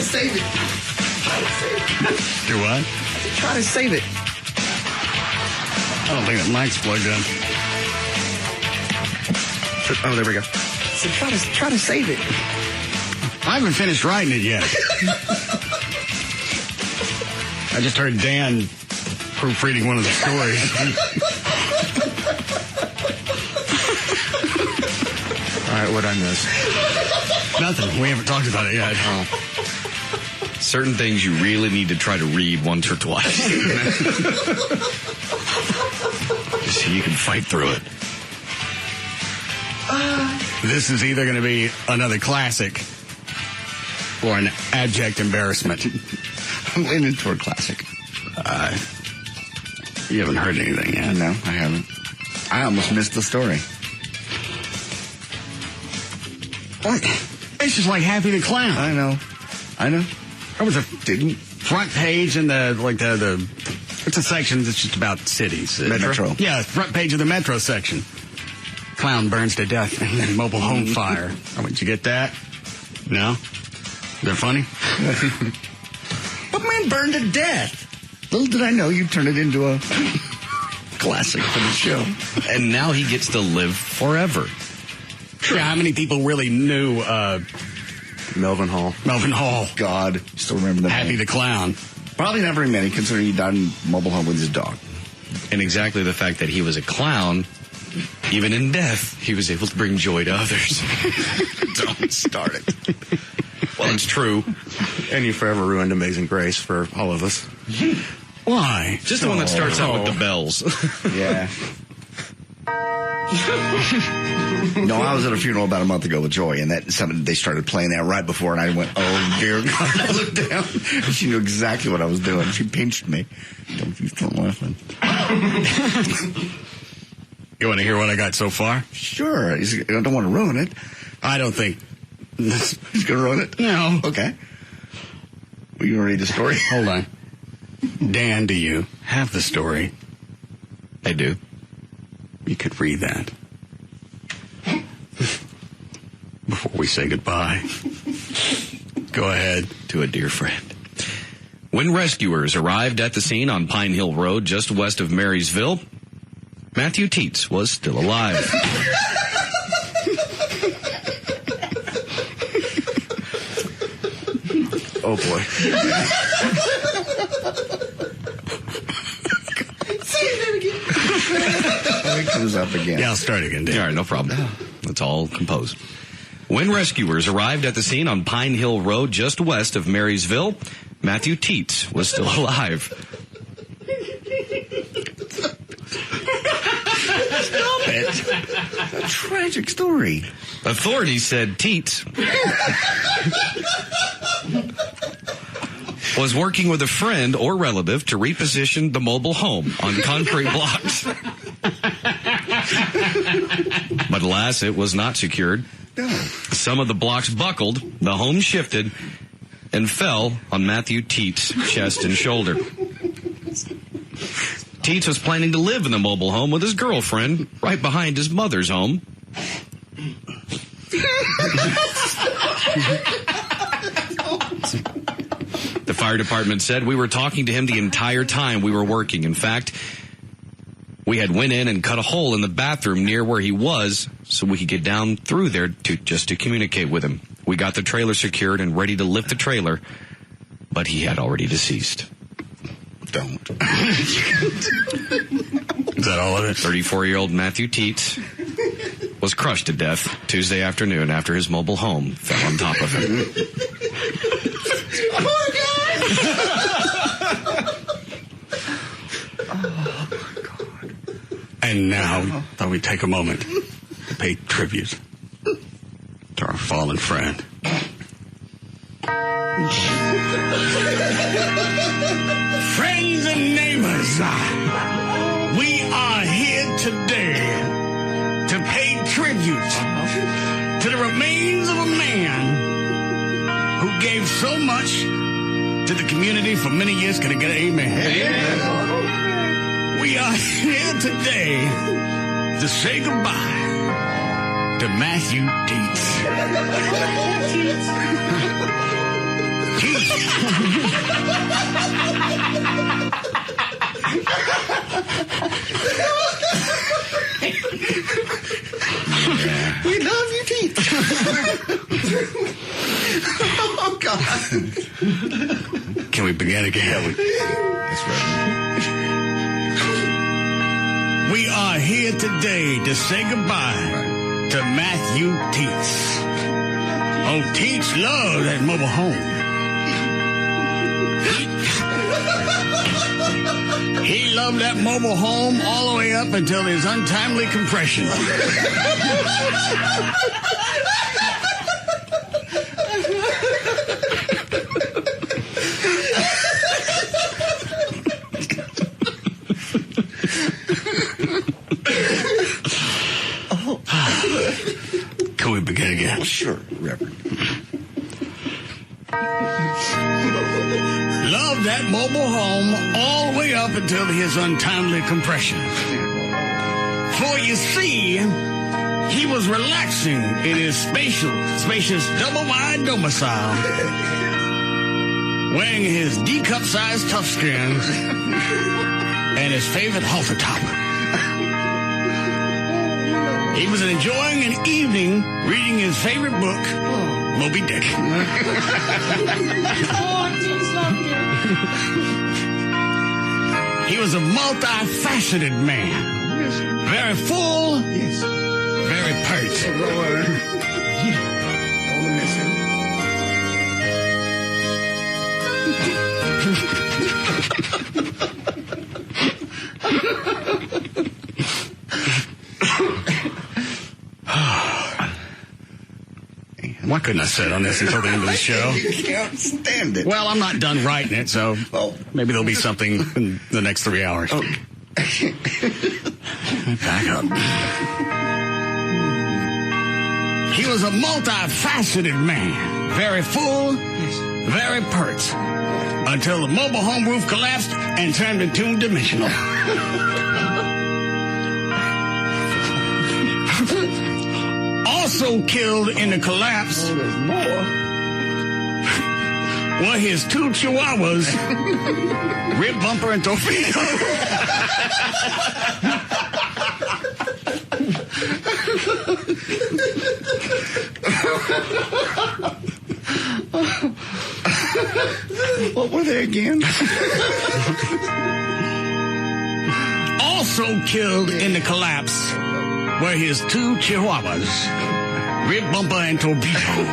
to save it. Do what? Try to save it. I don't think that mic's plugged in. Oh, there we go. So try to save it. I haven't finished writing it yet. I just heard Dan proofreading one of the stories. All right, what'd I miss? Nothing. We haven't talked about it yet. Oh. Certain things you really need to try to read once or twice. So you can fight through it. This is either going to be another classic or an abject embarrassment. I'm leaning toward classic. You haven't heard anything yet. No, I haven't. I almost missed the story. What? It's just like Happy the Clown. I know. There was a front page in the it's a section that's just about cities. Metro. Yeah, front page of the Metro section. Clown burns to death in mobile home fire. Oh, did you get that? No? Is that funny? What man burned to death? Little did I know you'd turn it into a classic for the show. And now he gets to live forever. Yeah, how many people really knew Melvin Hall. God. Still remember that Happy name. the Clown. Probably not very many, considering he died in mobile home with his dog. And exactly the fact that he was a clown, even in death, he was able to bring joy to others. Don't start it. Well, it's true. And you forever ruined Amazing Grace for all of us. Why? Just the one that starts out with the bells. Yeah. No, I was at a funeral about a month ago with Joy, and they started playing that right before, and I went, oh, dear God. I looked down, and she knew exactly what I was doing. She pinched me. Don't you start laughing. You want to hear what I got so far? Sure. I don't want to ruin it. I don't think... He's going to ruin it? No. Okay. Well, you want to read the story? Hold on. Dan, do you have the story? I do. You could read that before we say goodbye. Go ahead. To a dear friend. When rescuers arrived at the scene on Pine Hill Road just west of Marysville, Matthew Teets was still alive. Oh, boy. It comes up again. Yeah, I'll start again, Dan. All right, no problem. Let's all compose. When rescuers arrived at the scene on Pine Hill Road just west of Marysville, Matthew Teets was still alive. Stop it. A tragic story. Authorities said Teets was working with a friend or relative to reposition the mobile home on concrete blocks. But alas, it was not secured. No. Some of the blocks buckled, the home shifted, and fell on Matthew Teets' chest and shoulder. Teets was planning to live in the mobile home with his girlfriend right behind his mother's home. The fire department said, we were talking to him the entire time we were working. In fact, we had went in and cut a hole in the bathroom near where he was so we could get down through there to communicate with him. We got the trailer secured and ready to lift the trailer, but he had already deceased. Don't. Is that all of it? 34-year-old Matthew Teets was crushed to death Tuesday afternoon after his mobile home fell on top of him. And now, thought we'd take a moment to pay tribute to our fallen friend. Friends and neighbors, we are here today to pay tribute to the remains of a man who gave so much to the community for many years. Can I get an amen? Amen. We are here today to say goodbye to Matthew Teets. teeth. We love you, teeth. Oh, God. Can we begin again? That's right. We are here today to say goodbye to Matthew Teets. Oh, Teets loved that mobile home. He loved that mobile home all the way up until his untimely compression. Can we begin again? Well, sure, Reverend. Loved that mobile home all the way up until his untimely compression. For you see, he was relaxing in his spacious double-wide domicile, wearing his D-cup-sized toughskins and his favorite halter top. He was enjoying an evening reading his favorite book, Moby Dick. He was a multifaceted man. Very full, very pert. Why couldn't I sit on this until the end of the show? You can't stand it. Well, I'm not done writing it, so maybe there'll be something in the next 3 hours. Okay. Back up. He was a multifaceted man. Very full, very pert. Until the mobile home roof collapsed and turned into two-dimensional. Also killed in the collapse were his two chihuahuas, Rib Bumper and Torpedo. What were they again? Also killed in the collapse were his two chihuahuas, Rib Bumper and Torpedo.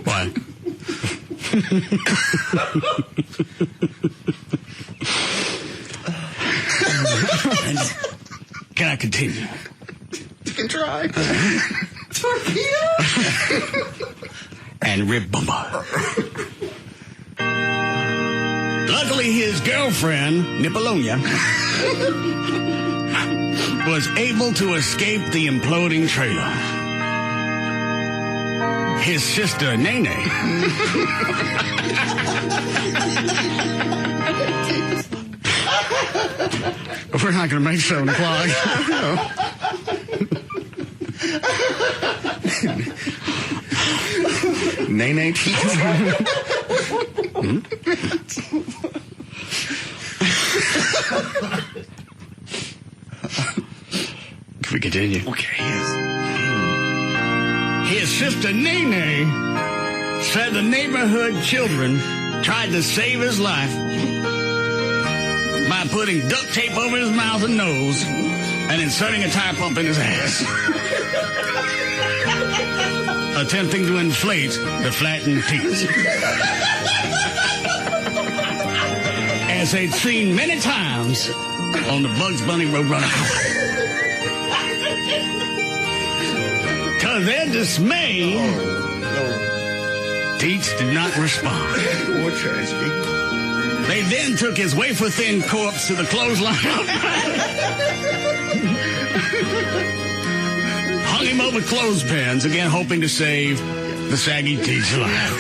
What? Can I continue? You can try. Torpedo? And Rib Bumper. Luckily, his girlfriend, Nipolonia, was able to escape the imploding trailer. His sister, Nene, we're not going to make 7 o'clock. Nene teeth. Can we continue? Okay, yes. His sister Nene said the neighborhood children tried to save his life by putting duct tape over his mouth and nose and inserting a tire pump in his ass. Attempting to inflate the flattened teeth. As they'd seen many times on the Bugs Bunny Roadrunner. To their dismay, Teets did not respond. What tragedy. They then took his wafer-thin corpse to the clothesline. Hung him over clothespins, again hoping to save the saggy Teets alive.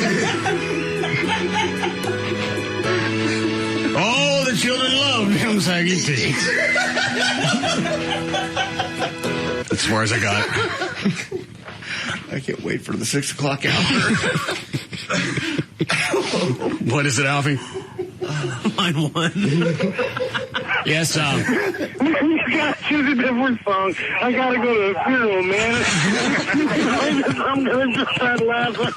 Oh, the children loved him, saggy Teets. That's as far as I got. I can't wait for the 6 o'clock hour. What is it, Alfie? Line 1. Yes, You gotta choose a different song. I gotta go to a funeral, man. I'm gonna just start laughing.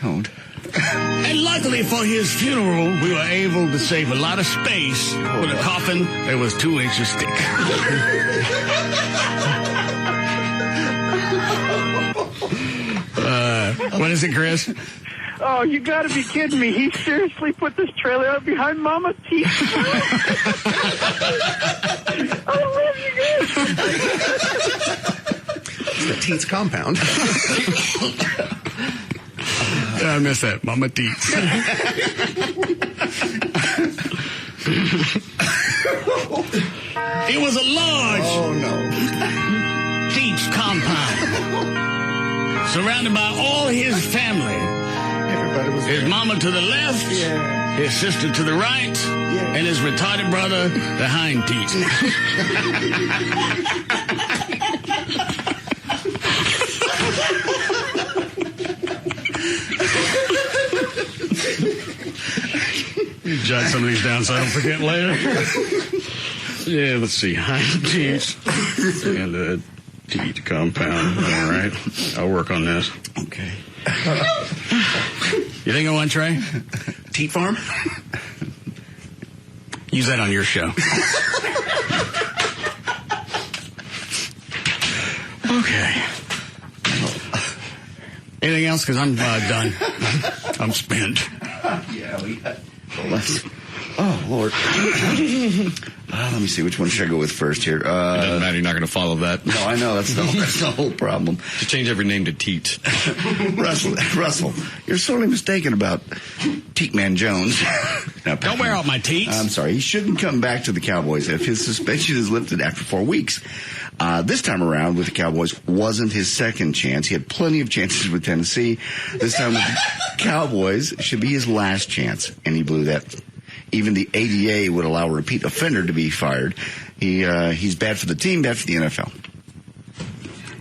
Don't. And luckily for his funeral, we were able to save a lot of space with a coffin that was 2 inches thick. What is it, Chris? Oh, you gotta be kidding me. He seriously put this trailer out behind Mama Teeth. I love you guys. It's the Teats compound. I missed that. Mama Teats. It was a large Teats compound. Surrounded by all his family. Everybody was His mama to the left, his sister to the right, and his retarded brother behind Teats. You jot some of these down so I don't forget later. Yeah, let's see. Behind Teats and the Teat compound. All right. I'll work on this. Okay. You think I want Trey? Teat Farm? Use that on your show. Okay. Anything else? Because I'm done. I'm spent. Yeah, we got. Oh, Lord. Let me see. Which one should I go with first here? It doesn't matter. You're not going to follow that. No, I know. That's the whole problem. Just change every name to Teat. Russell, you're sorely mistaken about Teatman Jones. Now, Don't wear out my teats. I'm sorry. He shouldn't come back to the Cowboys if his suspension is lifted after 4 weeks. This time around with the Cowboys wasn't his second chance. He had plenty of chances with Tennessee. This time with the Cowboys should be his last chance, and he blew that. Even the ADA would allow a repeat offender to be fired. He's bad for the team, bad for the NFL.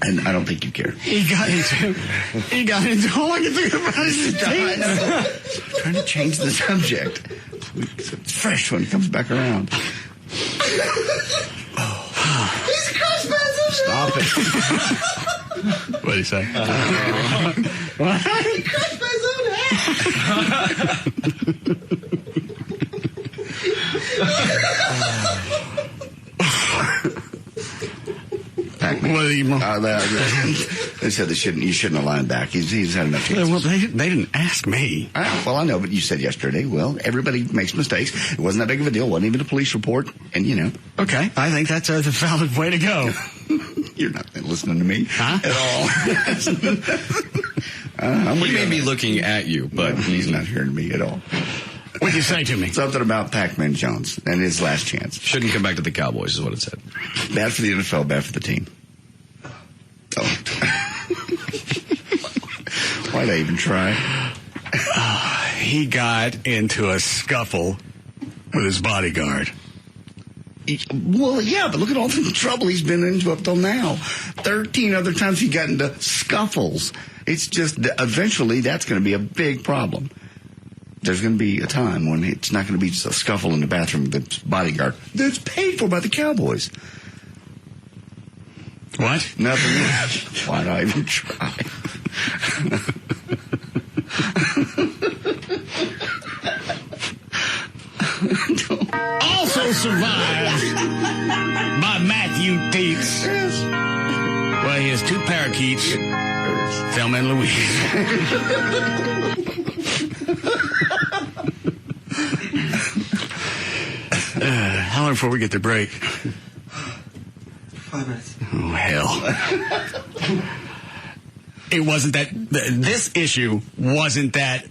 And I don't think you care. He got into all I can think about is his I know. Trying to change the subject. It's fresh when it comes back around. He's crushed by Stop it. What did he say? What? He crushed by What they said you shouldn't have lined back. He's had enough chances. Well, they didn't ask me. Well, I know, but you said yesterday, well, everybody makes mistakes. It wasn't that big of a deal. It wasn't even a police report. And, you know. Okay. I think that's a valid way to go. You're not listening to me at all. He may be looking at you, but he's not hearing me at all. What'd you say to me? Something about Pac-Man Jones and his last chance. Shouldn't come back to the Cowboys is what it said. Bad for the NFL, bad for the team. Don't. Why'd I even try? He got into a scuffle with his bodyguard. Well, yeah, but look at all the trouble he's been into up till now. 13 other times he got into scuffles. It's just, eventually, that's going to be a big problem. There's going to be a time when it's not going to be just a scuffle in the bathroom with the bodyguard that's paid for by the Cowboys. What? Nothing. Why'd I even try? Also survived by Matthew Teats. Yes. Well, he has 2 parakeets, Thelma and Louise. How long before we get the break? 5 minutes. Oh, hell. It wasn't that, this issue wasn't that,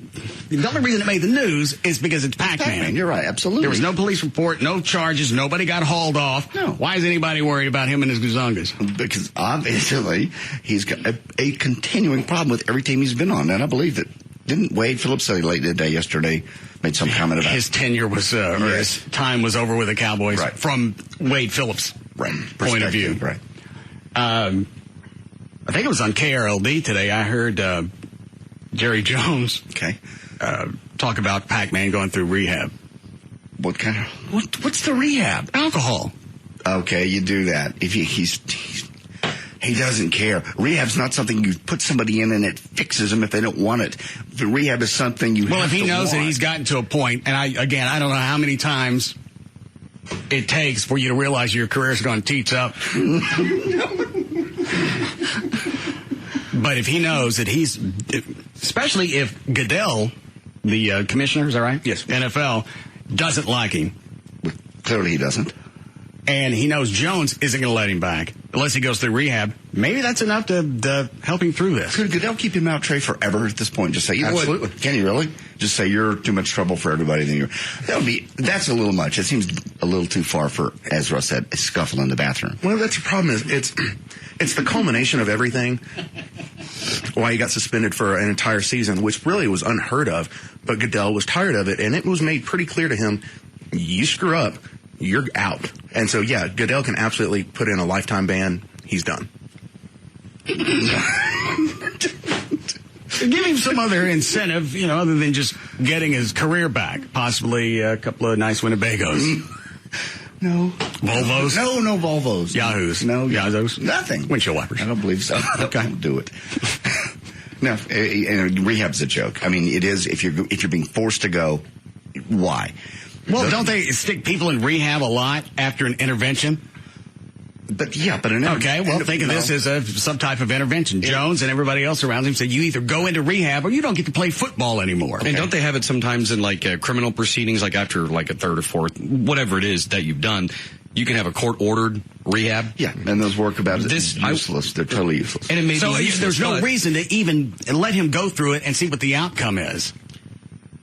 the only reason it made the news is because it's Pac-Man. You're right, absolutely. There was no police report, no charges, nobody got hauled off. No. Why is anybody worried about him and his gazungas? Because obviously he's got a continuing problem with every team he's been on, and I believe that. Didn't Wade Phillips say late in the day yesterday, made some comment about his tenure was, or his time was over with the Cowboys from Wade Phillips. point of view. Right. I think it was on KLLI today. I heard Jerry Jones talk about Pac-Man going through rehab. What kind of what's the rehab? Alcohol. Okay, you do that. If he doesn't care. Rehab's not something you put somebody in and it fixes them if they don't want it. The rehab is something you have to Well, if he knows want. that he's gotten to a point, and I don't know how many times it takes for you to realize your career's going to teach up. But if he knows that especially if Goodell, the commissioner, is that right? Yes. NFL, doesn't like him. Clearly he doesn't. And he knows Jones isn't going to let him back unless he goes through rehab. Maybe that's enough to help him through this. Could Goodell keep him out, Trey, forever at this point? Just say, you know Absolutely. what? Can he really? Just say you're too much trouble for everybody. That's a little much. It seems a little too far for, as Russ said, a scuffle in the bathroom. Well, that's the problem. It's the culmination of everything. Why he got suspended for an entire season, which really was unheard of. But Goodell was tired of it, and it was made pretty clear to him, you screw up, you're out. And so, yeah, Goodell can absolutely put in a lifetime ban. He's done. Give him some other incentive, other than just getting his career back. Possibly a couple of nice Winnebagos. No. Volvos? No Volvos. Yahoos? No. Yazos? Nothing. Windshield wipers? I don't believe so. Okay. Don't do it. No, rehab's a joke. I mean, it is, if you're being forced to go, why? Well, don't they stick people in rehab a lot after an intervention? Okay, well, think of this as some type of intervention. Jones and everybody else around him said, you either go into rehab or you don't get to play football anymore. And don't they have it sometimes in criminal proceedings, like after a third or fourth, whatever it is that you've done, you can have a court-ordered rehab? Yeah, and those work about useless. They're totally useless. And it may so be useless, there's no reason to even let him go through it and see what the outcome is.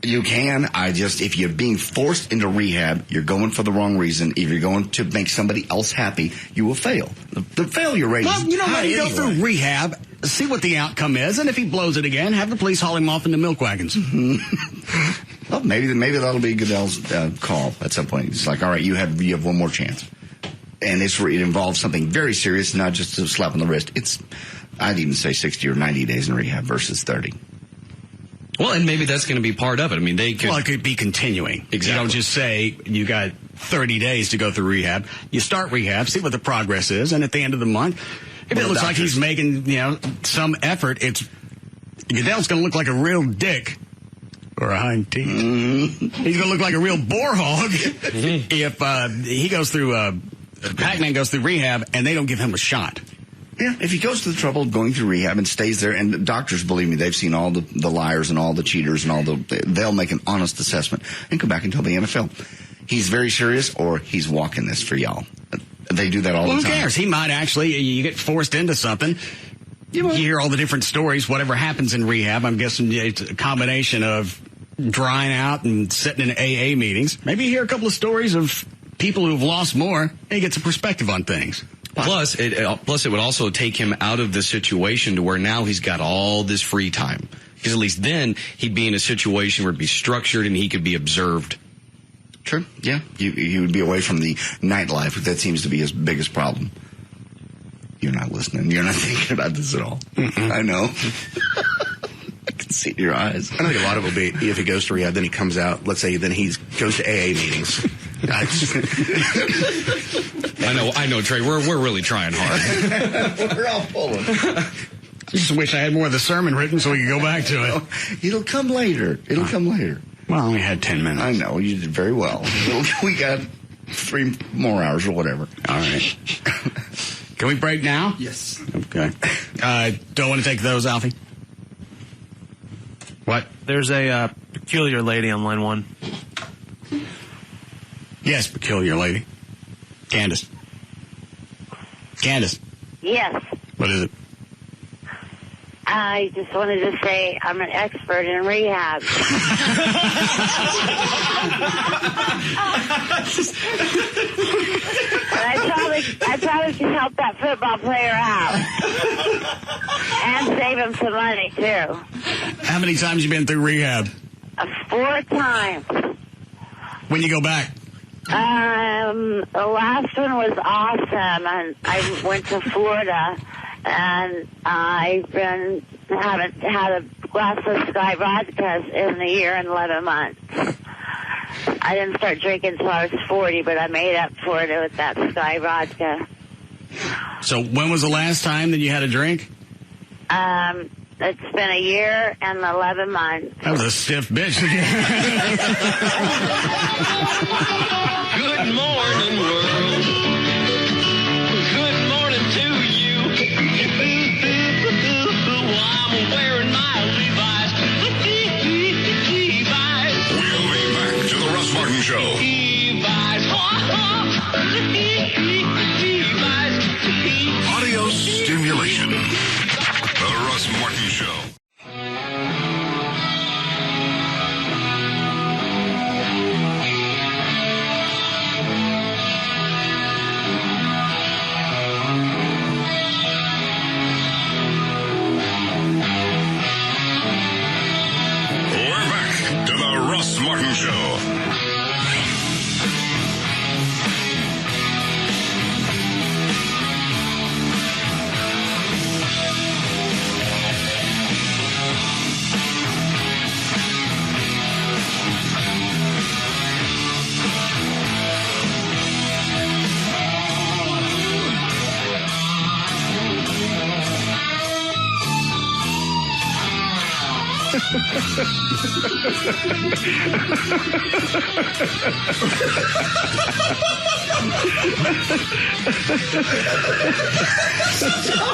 You can. If you're being forced into rehab, you're going for the wrong reason. If you're going to make somebody else happy, you will fail. The failure rate is high let him go through rehab, see what the outcome is, and if he blows it again, have the police haul him off in the milk wagons. Well, maybe that'll be Goodell's call at some point. It's like, all right, you have one more chance. And it involves something very serious, not just a slap on the wrist. I'd even say 60 or 90 days in rehab versus 30. Well, and maybe that's going to be part of it. I mean, they could. Well, it could be continuing. Exactly. You don't just say you got 30 days to go through rehab. You start rehab, see what the progress is, and at the end of the month, if it looks like he's making some effort, Goodell's going to look like a real dick. Or a hind teeth. Mm-hmm. He's going to look like a real boar hog if he goes through, Pac-Man goes through rehab and they don't give him a shot. Yeah, if he goes to the trouble of going through rehab and stays there, and doctors, believe me, they've seen all the liars and all the cheaters and they'll make an honest assessment and come back and tell the NFL. He's very serious or he's walking this for y'all. They do that all the time. Who cares? He might actually, you get forced into something. You hear all the different stories, whatever happens in rehab. I'm guessing it's a combination of drying out and sitting in AA meetings. Maybe you hear a couple of stories of people who've lost more, and he gets a perspective on things. Plus, it would also take him out of the situation to where now he's got all this free time. Because at least then he'd be in a situation where it'd be structured and he could be observed. True. Yeah. He would be away from the nightlife. That seems to be his biggest problem. You're not listening. You're not thinking about this at all. Mm-mm. I know. I can see it in your eyes. I think a lot of it will be if he goes to rehab, then he comes out. Let's say then he goes to AA meetings. I know, Trey. We're really trying hard. We're all pulling. Just wish I had more of the sermon written so we could go back to it. It'll come later. Well, I only had 10 minutes. I know. You did very well. We got 3 more hours or whatever. All right. Can we break now? Yes. Okay. Don't want to take those, Alfie? What? There's a peculiar lady on line 1. Yes, peculiar lady. Candace. Yes. What is it? I just wanted to say I'm an expert in rehab. But I probably can help that football player out. And save him some money, too. How many times you been through rehab? 4 times. When you go back? The last one was awesome, and I went to Florida, and haven't had a glass of Sky vodka in a year and 11 months. I didn't start drinking until I was 40, but I made up for it with that Sky vodka. So when was the last time that you had a drink? It's been a year and 11 months. That was a stiff bitch. Good morning, world. Good morning to you. I'm wearing my Levi's. We'll be back to the Russ Martin Show. Audio stimulation. The Russ Martin Show. We're back to the Russ Martin Show.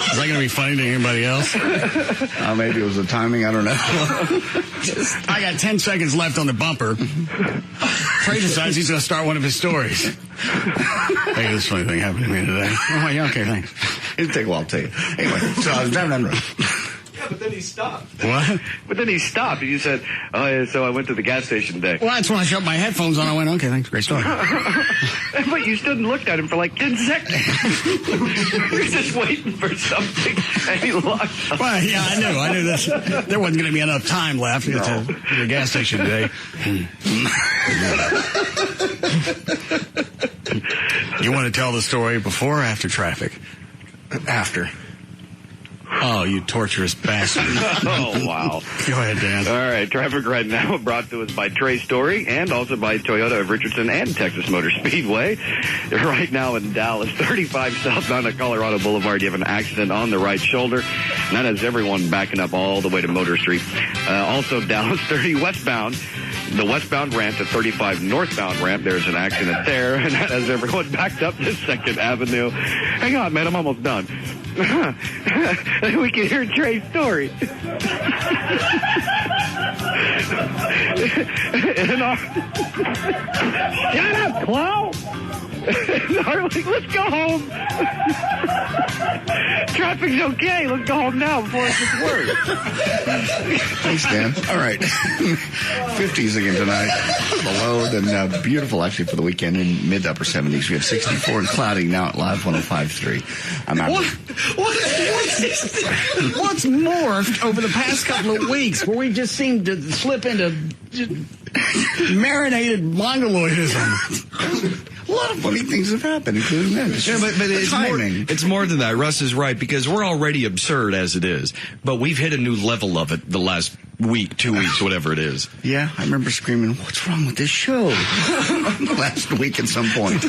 Is that going to be funny to anybody else? Maybe it was the timing. I don't know. I got 10 seconds left on the bumper. Trey decides he's going to start one of his stories. Hey, this funny thing happened to me today. Oh, yeah, okay, thanks. It'll take a while to tell you. Anyway, so I was driving down the road. Yeah, but then he stopped. What? But then he stopped. You said, oh, yeah, so I went to the gas station today. Well, that's when I shut my headphones on. I went, okay, thanks, great story. But you stood and looked at him for like 10 seconds. You're just waiting for something, and he locked up. Well, yeah, I knew this. There wasn't going to be enough time left to get to the gas station today. You want to tell the story before or after traffic? After. Oh, you torturous bastard. Oh, wow. Go ahead, Dan. All right, traffic right now brought to us by Trey Story and also by Toyota of Richardson and Texas Motor Speedway. Right now in Dallas, 35 southbound at Colorado Boulevard, you have an accident on the right shoulder. And that has everyone backing up all the way to Motor Street. Also, Dallas 30 westbound. The westbound ramp to 35 northbound ramp, there's an accident there, and that has everyone backed up to 2nd Avenue. Hang on, man, I'm almost done. We can hear Trey's story. Shut up, Clow! Let's go home. Traffic's okay. Let's go home now before it gets worse. Thanks, Dan. All right. 50s again tonight. Below, then beautiful actually for the weekend in mid to upper 70s. We have 64 and cloudy now at Live 105.3. I'm out. What's morphed over the past couple of weeks where we just seem to slip into marinated mongoloidism? A lot of funny things have happened, including that. Yeah, but it's more than that. Russ is right, because we're already absurd as it is. But we've hit a new level of it the last week, 2 weeks, whatever it is. Yeah, I remember screaming, what's wrong with this show? Last week at some point.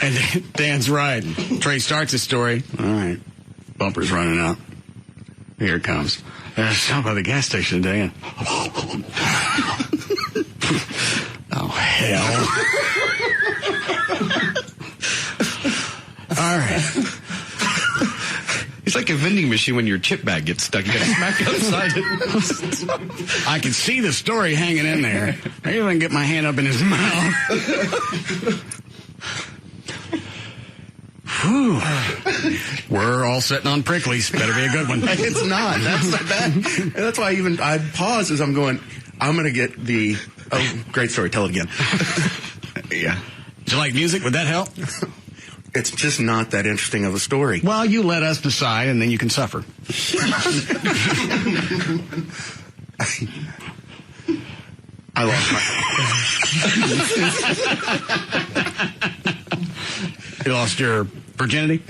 And Dan's right. Trey starts his story. All right. Bumper's running out. Here it comes. I stopped by the gas station today and... Oh, hell. All right. It's like a vending machine when your chip bag gets stuck. You got to smack upside it. I can see the story hanging in there. I even get my hand up in his mouth. Whew. We're all sitting on pricklies. Better be a good one. It's not. That's why I pause as I'm going, I'm going to get the... Oh, great story. Tell it again. Yeah. Do you like music? Would that help? It's just not that interesting of a story. Well, you let us decide, and then you can suffer. I lost my... You lost your virginity?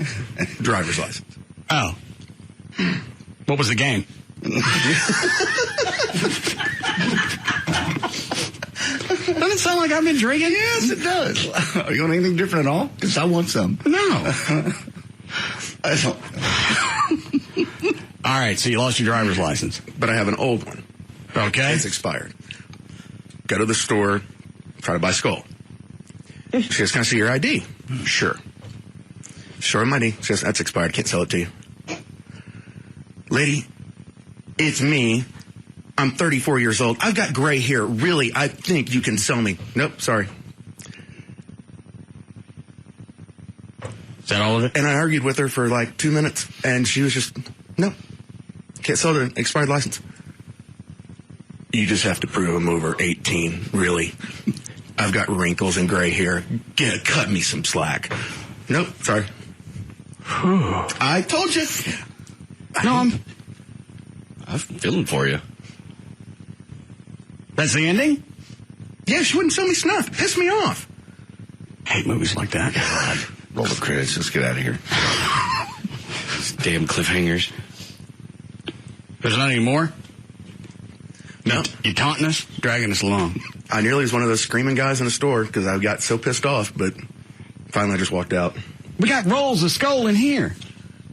driver's license. Oh. What was the game? Doesn't it sound like I've been drinking? Yes, it does. You want anything different at all? Because I want some. No. I don't. All right, so you lost your driver's license. But I have an old one. Okay. It's expired. Go to the store, try to buy Skull. She goes, can I see your ID? Sure. Show her my ID. She goes, that's expired. Can't sell it to you. Lady, it's me. I'm 34 years old. I've got gray hair. Really, I think you can sell me. Nope, sorry. Is that all of it? And I argued with her for like 2 minutes, and she was just, no, can't sell an expired license. You just have to prove I'm over 18, really. I've got wrinkles and gray hair. Cut me some slack. Nope, sorry. I told you. No, I'm feeling for you. That's the ending? Yeah, she wouldn't sell me snuff. Pissed me off. Hate movies like that. God. Roll the credits. Let's get out of here. These damn cliffhangers. There's not any more? No. You taunting us? Dragging us along. I nearly was one of those screaming guys in the store because I got so pissed off, but finally I just walked out. We got rolls of Skull in here.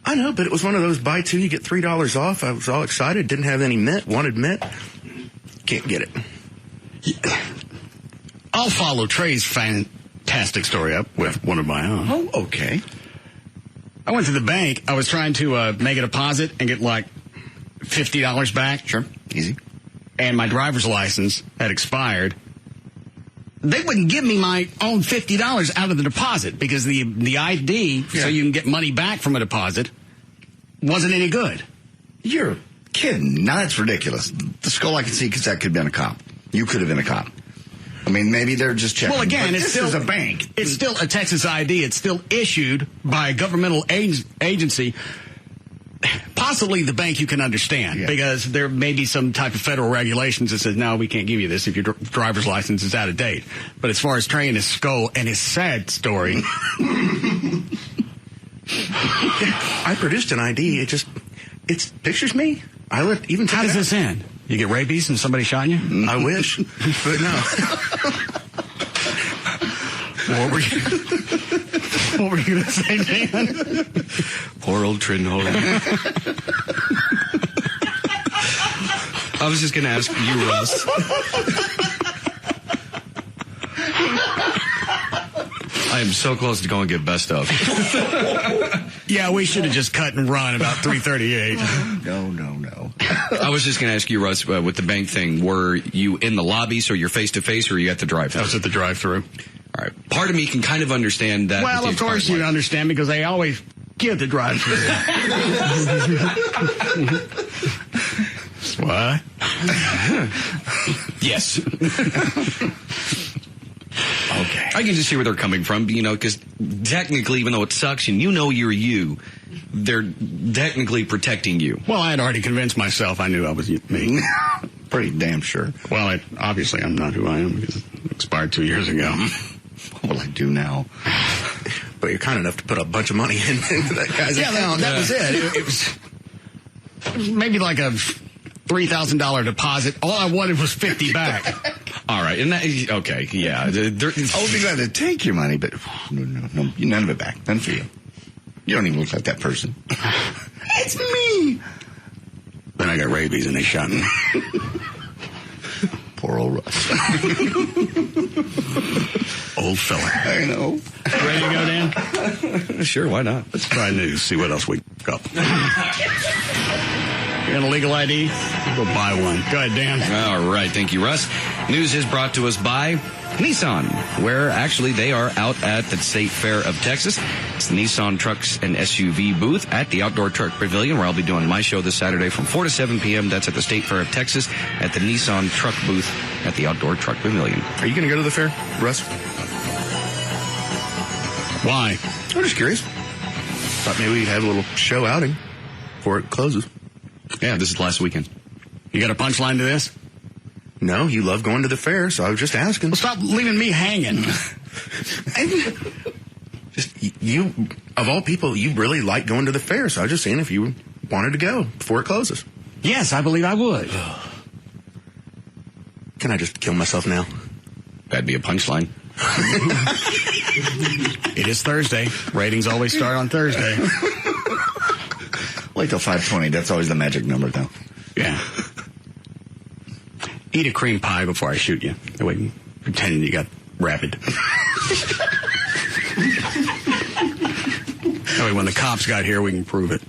I know, but it was one of those buy two, you get $3 off. I was all excited. Didn't have any mint. Wanted mint. Can't get it. I'll follow Trey's fantastic story up with one of my own. Oh, okay. I went to the bank. I was trying to make a deposit and get like $50 back. Sure. Easy. And my driver's license had expired. They wouldn't give me my own $50 out of the deposit because the ID, so you can get money back from a deposit, wasn't any good. You're kidding. Now that's ridiculous. The Skull I can see because that could have been a cop. You could have been a cop. I mean, maybe they're just checking. Well, again, but it's this still is a bank. It's still a Texas ID. It's still issued by a governmental agency. Possibly the bank you can understand because there may be some type of federal regulations that says, no, we can't give you this if your driver's license is out of date. But as far as Trey and his Skull and his sad story. I produced an ID. It pictures me. How does this end? You get rabies and somebody shot you? I wish. But no. What were you going to say, Dan? Poor old Trinholm. I was just going to ask you, Russ. I am so close to going to get best of. Yeah, we should have just cut and run about 3:38. No. I was just going to ask you, Russ, with the bank thing, were you in the lobby, so you're face-to-face, or are you at the drive-thru? I was at the drive-thru. All right. Part of me can kind of understand that. Well, of course you understand because they always give the drive-thru. What? Yes. Okay. I can just see where they're coming from, because technically, even though it sucks and you're you, they're technically protecting you. Well, I had already convinced myself I knew I was me. Pretty damn sure. Well, obviously I'm not who I am because it expired 2 years ago. What will I do now? But you're kind enough to put a bunch of money into that guy's account. That was it. It was maybe like a $3,000 deposit. All I wanted was $50 back. All right. And okay, yeah. I would be glad to take your money, but no, none of it back. None for you. You don't even look like that person. It's me. Then I got rabies and they shot me. Poor old Russ. Old fella. I know. Ready to go, Dan? Sure, why not? Let's try news, see what else we got. You got a legal ID? Go buy one. Go ahead, Dan. All right, thank you, Russ. News is brought to us by Nissan, where actually they are out at the State Fair of Texas. It's the Nissan Trucks and SUV booth at the Outdoor Truck Pavilion, where I'll be doing my show this Saturday from 4 to 7 p.m. That's at the State Fair of Texas at the Nissan Truck booth at the Outdoor Truck Pavilion. Are you going to go to the fair, Russ? Why? I'm just curious. Thought maybe we'd have a little show outing before it closes. Yeah, this is last weekend. You got a punchline to this? No, you love going to the fair, so I was just asking. Well, stop leaving me hanging. Just you, of all people, you really like going to the fair, so I was just seeing if you wanted to go before it closes. Yes, I believe I would. Can I just kill myself now? That'd be a punchline. It is Thursday. Ratings always start on Thursday. Wait till 5:20. That's always the magic number, though. Yeah. Eat a cream pie before I shoot you. That way, pretending you got rabid. That way, when the cops got here, we can prove it.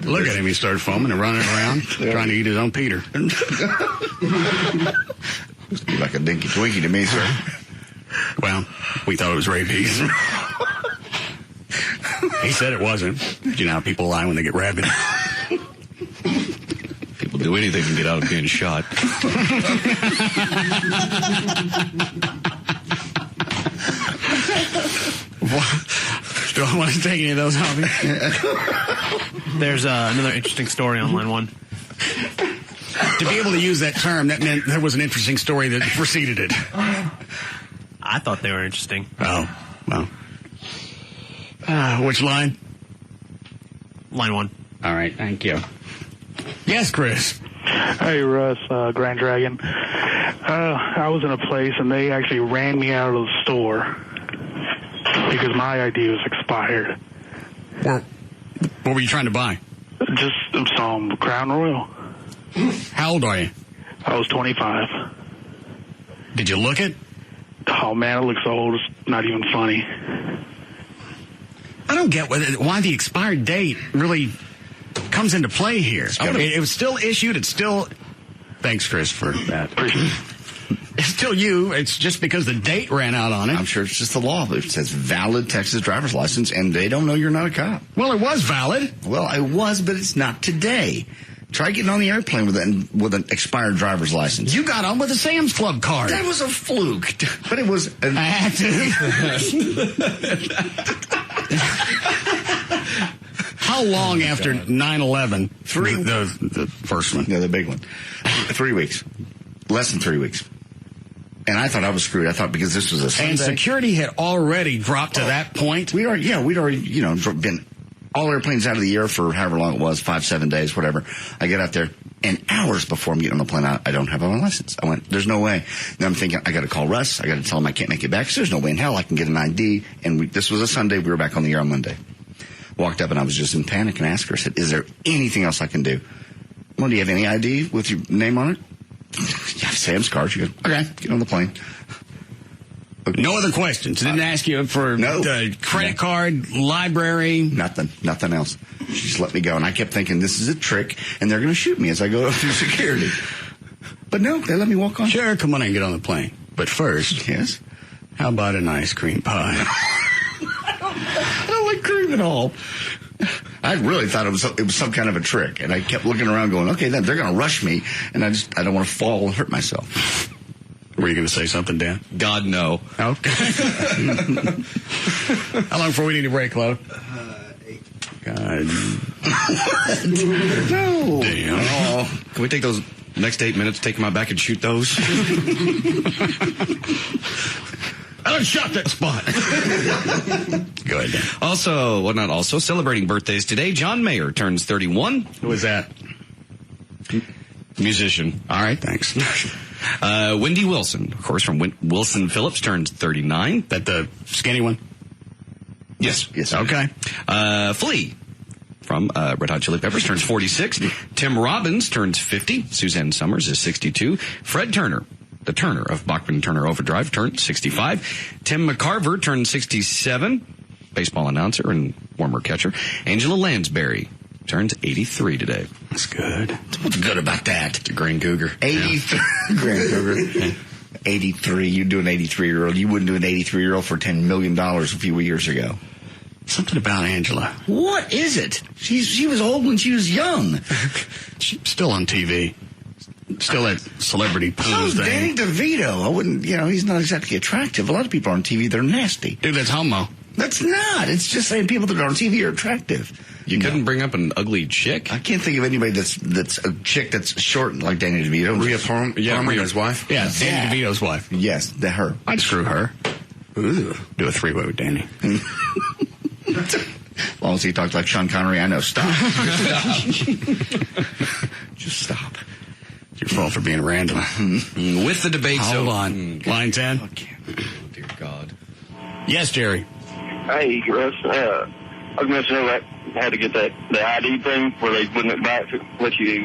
Look at him. He started foaming and running around, trying to eat his own Peter. Must be like a dinky Twinkie to me, sir. Well, we thought it was rabies. He said it wasn't. You know how people lie when they get rabid. People do anything to get out of being shot. Do I want to take any of those, Hobby? There's another interesting story on line 1. To be able to use that term, that meant there was an interesting story that preceded it. I thought they were interesting. Oh, well. Which line? Line 1. All right, thank you. Yes, Chris. Hey, Russ, Grand Dragon. I was in a place and they actually ran me out of the store because my ID was expired. What were you trying to buy? Just some Crown Royal. How old are you? I was 25. Did you look it? Oh, man, it looks old. It's not even funny. I don't get why the expired date really comes into play here. It was still issued. It's still... Thanks, Chris, for that. Appreciate it. It's still you. It's just because the date ran out on it. I'm sure it's just the law. It says valid Texas driver's license, and they don't know you're not a cop. Well, it was valid. Well, it was, but it's not today. Try getting on the airplane with an expired driver's license. You got on with a Sam's Club card. That was a fluke, but it was... I had to. How long after 9/11? The first one. Yeah, the big one. 3 weeks. Less than 3 weeks. And I thought I was screwed. I thought because this was a Sunday. And security had already dropped to that point? We'd already, been all airplanes out of the air for however long it was, 5-7 days, whatever. I get out there, and hours before I'm getting on the plane, I don't have my license. I went, there's no way. Then I'm thinking, I got to call Russ. I got to tell him I can't make it back. So there's no way in hell I can get an ID. And this was a Sunday. We were back on the air on Monday. Walked up, and I was just in panic and asked her, I said, is there anything else I can do? Well, do you have any ID with your name on it? Yeah, Sam's card. She goes, okay, get on the plane. Okay. No other questions. Didn't ask you for credit card, library. Nothing else. She just let me go. And I kept thinking, this is a trick, and they're going to shoot me as I go through security. But no, they let me walk on. Sure, come on and get on the plane. But first, yes, how about an ice cream pie? I don't like cream at all. I really thought it was some kind of a trick, and I kept looking around going, okay, then they're going to rush me, and I don't want to fall and hurt myself. Were you going to say something, Dan? God, no. Okay. How long before we need a break, Lo? 8. God. No. Damn. Oh, can we take those next 8 minutes, take them out back and shoot those? I done shot that spot. Go ahead, Dan. Also celebrating birthdays today. John Mayer turns 31. Who is that? Musician. All right, thanks. Wendy Wilson, of course, from Wilson Phillips, turns 39. That the skinny one? Yes. Okay. Flea from Red Hot Chili Peppers turns 46. Tim Robbins turns 50. Suzanne Summers is 62. Fred Turner, the Turner of Bachman Turner Overdrive, turned 65. Tim McCarver turned 67. Baseball announcer and former catcher. Angela Lansbury turns 83 today. That's good. What's good about that? It's a Grand Cougar. 83. Yeah. Grand Cougar. 83. You'd do an 83-year-old. You wouldn't do an 83-year-old for $10 million a few years ago. Something about Angela. What is it? She was old when she was young. She's still on TV. Still at celebrity pools thing. Danny DeVito. I wouldn't, he's not exactly attractive. A lot of people on TV, they're nasty. Dude, that's homo. That's not. It's just saying people that are on TV are attractive. You couldn't bring up an ugly chick? I can't think of anybody that's a chick that's short like Danny DeVito. Rhea Palmer, his wife? Yeah, Danny DeVito's wife. Yes, her. I'd screw her. Ooh, do a three-way with Danny. As long as he talks like Sean Connery, I know. Stop. Just stop. It's your fault for being random. With the debate, Hold on. Line 10. Okay. Dear God. Yes, Jerry. Hey, Russ. I was going to say that I had to get the ID thing where they wouldn't let you.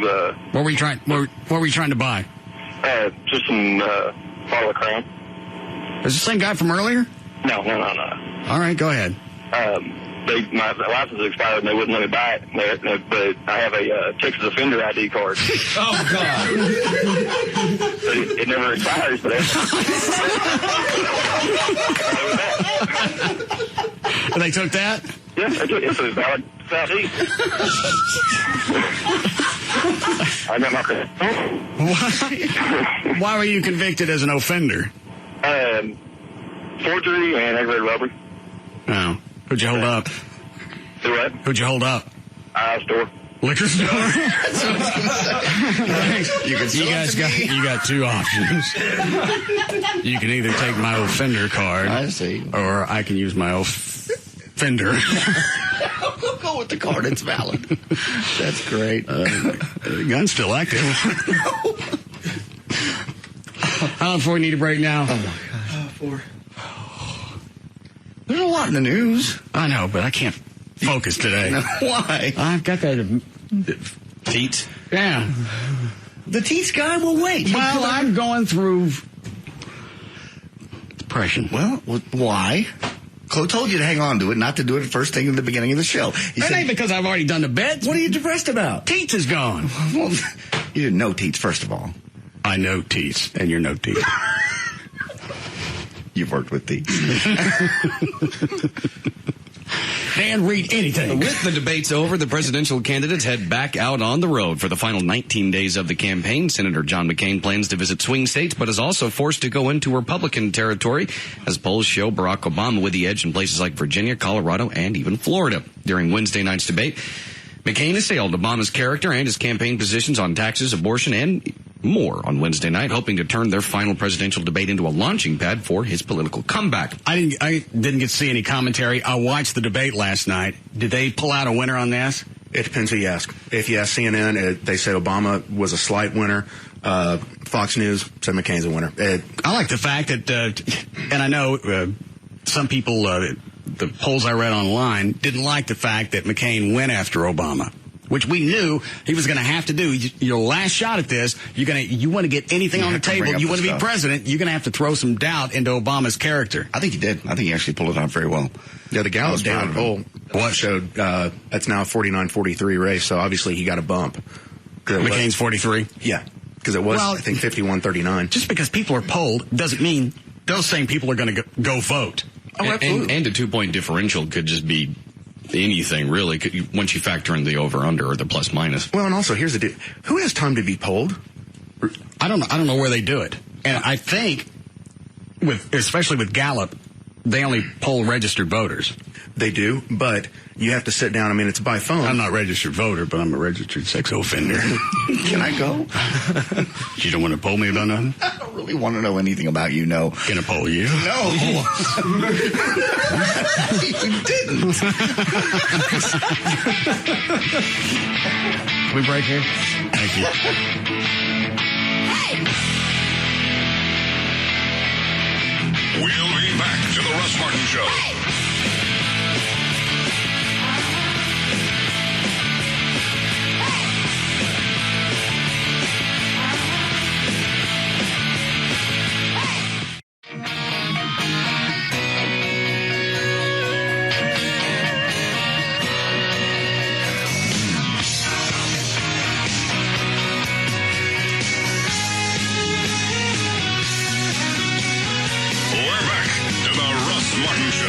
What were you trying? What were you trying to buy? Just some bottle of Crown. Is the same guy from earlier? No. All right, go ahead. My license expired and they wouldn't let me buy it. But I have a Texas offender ID card. Oh God! It never expires, but And they took that? Yeah, they took it. So it's valid Southeast. I got my. Why were you convicted as an offender? Forgery and aggravated robbery. Oh. Who'd you hold up? Do what? Who'd you hold up? Store. Liquor store? You got two options. You can either take my offender card. I see. Or I can use my offender. We'll go with the card. It's valid. That's great. The gun's still active. How long before we need a break now? Oh, my gosh. 4. There's a lot in the news. I know, but I can't focus today. Why? I've got that Teats? Yeah. The teeth guy will wait. Well, I'm going through depression. Well, why? Chloe told you to hang on to it, not to do it first thing in the beginning of the show. That ain't because I've already done the beds. What are you depressed about? Teats is gone. Well, you didn't know Teats, first of all. I know Teats, and you're no Teats. You've worked with Teats. Dan, read anything. With the debates over, the presidential candidates head back out on the road for the final 19 days of the campaign. Senator John McCain plans to visit swing states, but is also forced to go into Republican territory, as polls show Barack Obama with the edge in places like Virginia, Colorado, and even Florida. During Wednesday night's debate, McCain assailed Obama's character and his campaign positions on taxes, abortion, and more on Wednesday night, hoping to turn their final presidential debate into a launching pad for his political comeback. I didn't get to see any commentary. I watched the debate last night. Did they pull out a winner on this? It depends who you ask. If you ask CNN, they said Obama was a slight winner. Fox News said McCain's a winner. I like the fact that, and I know some people, the polls I read online, didn't like the fact that McCain went after Obama, which we knew he was going to have to do. Your last shot at this, you want to get anything on the table, you want to be president, you're going to have to throw some doubt into Obama's character. I think he did. I think he actually pulled it off very well. Yeah, the Gallup down poll showed that's now a 49-43 race, so obviously he got a bump. McCain's 43? Yeah, because it was, I think, 51-39. Just because people are polled doesn't mean those same people are going to go vote. Oh, absolutely. And a 2-point differential could just be anything, really, once you factor in the over-under or the plus-minus. Well, and also, here's the deal. Who has time to be polled? I don't know where they do it. And I think, especially with Gallup, they only poll registered voters. They do, but you have to sit down. I mean, it's by phone. I'm not a registered voter, but I'm a registered sex offender. Can I go? You don't want to poll me about nothing? I don't really want to know anything about you, no. Can I poll you? No. You didn't. Can we break here? Thank you. We'll be back to the Russ Martin Show. Martin Show.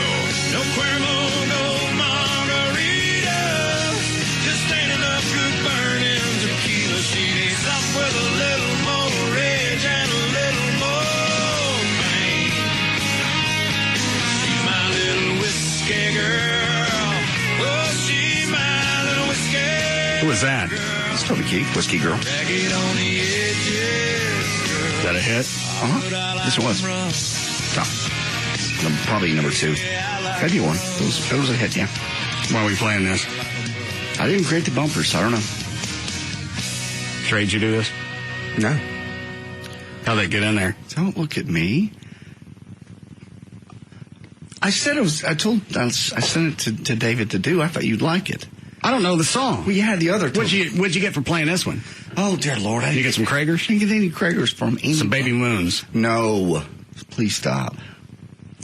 No Cuervo, no margarita. Just ain't enough good burning tequila. She needs up with a little more rage and a little more pain. She's my little whiskey girl. Oh, she's my was that? It's Toby Keith, Whiskey Girl. Is that a hit? This was. Probably number 2. Maybe 1. It was a hit, yeah. Why are we playing this? I didn't create the bumpers, so I don't know. Trade you do this? No. How'd they get in there? Don't look at me. I said it was. I sent it to David to do. I thought you'd like it. I don't know the song. Well, you had the other. What'd you get for playing this one? Oh dear Lord! Did you get some Kragers? I didn't get any Kragers from anybody. Some Baby Moons. No, please stop.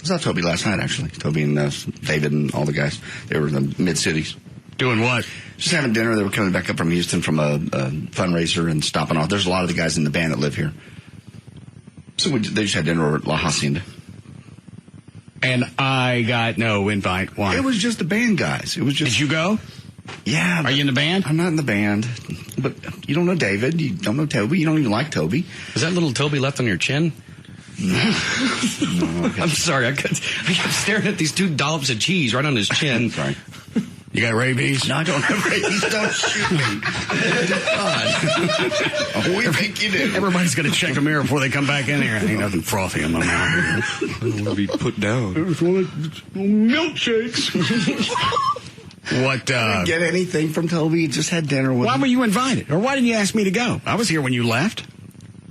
I saw Toby last night, actually. Toby and David and all the guys. They were in the mid-cities. Doing what? Just having dinner. They were coming back up from Houston from a fundraiser and stopping off. There's a lot of the guys in the band that live here. So they just had dinner over at La Hacienda. And I got no invite. Why? It was just the band guys. It was just. Did you go? Yeah. Are you in the band? I'm not in the band. But you don't know David. You don't know Toby. You don't even like Toby. Is that little Toby left on your chin? No. I'm sorry. I kept staring at these 2 dollops of cheese right on his chin. Sorry. You got rabies? No, I don't have rabies. Don't shoot me. God. We think you do. Everybody's going to check a mirror before they come back in here. Ain't nothing frothy in my mouth. I don't want to be put down. There's one of milkshakes. What? Didn't get anything from Toby. You just had dinner with Why him. were you invited? Or why didn't you ask me to go? I was here when you left.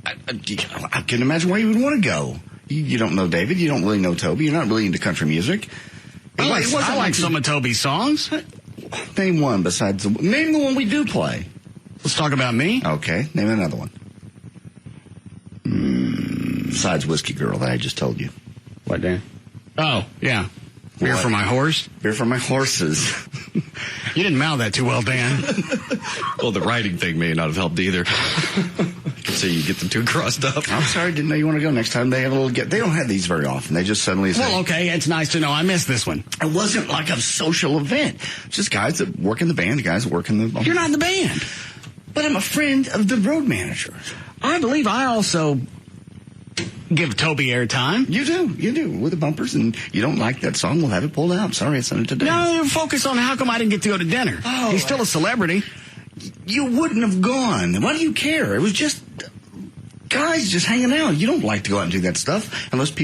I can imagine why you would want to go. You don't know David. You don't really know Toby. You're not really into country music. I like some of Toby's songs. Name one besides name the one we do play. Let's talk about me. Okay, name another one. Besides Whiskey Girl that I just told you. What, Dan? Oh, yeah. Beer for my horse? Beer for my horses. You didn't mouth that too well, Dan. Well, the writing thing may not have helped either. So you get them 2 crossed up. I'm sorry, didn't know you want to go next time. They have a little They don't have these very often. They just suddenly say. Well, okay, it's nice to know I missed this one. It wasn't like a social event. Just guys that work in the band, the guys that work in the. You're not in the band. But I'm a friend of the road manager. I believe I also give Toby airtime. You do, with the bumpers, and you don't like that song, we'll have it pulled out. Sorry, I sent it today. No, focus on how come I didn't get to go to dinner. Oh, he's still a celebrity. You wouldn't have gone. Why do you care? It was just guys just hanging out. You don't like to go out and do that stuff unless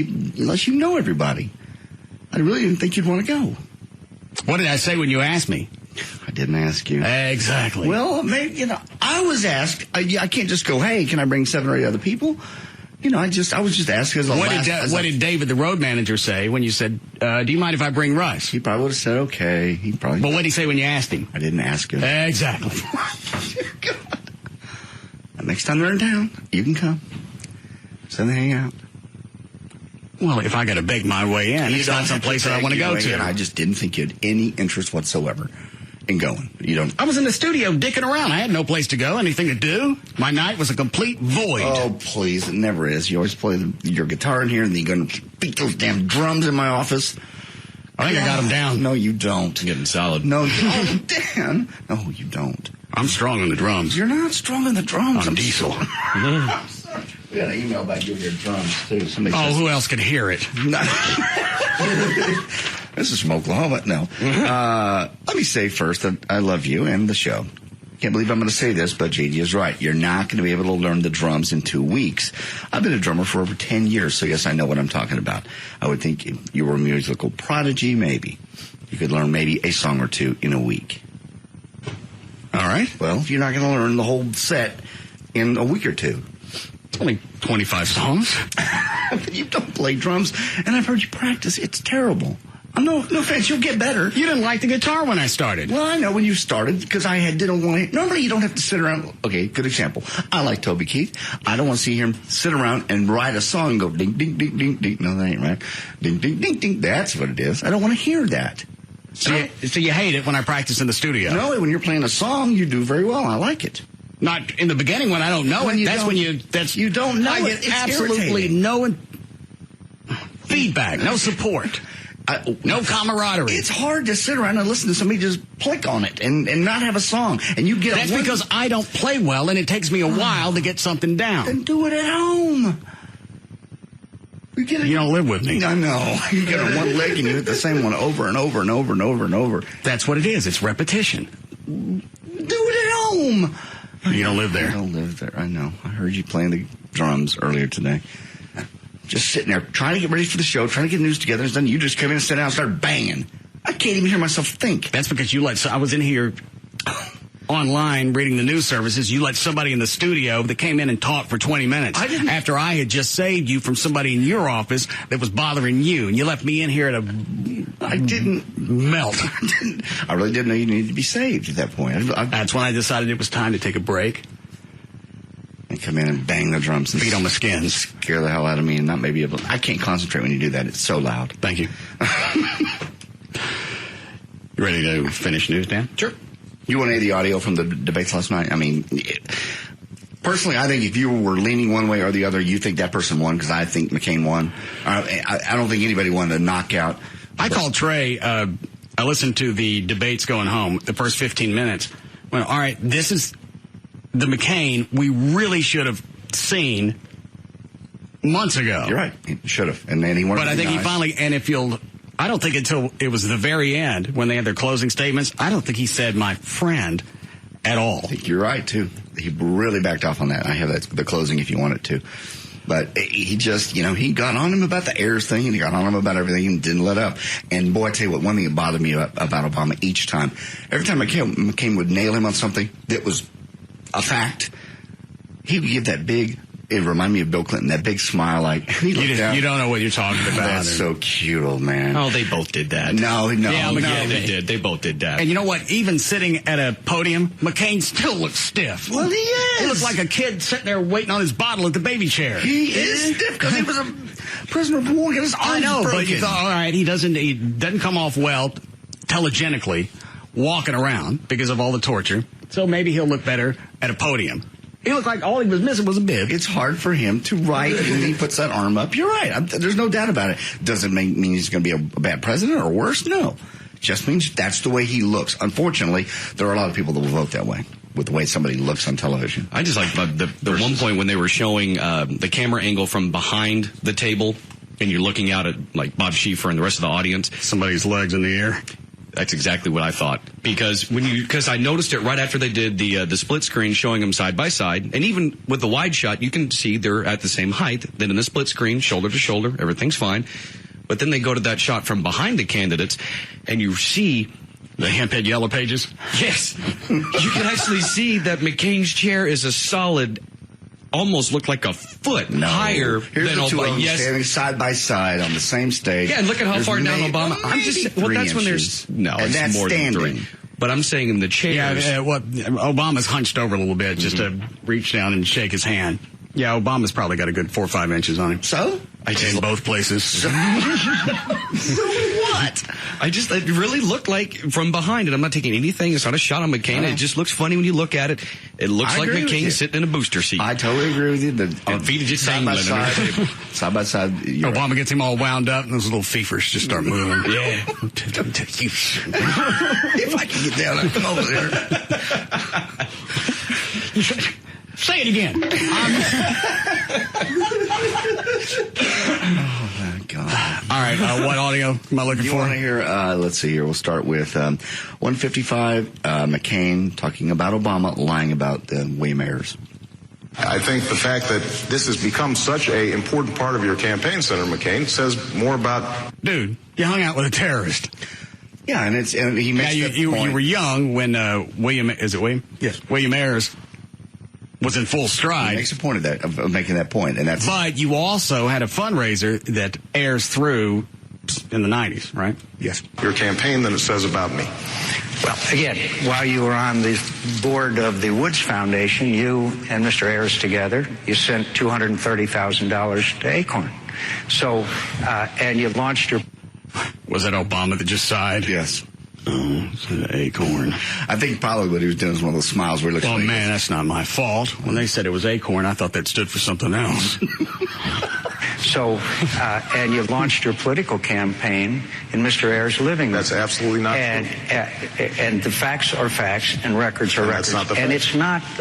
you know everybody. I really didn't think you'd want to go. What did I say when you asked me? I didn't ask you. Exactly. Well, maybe, I was asked. I can't just go, hey, can I bring 7 or 8 other people? I was just asking. What did David, the road manager, say when you said, do you mind if I bring Russ? He probably would have said, okay. But what did he say when you asked him? I didn't ask him. Exactly. God. Next time they're in town, you can come. So they hang out. Well, if I got to beg my way in, it's not someplace that I want to go to. I just didn't think you had any interest whatsoever in going. You don't. I was in the studio dicking around. I had no place to go, anything to do. My night was a complete void. Oh, please. It never is. You always play your guitar in here, and then you're going to beat those damn drums in my office. I think I got them down. No, you don't. Getting solid. No, Dan. No, you don't. I'm strong on the drums. You're not strong on the drums. I'm diesel. We got an email about you with your drums, too. Who else could hear it? This is from Oklahoma. No. Let me say first that I love you and the show. Can't believe I'm going to say this, but JD is right. You're not going to be able to learn the drums in 2 weeks. I've been a drummer for over 10 years, so yes, I know what I'm talking about. I would think if you were a musical prodigy, maybe. You could learn maybe a song or 2 in a week. All right. Well, if you're not going to learn the whole set in a week or 2. It's only 25 songs. You don't play drums, and I've heard you practice. It's terrible. No offense, you'll get better. You didn't like the guitar when I started. Well, I know when you started, because didn't want to. Normally, you don't have to sit around. Okay, good example. I like Toby Keith. I don't want to see him sit around and write a song and go ding, ding, ding, ding, ding. No, that ain't right. Ding, ding, ding, ding. That's what it is. I don't want to hear that. So you hate it when I practice in the studio? No, when you're playing a song, you do very well. I like it. Not in the beginning when I don't know it. You don't know I it. get absolutely no feedback, no support. No camaraderie. It's hard to sit around and listen to somebody just click on it and not have a song. And you get That's because I don't play well, and it takes me a while to get something down. Then do it at home. You don't live with me. I know. You get on one leg and you hit the same one over and over and over and over and over. That's what it is. It's repetition. Do it at home. You don't live there. I don't live there. I know. I heard you playing the drums earlier today. Just sitting there trying to get ready for the show, trying to get news together. And then you just come in and sit down and start banging. I can't even hear myself think. That's because I was in here online reading the news services. You let somebody in the studio that came in and talked for 20 minutes. After I had just saved you from somebody in your office that was bothering you. And you left me in here at I didn't melt. I really didn't know you needed to be saved at that point. That's when I decided it was time to take a break. And come in and bang the drums and beat on the skins. Scare the hell out of me and not maybe able. I can't concentrate when you do that. It's so loud. Thank you. You ready to finish news, Dan? Sure. You want any of the audio from the debates last night? I mean, personally, I think if you were leaning one way or the other, you think that person won because I think McCain won. I don't think anybody won a knockout. I called Trey. I listened to the debates going home, the first 15 minutes. Well, all right, this is the McCain we really should have seen months ago. You're right. He should have. And then he won. But I think he finally, and if you'll, I don't think until it was the very end when they had their closing statements, I don't think he said my friend at all. I think you're right, too. He really backed off on that. I have the closing if you want it to. But he just, he got on him about the heirs thing, and he got on him about everything and didn't let up. And, boy, I tell you what, one thing that bothered me about Obama each time, every time McCain would nail him on something that was a fact, he would give that big, it reminded me of Bill Clinton, that big smile like, you don't know what you're talking about. That's so cute, old man. Oh, they both did that. No. Yeah, they did. They both did that. And you know what? Even sitting at a podium, McCain still looks stiff. Well, he is. He looks like a kid sitting there waiting on his bottle at the baby chair. He is stiff because he was a prisoner of war. His arms I know, broken. but you thought, all right, he doesn't come off well telegenically walking around because of all the torture. So maybe he'll look better at a podium. He looked like all he was missing was a bib. It's hard for him to write when he puts that arm up. You're right. There's no doubt about it. Does it mean he's going to be a bad president or worse? No. Just means that's the way he looks. Unfortunately, there are a lot of people that will vote that way with the way somebody looks on television. I just like the one point when they were showing the camera angle from behind the table and you're looking out at like Bob Schieffer and the rest of the audience. Somebody's legs in the air. That's exactly what I thought. Because I noticed it right after they did the split screen showing them side by side. And even with the wide shot, you can see they're at the same height. Then in the split screen, shoulder to shoulder, everything's fine. But then they go to that shot from behind the candidates, and you see the hemp-head yellow pages. Yes. You can actually see that McCain's chair is a solid, almost looked like a foot higher Here's than the two Obama. of them Yes. standing side by side on the same stage. Yeah, and look at how far down Obama. I'm just that's when there's it's more than 3. But I'm saying in the chairs. Yeah, Obama's hunched over a little bit just to reach down and shake his hand. Yeah, Obama's probably got a good 4 or 5 inches on him. So? In both places. So what? It really looked like from behind it. I'm not taking anything. It's not a shot on McCain. It just looks funny when you look at it. It looks like McCain's sitting in a booster seat. I totally agree with you. And feet are just side by side. Side by side. Obama gets him all wound up and those little fevers just start moving. Yeah. If I can get down, I'll come over there. Say it again. Oh, my God. All right. What audio am I looking for? You want to hear, let's see here. We'll start with 155, McCain talking about Obama, lying about William Ayers. I think the fact that this has become such an important part of your campaign, Senator McCain, says more about... Dude, you hung out with a terrorist. Yeah, and he makes you were young when William Ayers was in full stride. He makes a point of making that point, and that's. But you also had a fundraiser that Ayers threw in the 90s, right? Yes. Your campaign than it says about me. Well, again, while you were on the board of the Woods Foundation, you and Mr. Ayers together, you sent $230,000 to Acorn. So, and you launched your. Was that Obama that just sighed? Yes. Oh, Acorn. I think probably what he was doing was one of those smiles where he looks like... man, that's not my fault. When they said it was Acorn, I thought that stood for something else. So, and you launched your political campaign in Mr. Ayers' living room. That's absolutely not true. And the facts are facts and records are records. That's not the and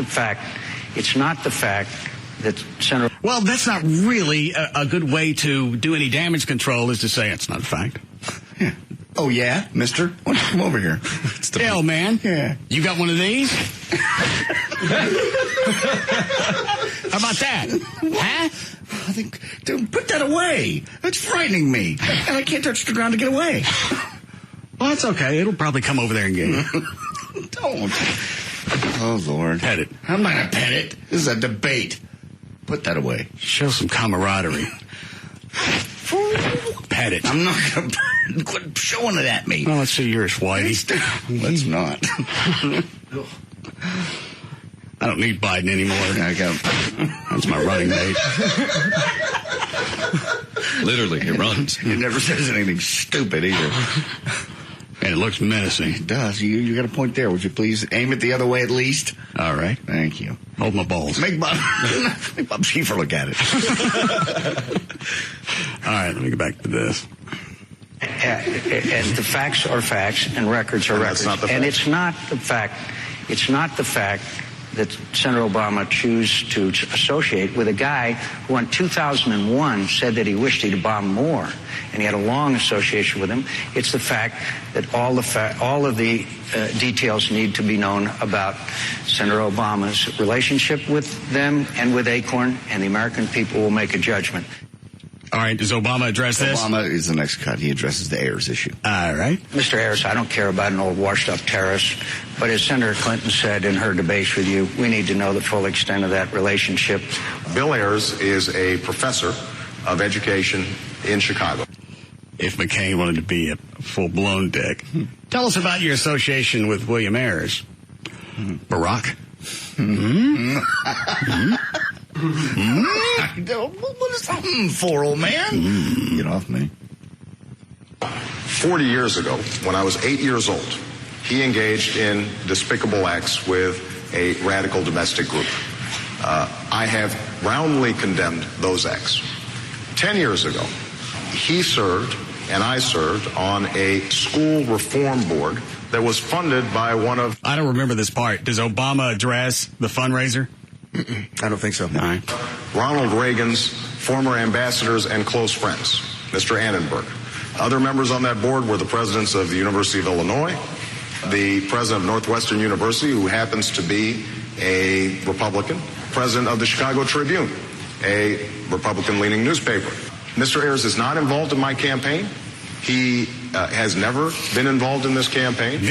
fact. It's not the fact that Senator... Well, that's not really a good way to do any damage control is to say it's not a fact. Yeah. Oh, yeah, mister? Why don't you come over here? Hell, man. Yeah. You got one of these? How about that? Huh? I think, dude, put that away. That's frightening me. And I can't touch the ground to get away. Well, that's okay. It'll probably come over there and get you. Don't. Oh, Lord. Pet it. I'm not going to pet it. This is a debate. Put that away. Show some camaraderie. Pet it. I'm not going to quit showing it at me. Well, let's see yours, Whitey. Let's not. I don't need Biden anymore. I got That's my running mate. Literally, he runs. He never says anything stupid either. And it looks menacing. It does. You got a point there. Would you please aim it the other way at least? All right. Thank you. Hold my balls. Make Bob Schieffer look at it. All right, let me get back to this. And the facts are facts, and records are records. And it's not the fact that Senator Obama chose to associate with a guy who in 2001 said that he wished he'd bomb more, and he had a long association with him. It's the fact that all of the details need to be known about Senator Obama's relationship with them and with Acorn, and the American people will make a judgment. All right, does Obama address this? Obama is the next cut. He addresses the Ayers issue. All right. Mr. Ayers, I don't care about an old washed-up terrorist, but as Senator Clinton said in her debates with you, we need to know the full extent of that relationship. Bill Ayers is a professor of education in Chicago. If McCain wanted to be a full-blown dick. Tell us about your association with William Ayers. Barack. What is that for, old man? Get off me. 40 years ago, when I was 8 years old, he engaged in despicable acts with a radical domestic group. I have roundly condemned those acts. 10 years ago, he served and I served on a school reform board that was funded by one of... I don't remember this part. Does Obama address the fundraiser? I don't think so. All right. Ronald Reagan's former ambassadors and close friends, Mr. Annenberg. Other members on that board were the presidents of the University of Illinois, the president of Northwestern University, who happens to be a Republican, president of the Chicago Tribune, a Republican-leaning newspaper. Mr. Ayers is not involved in my campaign. He has never been involved in this campaign.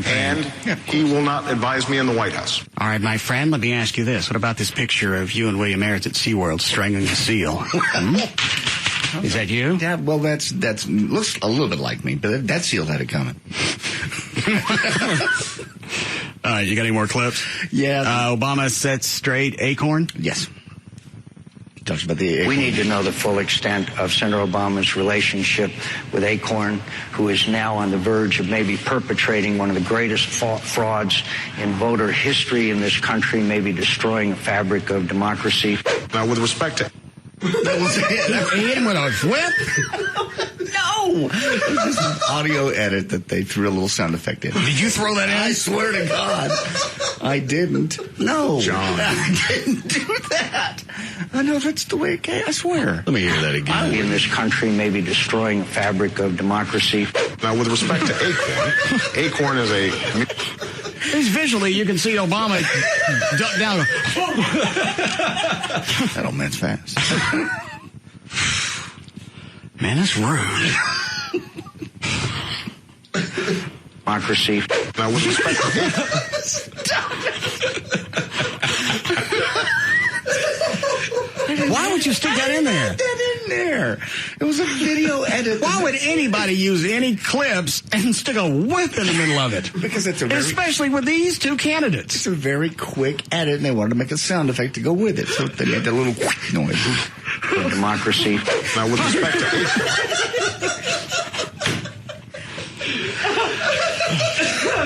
And he will not advise me in the White House. All right, my friend, let me ask you this. What about this picture of you and William Ayers at SeaWorld strangling a seal? Is that you? Yeah, well, that's looks a little bit like me, but that seal had it coming. All right, you got any more clips? Yeah. Obama sets straight Acorn? Yes. Talks about the We need to know the full extent of Senator Obama's relationship with Acorn, who is now on the verge of maybe perpetrating one of the greatest frauds in voter history in this country, maybe destroying the fabric of democracy. Now, with respect to... That was it. He hit him with a whip? No. It was just an audio edit that they threw a little sound effect in. Did you throw that in? I swear to God. I didn't. No. John. I didn't do that. I know that's the way it came. I swear. Let me hear that again. In this country, maybe destroying the fabric of democracy. Now, with respect to Acorn, Acorn is a... Visually, you can see Obama duck down. That old man's fast. Man, that's rude. Democracy. Now, with respect to Why would you stick that in there? Put that in there. It was a video edit. Why would anybody use any clips and stick a whip in the middle of it? Because it's a very... Especially with these two candidates. It's a very quick edit, and they wanted to make a sound effect to go with it. So they made that little noise. Democracy. Now, with respect to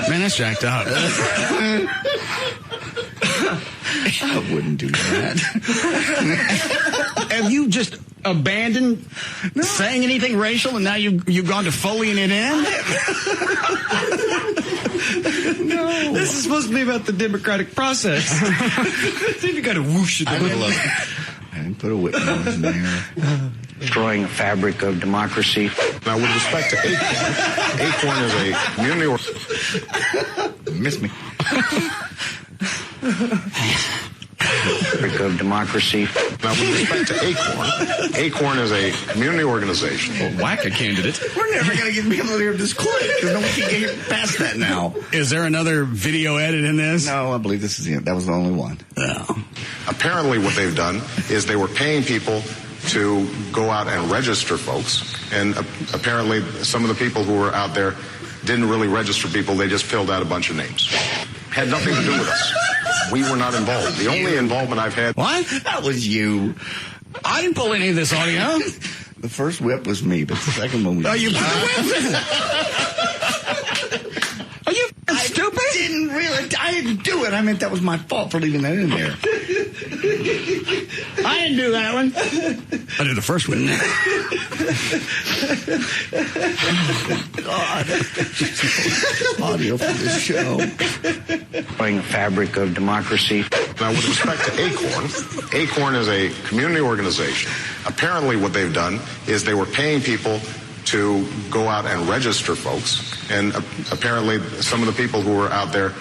Man, that's jacked up. I wouldn't do that. Have you just abandoned saying anything racial, and now you've gone to foleying it in? No. This is supposed to be about the democratic process. You got to whoosh in the middle of it. I didn't put a whip nose in there. destroying a fabric of democracy. Now, with respect to Acorn is a community... Miss me. Fabric of democracy. Now, with respect to Acorn is a community organization. Well, whack a candidate. We're never going to be able to hear this clip because no one can get past that now. Is there another video edit in this? No, I believe this is it. That was the only one. Oh. Apparently what they've done is they were paying people to go out and register folks. And apparently some of the people who were out there didn't really register people. They just filled out a bunch of names. Had nothing to do with us. We were not involved. The only involvement I've had... What? That was you. I didn't pull any of this audio. The first whip was me, but the second one was Are you Are you stupid? I didn't do it. I meant that was my fault for leaving that in there. I didn't do that one. I did the first one. God. Audio for this show. Destroying a fabric of democracy. Now, with respect to Acorn is a community organization. Apparently what they've done is they were paying people to go out and register folks. And apparently some of the people who were out there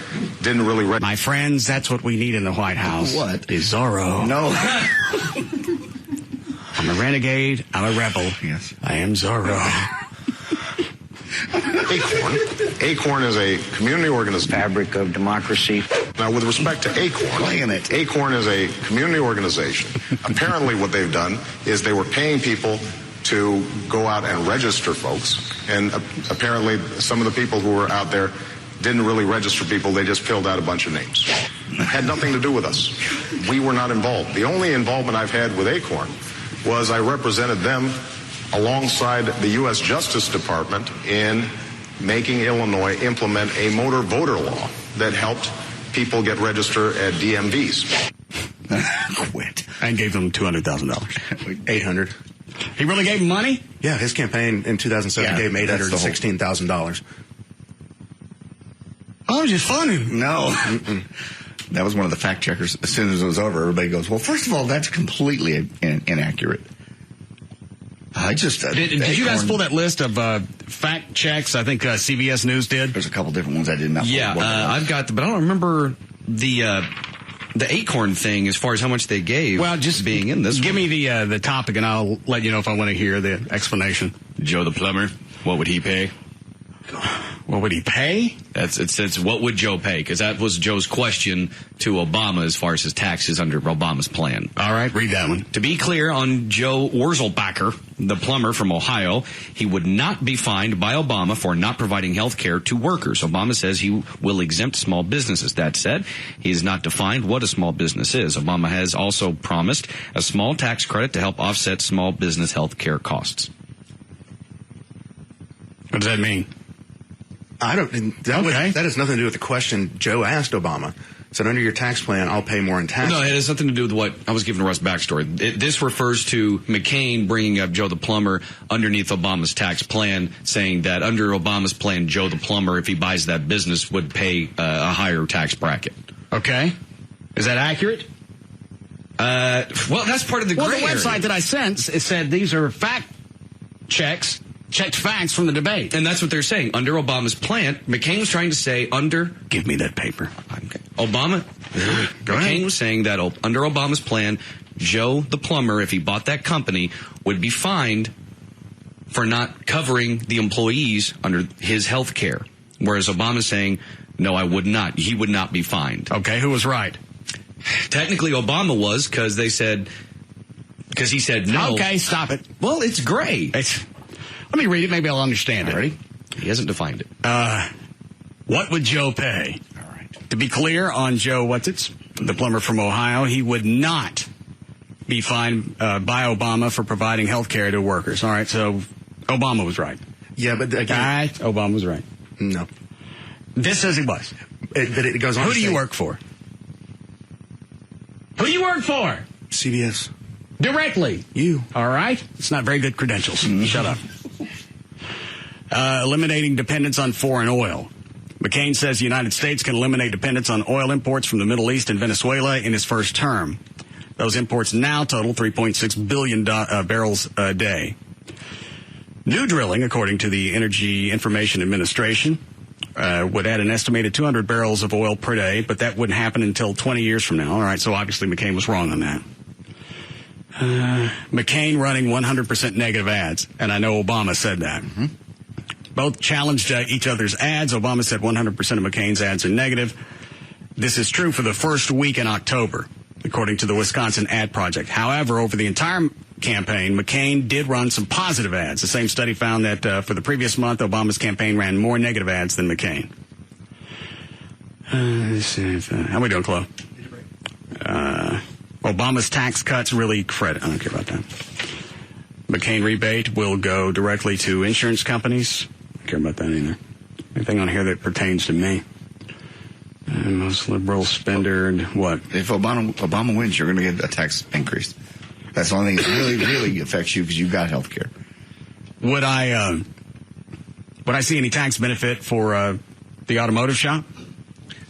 didn't really register. My friends, that's what we need in the White House. What? Is Zorro. No. I'm a renegade. I'm a rebel. Yes. I am Zorro. Acorn is a community organization. Fabric of democracy. Now, with respect to Acorn is a community organization. Apparently what they've done is they were paying people to go out and register folks. And apparently some of the people who were out there didn't really register people. They just filled out a bunch of names. Had nothing to do with us. We were not involved. The only involvement I've had with Acorn was I represented them alongside the U.S. Justice Department in making Illinois implement a motor voter law that helped people get registered at DMVs. Quit. And gave them $200,000. $800. He really gave him money? Yeah, his campaign in 2007 gave him $816,000. Oh, just funny. No. That was one of the fact checkers. As soon as it was over, everybody goes, well, first of all, that's completely inaccurate. I just... Did you guys pull that list of fact checks? I think CBS News did. There's a couple different ones I did not. Yeah, I've got, but I don't remember the Acorn thing as far as how much they gave. Well, just being in this. Give me the topic, and I'll let you know if I want to hear the explanation. Joe the plumber, what would he pay? What would he pay? It says, what would Joe pay? Because that was Joe's question to Obama as far as his taxes under Obama's plan. All right, read that one. To be clear, on Joe Wurzelbacher, the plumber from Ohio, he would not be fined by Obama for not providing health care to workers. Obama says he will exempt small businesses. That said, he has not defined what a small business is. Obama has also promised a small tax credit to help offset small business health care costs. What does that mean? I don't. That has nothing to do with the question Joe asked Obama. Said, under your tax plan, I'll pay more in tax. No, it has nothing to do with what I was giving Russ backstory. This refers to McCain bringing up Joe the plumber underneath Obama's tax plan, saying that under Obama's plan, Joe the plumber, if he buys that business, would pay a higher tax bracket. Okay. Is that accurate? Well, that's part of the gray the website area that I sent, it said these are fact checks. Checked facts from the debate. And that's what they're saying. Under Obama's plan, McCain was trying to say Give me that paper. Obama. McCain was saying that under Obama's plan, Joe the plumber, if he bought that company, would be fined for not covering the employees under his health care. Whereas Obama's saying, no, I would not. He would not be fined. Okay, who was right? Technically, Obama was, because he said no. Okay, stop it. Well, it's gray. Let me read it. Maybe I'll understand it. Ready? He hasn't defined it. What would Joe pay? All right. To be clear on Joe, the plumber from Ohio, he would not be fined by Obama for providing health care to workers. All right, so Obama was right. Yeah, but again... Obama was right. No. This says he was. But it goes on Who do you work for? Who do you work for? CBS. Directly. You. All right. It's not very good credentials. Shut up. Eliminating dependence on foreign oil. McCain says the United States can eliminate dependence on oil imports from the Middle East and Venezuela in his first term. Those imports now total 3.6 billion barrels a day. New drilling, according to the Energy Information Administration, would add an estimated 200 barrels of oil per day, but that wouldn't happen until 20 years from now. All right, so obviously McCain was wrong on that. McCain running 100% negative ads, and I know Obama said that. Mm-hmm. Both challenged each other's ads. Obama said 100% of McCain's ads are negative. This is true for the first week in October, according to the Wisconsin Ad Project. However, over the entire campaign, McCain did run some positive ads. The same study found that for the previous month, Obama's campaign ran more negative ads than McCain. How we doing, Chloe? Obama's tax cuts really credit. I don't care about that. McCain rebate will go directly to insurance companies. I don't care about that either. Anything on here that pertains to me. Most liberal spender. What? If Obama wins, you're going to get a tax increase. That's the only thing that really affects you because you've got health care. Would I see any tax benefit for the automotive shop?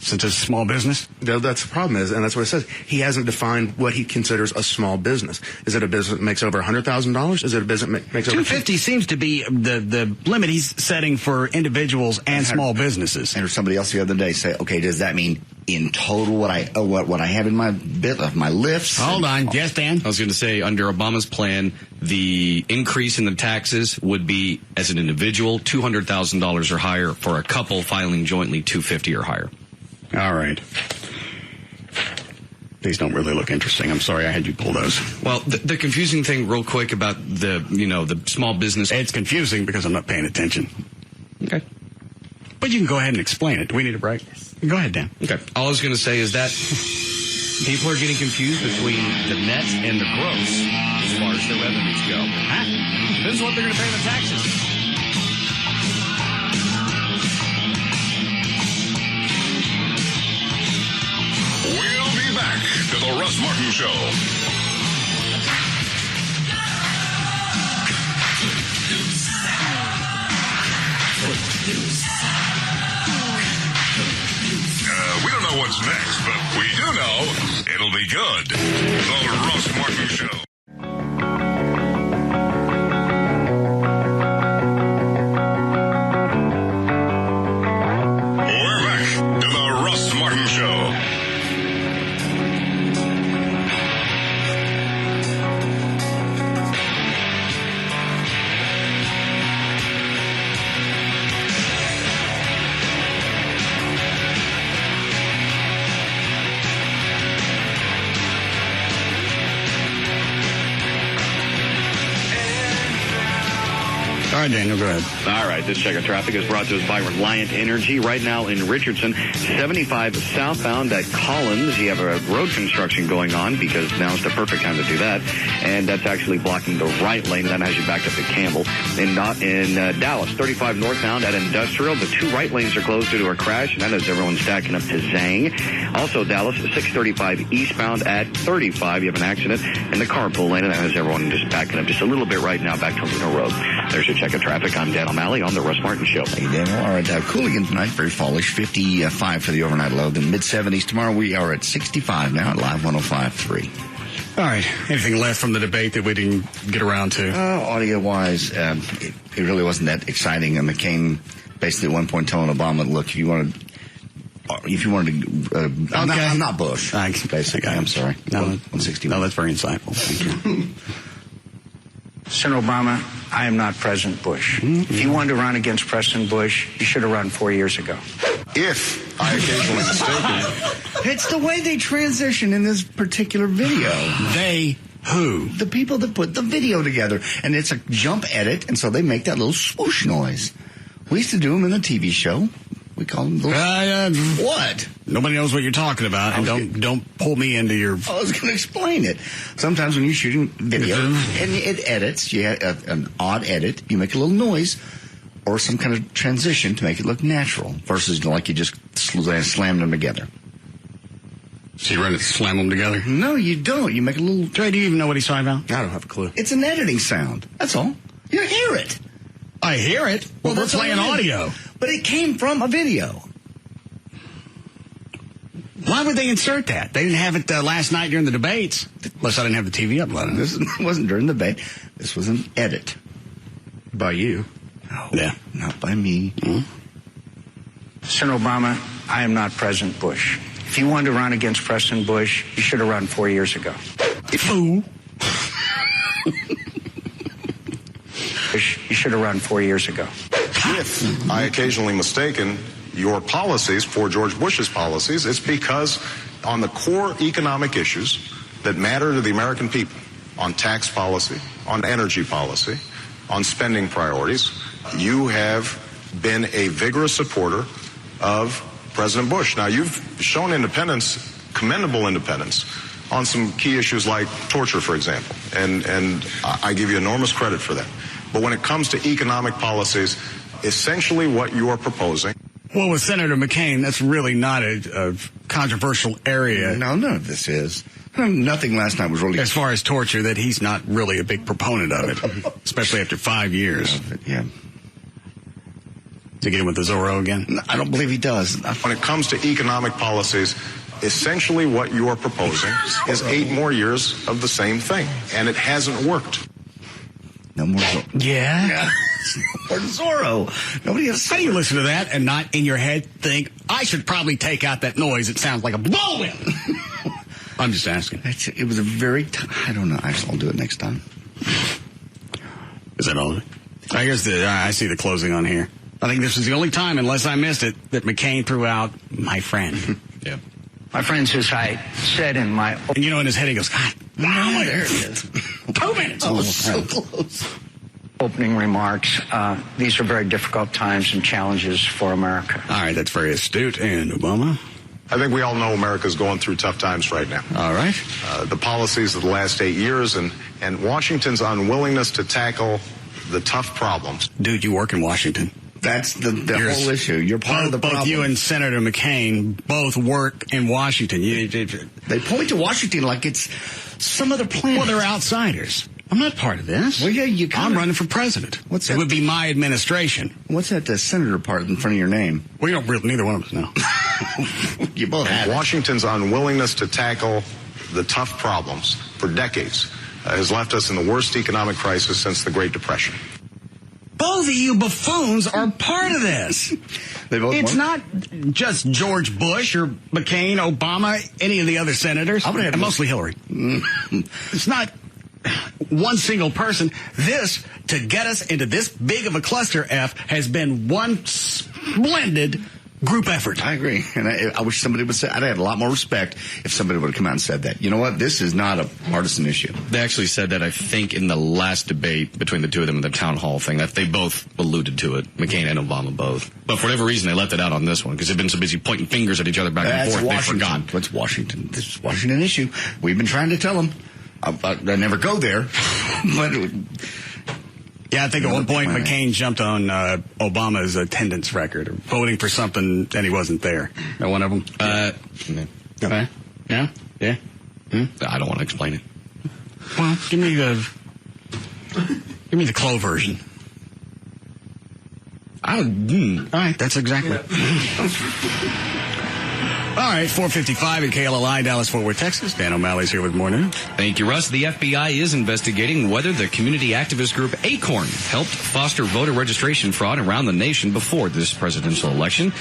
Since it's a small business? No, that's the problem and that's what it says. He hasn't defined what he considers a small business. Is it a business that makes over $100,000? Is it a business that makes over $250 seems to be the limit he's setting for individuals and small businesses. And somebody else the other day say, okay, does that mean in total what I have in my bit of my lifts? Hold on. Yes, Dan? I was going to say, under Obama's plan, the increase in the taxes would be, as an individual, $200,000 or higher. For a couple filing jointly, $250 or higher. All right. These don't really look interesting. I'm sorry I had you pull those. Well, the confusing thing real quick about the small business. It's confusing because I'm not paying attention. Okay. But you can go ahead and explain it. Do we need a break? Go ahead, Dan. Okay. All I was going to say is that people are getting confused between the net and the gross as far as their revenues go. This is what they're going to pay the taxes. We'll be back to the Russ Martin Show. We don't know what's next, but we do know it'll be good. The Russ Martin Show. We're back to the Russ Martin Show. All right, Daniel, go ahead. All right, this check of traffic is brought to us by Reliant Energy. Right now in Richardson, 75 southbound at Collins. You have a road construction going on because now's the perfect time to do that. And that's actually blocking the right lane, and that has you backed up to Campbell. In Dallas, 35 northbound at Industrial. The two right lanes are closed due to a crash, and that has everyone stacking up to Zang. Also, Dallas, 635 eastbound at 35. You have an accident in the carpool lane, and that has everyone just backing up just a little bit right now back to Reno Road. There's your check of traffic. I'm Dan O'Malley on the Russ Martin Show. Hey, Daniel. All right, cool again tonight. Very fallish. 55 for the overnight low. Then mid-70s tomorrow. We are at 65 now at Live 105.3. All right. Anything left from the debate that we didn't get around to? Audio-wise, it really wasn't that exciting. McCain basically at one point telling Obama, look, if you wanted to, I'm not Bush. Basically, I'm sorry. No, 161. No, that's very insightful. Thank you. Senator Obama, I am not President Bush. Mm-hmm. If you wanted to run against President Bush, you should have run 4 years ago. If I occasionally mistaken. It's the way they transition in this particular video. They who? The people that put the video together. And it's a jump edit, and so they make that little swoosh noise. We used to do them in the TV show. We call them what? Nobody knows what you're talking about, and don't pull me into your... I was going to explain it. Sometimes when you're shooting video and it edits, you have an odd edit, you make a little noise or some kind of transition to make it look natural versus like you just slam them together. So you run it, slam them together? No, you don't. You make a little... Trey, do you even know what he's talking about? I don't have a clue. It's an editing sound. That's all. You hear it. I hear it. Well, we're playing audio. But it came from a video. Why would they insert that? They didn't have it last night during the debates. Unless I didn't have the TV up. This wasn't during the debate. This was an edit. By you. No, not by me. Mm-hmm. Senator Obama, I am not President Bush. If you wanted to run against President Bush, you should have run 4 years ago. Fool. You should have run 4 years ago. If I occasionally mistaken your policies for George Bush's policies, it's because on the core economic issues that matter to the American people, on tax policy, on energy policy, on spending priorities, you have been a vigorous supporter of President Bush. Now, you've shown independence, commendable independence, on some key issues like torture, for example, and I give you enormous credit for that. But when it comes to economic policies, essentially what you are proposing... Well, with Senator McCain, that's really not a controversial area. No, none of this is. Nothing last night was really... As far as torture, that he's not really a big proponent of it, especially after 5 years. Yeah. To get him with the Zorro again? No, I don't believe he does. When it comes to economic policies, essentially what you are proposing is 8 more years of the same thing, and it hasn't worked. No more Zorro. Yeah? Or Zorro. Nobody has... How do you listen to that and not in your head think, I should probably take out that noise? It sounds like a bullwhip. I'm just asking. It was a very... I don't know. I'll do it next time. Is that all of it? I guess I see the closing on here. I think this was the only time, unless I missed it, that McCain threw out my friend. Yeah. My friends, as I said in my... And you know, in his head, he goes, God, wow, there it is. 2 minutes. Oh, so close. Opening remarks, these are very difficult times and challenges for America. All right, that's very astute. And Obama? I think we all know America's going through tough times right now. All right. The policies of the last 8 years and Washington's unwillingness to tackle the tough problems. Dude, you work in Washington. That's the whole issue. You're part of the problem. Both you and Senator McCain both work in Washington. They point to Washington like it's some other planet. Well, they're outsiders. I'm not part of this. Well, yeah, I'm running for president. What's that? It would be my administration. What's that senator part in front of your name? We don't really, neither one of us know. You both have it. Washington's unwillingness to tackle the tough problems for decades has left us in the worst economic crisis since the Great Depression. Both of you buffoons are part of this. It's not just George Bush or McCain, Obama, any of the other senators, and mostly Hillary. It's not one single person. This, to get us into this big of a cluster F, has been one splendid group effort. I agree. And I wish somebody would say, I'd have a lot more respect if somebody would have come out and said that. You know what? This is not a partisan issue. They actually said that, I think, in the last debate between the two of them in the town hall thing, that they both alluded to it, McCain and Obama both. But for whatever reason, they left it out on this one because they've been so busy pointing fingers at each other back and forth, they forgot. What's Washington? This is a Washington issue. We've been trying to tell them. I never go there. But yeah, I think at one point McCain jumped on Obama's attendance record, or voting for something and he wasn't there. That one of them? Okay. Yeah? Yeah? I don't want to explain it. Well, give me the Clo version. All right, that's exactly it. All right, 4:55 at KLLI, Dallas-Fort Worth, Texas. Dan O'Malley's here with more news. Thank you, Russ. The FBI is investigating whether the community activist group Acorn helped foster voter registration fraud around the nation before this presidential election.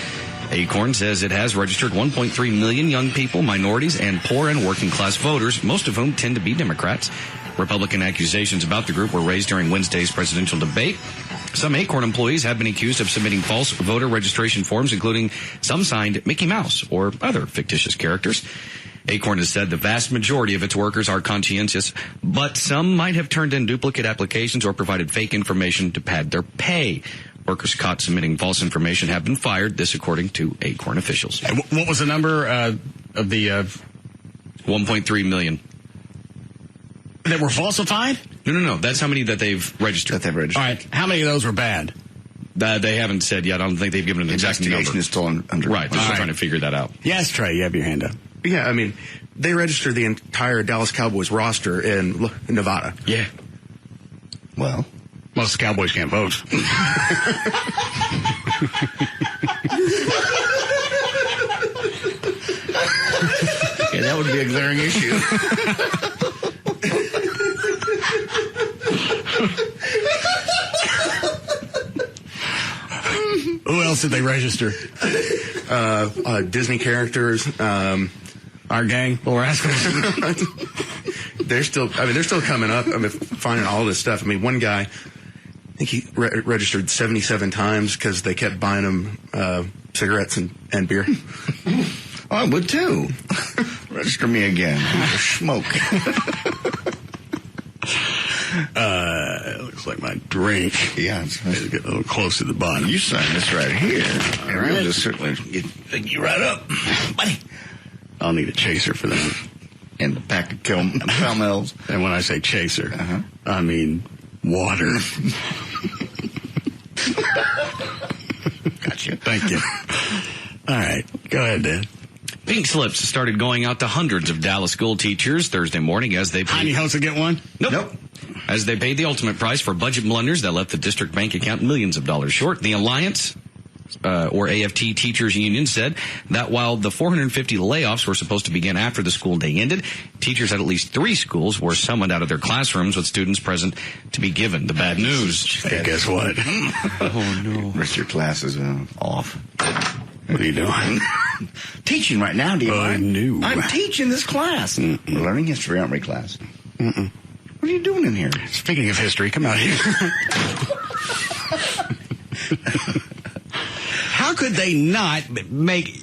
Acorn says it has registered 1.3 million young people, minorities, and poor and working class voters, most of whom tend to be Democrats. Republican accusations about the group were raised during Wednesday's presidential debate. Some Acorn employees have been accused of submitting false voter registration forms, including some signed Mickey Mouse or other fictitious characters. Acorn has said the vast majority of its workers are conscientious, but some might have turned in duplicate applications or provided fake information to pad their pay. Workers caught submitting false information have been fired, this according to Acorn officials. What was the number of the... 1.3 million. That were falsified? No. That's how many that they've registered. All right. How many of those were bad? They haven't said yet. I don't think they've given an exact number. Investigation is still under. Right. They're still trying to figure that out. Yes, Trey, you have your hand up. Yeah, I mean, they registered the entire Dallas Cowboys roster in Nevada. Yeah. Well, most of the Cowboys can't vote. Yeah, that would be a glaring issue. Who else did they register? Disney characters. Our gang, Little Rascals. They're still coming up. Finding all this stuff. One guy, I think he registered 77 times because they kept buying him cigarettes and beer. I would too. Register me again. Smoke. It looks like my drink. Yeah, it's get a little close to the bottom. You sign this right here. And we'll just certainly pick you right up, buddy. I'll need a chaser for that. And a pack of caramels. And when I say chaser, I mean water. Gotcha. Thank you. All right. Go ahead, Dan. Pink slips started going out to hundreds of Dallas school teachers Thursday morning as they paid. Heidi Hosa get one? Nope. As they paid the ultimate price for budget blunders that left the district bank account millions of dollars short. The Alliance, or AFT Teachers Union, said that while the 450 layoffs were supposed to begin after the school day ended, teachers at least 3 schools were summoned out of their classrooms with students present to be given the bad news. Hey, guess what? Oh, no. Rest of your classes off. What are you doing? Teaching right now, do you mind? No. I'm teaching this class. We're learning history, aren't we, class? Mm-mm. What are you doing in here? Speaking of history, come out here. How could they not make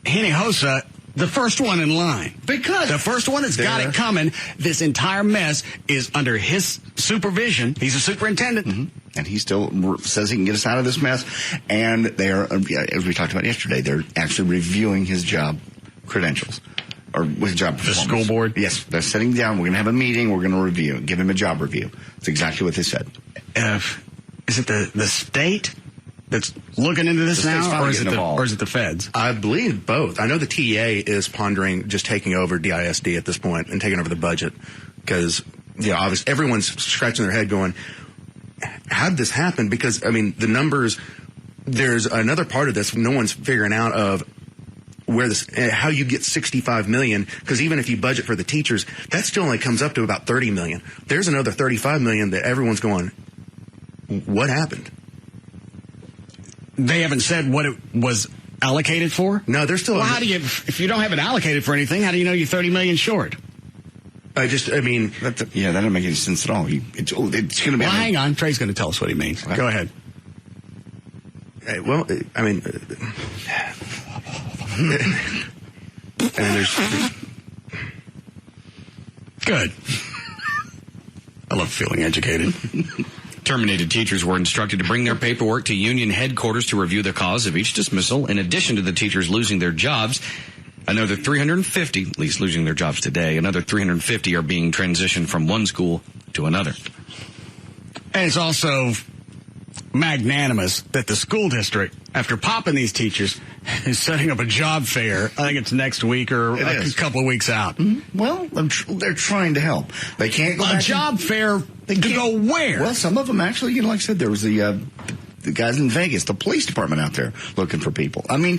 Henny Hosa the first one in line? Because the first one that's got it coming. This entire mess is under his supervision. He's a superintendent. Mm-hmm. And he still says he can get us out of this mess. And they are, as we talked about yesterday, they're actually reviewing his job credentials. Or his job performance. The school board? Yes. They're sitting down. We're going to have a meeting. We're going to review. Give him a job review. That's exactly what they said. Is it the state that's looking into this now? Or is it the feds? I believe both. I know the TA is pondering just taking over DISD at this point and taking over the budget. Because, obviously everyone's scratching their head going, how'd this happen? Because, the numbers, there's another part of this no one's figuring out of where this, how you get $65 million, because even if you budget for the teachers, that still only comes up to about $30 million. There's another $35 million that everyone's going, what happened? They haven't said what it was allocated for? No, they're still... Well, how do you, if you don't have it allocated for anything, how do you know you're $30 million short? That doesn't make any sense at all. It's going to be... Well, hang on. Trey's going to tell us what he means. Okay. Go ahead. Good. I love feeling educated. Terminated teachers were instructed to bring their paperwork to union headquarters to review the cause of each dismissal. In addition to the teachers losing their jobs, another 350, at least losing their jobs today, another 350 are being transitioned from one school to another. And it's also magnanimous that the school district, after popping these teachers, is setting up a job fair. I think it's next week or a couple of weeks out. Mm-hmm. Well, they're trying to help. They can't go back. A job fair to go where? Well, some of them actually, like I said, there was the guys in Vegas, the police department out there looking for people. I know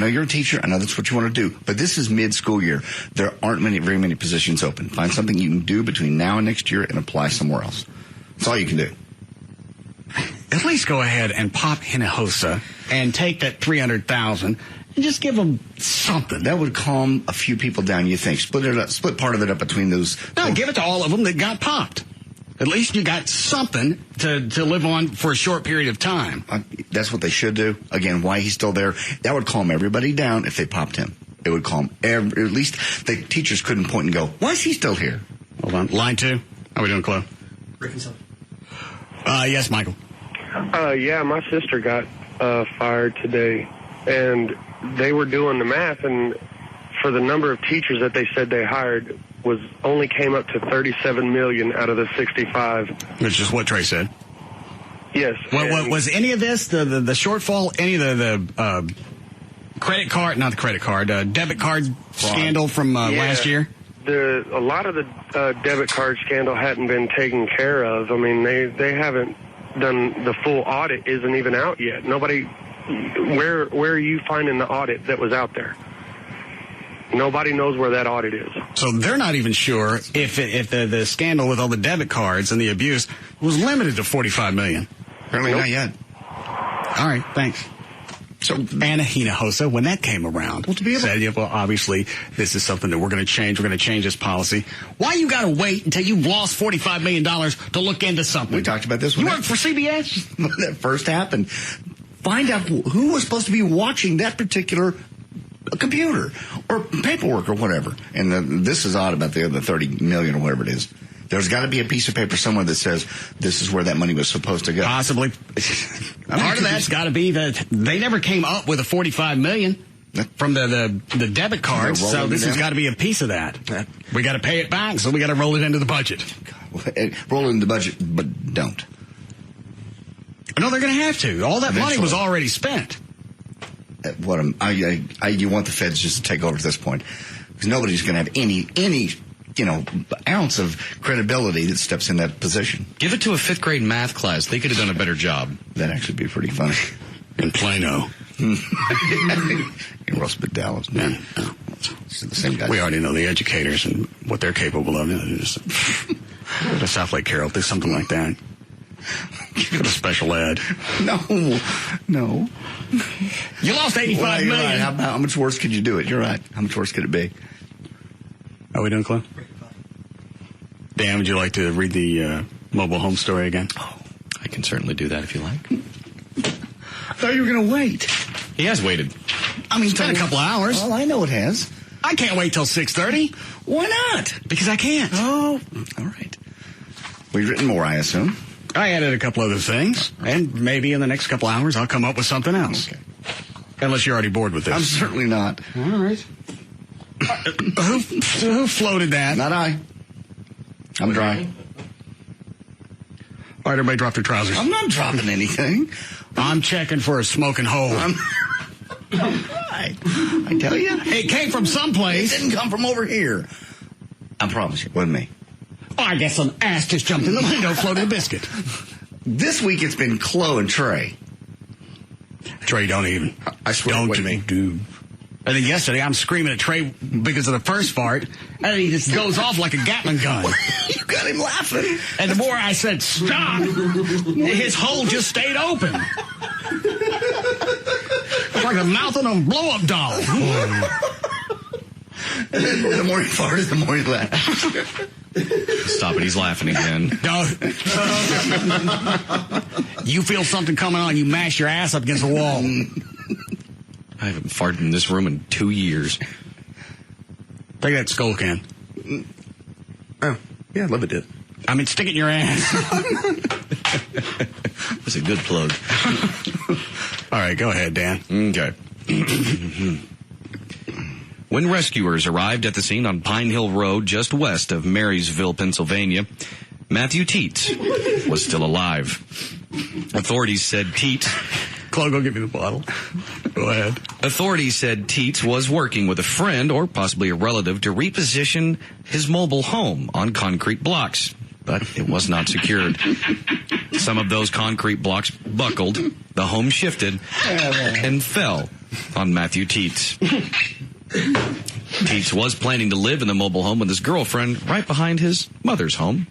you're a teacher. I know that's what you want to do. But this is mid-school year. There aren't very many positions open. Find something you can do between now and next year and apply somewhere else. That's all you can do. At least go ahead and pop Hinojosa and take that $300,000 and just give them something. That would calm a few people down, you think. Split part of it up between those. No, give it to all of them that got popped. At least you got something to live on for a short period of time. That's what they should do. Again, why he's still there. That would calm everybody down if they popped him. It would calm at least the teachers couldn't point and go, why is he still here? Hold on. Line 2. How are we doing, Chloe? Yes, Michael. Yeah, my sister got fired today, and they were doing the math, and for the number of teachers that they said they hired only came up to $37 million out of the 65. Which is what Trey said. Yes. What was any of this the shortfall? Any of the credit card? Not the credit card. Debit card scandal from last year. A lot of the debit card scandal hadn't been taken care of. They haven't done the full audit. Isn't even out yet. Nobody. Where are you finding the audit that was out there? Nobody knows where that audit is. So they're not even sure if the scandal with all the debit cards and the abuse was limited to $45 million. Apparently not yet. All right, thanks. So Anna Hinojosa, when that came around, said, yeah, well, obviously, this is something that we're going to change. We're going to change this policy. Why you got to wait until you've lost $45 million to look into something? We talked about this. You work for CBS? When that first happened. Find out who was supposed to be watching that particular computer or paperwork or whatever. And this is odd about the other $30 million or whatever it is. There's got to be a piece of paper somewhere that says this is where that money was supposed to go. Possibly. Part of that's got to be that they never came up with a $45 million from the debit cards, so this has got to be a piece of that. We got to pay it back, so we got to roll it into the budget. Roll it into the budget, but don't. No, they're going to have to. All that money was already spent. You want the feds just to take over at this point, because nobody's going to have any ounce of credibility that steps in that position. Give it to a 5th grade math class. They could have done a better job. That'd actually be pretty funny. In Plano. In Russ Dallas. Yeah. It's the same guy. We already know the educators and what they're capable of. Just go to South Lake Carroll, do something like that. Go to special ed. No. You lost $85 million. Right. How much worse could you do it? You're right. How much worse could it be? Are we doing, Cliff? Dan, would you like to read the mobile home story again? Oh, I can certainly do that if you like. I thought you were going to wait. He has waited. I mean, it's been a couple of hours. Well, I know it has. I can't wait till 6:30. Why not? Because I can't. Oh, all right. We've written more, I assume. I added a couple other things, and maybe in the next couple of hours I'll come up with something else. Okay. Unless you're already bored with this. I'm certainly not. All right. Who floated that? Not I. I'm dry. All right, everybody drop their trousers. I'm not dropping anything. I'm checking for a smoking hole. Right. I tell you. It came from someplace. It didn't come from over here. I promise you. It wasn't me. Oh, I guess some ass just jumped in the window, floated a biscuit. This week it's been Chloe and Trey. Trey, don't even. I swear it wasn't me. Dude. And then yesterday, I'm screaming at Trey because of the first fart, and then he just goes off like a Gatling gun. You got him laughing. And the more I said, stop, his hole just stayed open. It's like the mouth of a blow-up doll. The more he farted, the more he laughed. Stop it, he's laughing again. No. You feel something coming on, you mash your ass up against the wall. I haven't farted in this room in 2 years. Take that skull can. Oh, yeah, I love it, did. I mean, stick it in your ass. That's a good plug. All right, go ahead, Dan. Okay. When rescuers arrived at the scene on Pine Hill Road just west of Marysville, Pennsylvania, Matthew Teets was still alive. Authorities said Teets... Chloe, go get me the bottle. Go ahead. Authorities said Teets was working with a friend or possibly a relative to reposition his mobile home on concrete blocks, but it was not secured. Some of those concrete blocks buckled, the home shifted, and fell on Matthew Teets. Teets was planning to live in the mobile home with his girlfriend right behind his mother's home.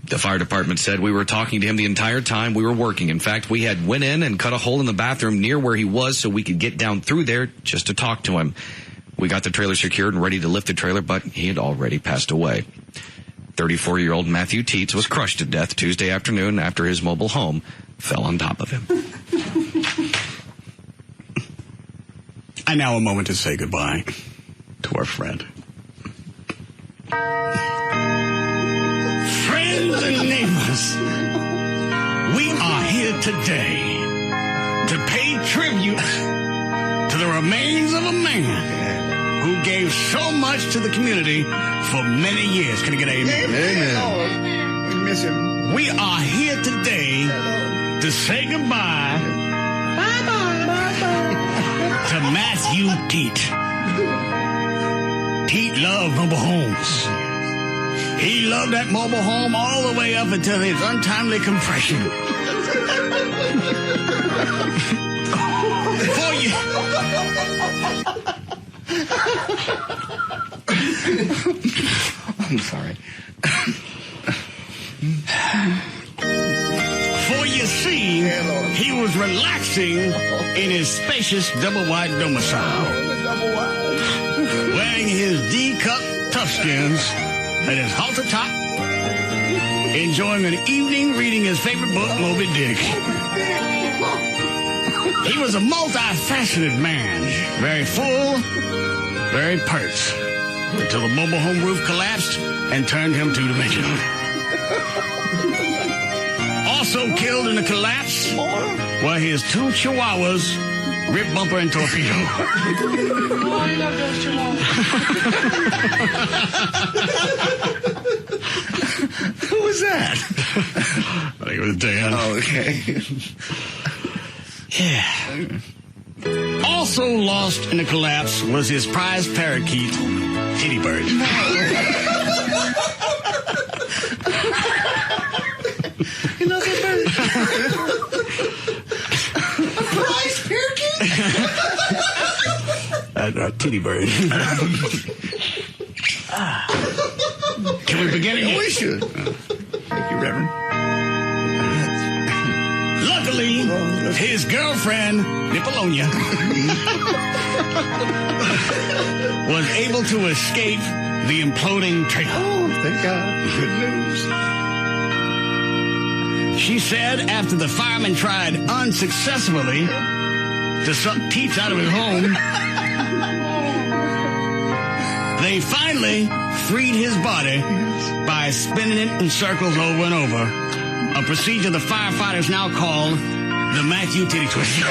The fire department said we were talking to him the entire time we were working. In fact, we had went in and cut a hole in the bathroom near where he was so we could get down through there just to talk to him. We got the trailer secured and ready to lift the trailer, but he had already passed away. 34-year-old Matthew Teets was crushed to death Tuesday afternoon after his mobile home fell on top of him. And now a moment to say goodbye to our friend. Friends and neighbors, we are here today to pay tribute to the remains of a man who gave so much to the community for many years. Can I get an amen? Amen. Oh, we miss him. We are here today to say goodbye to Matthew Teet. Teet loved mobile homes. He loved that mobile home all the way up until his untimely compression. Before you... I'm sorry. For you see, he was relaxing in his spacious double-wide domicile, wearing his D-cup toughskins at his halter top, enjoying an evening reading his favorite book, Moby Dick. He was a multifaceted man, very full, very pert, until the mobile home roof collapsed and turned him two-dimensional. Also killed in the collapse were his two chihuahuas, Rip Bumper and Torpedo. Oh, I love those chihuahuas. Who was that? I think it was Dan. Oh, okay. Yeah. Also lost in the collapse was his prized parakeet, Titty Bird. You know that bird? A prize parakeet? Titty Bird. Can we begin again? We should. Thank you, Reverend. Luckily, his girlfriend, Nipolonia, was able to escape the imploding trailer. Oh, thank God. Good news. She said after the fireman tried unsuccessfully to suck teeth out of his home, they finally freed his body by spinning it in circles over and over, a procedure the firefighters now call the Matthew Titty Twister.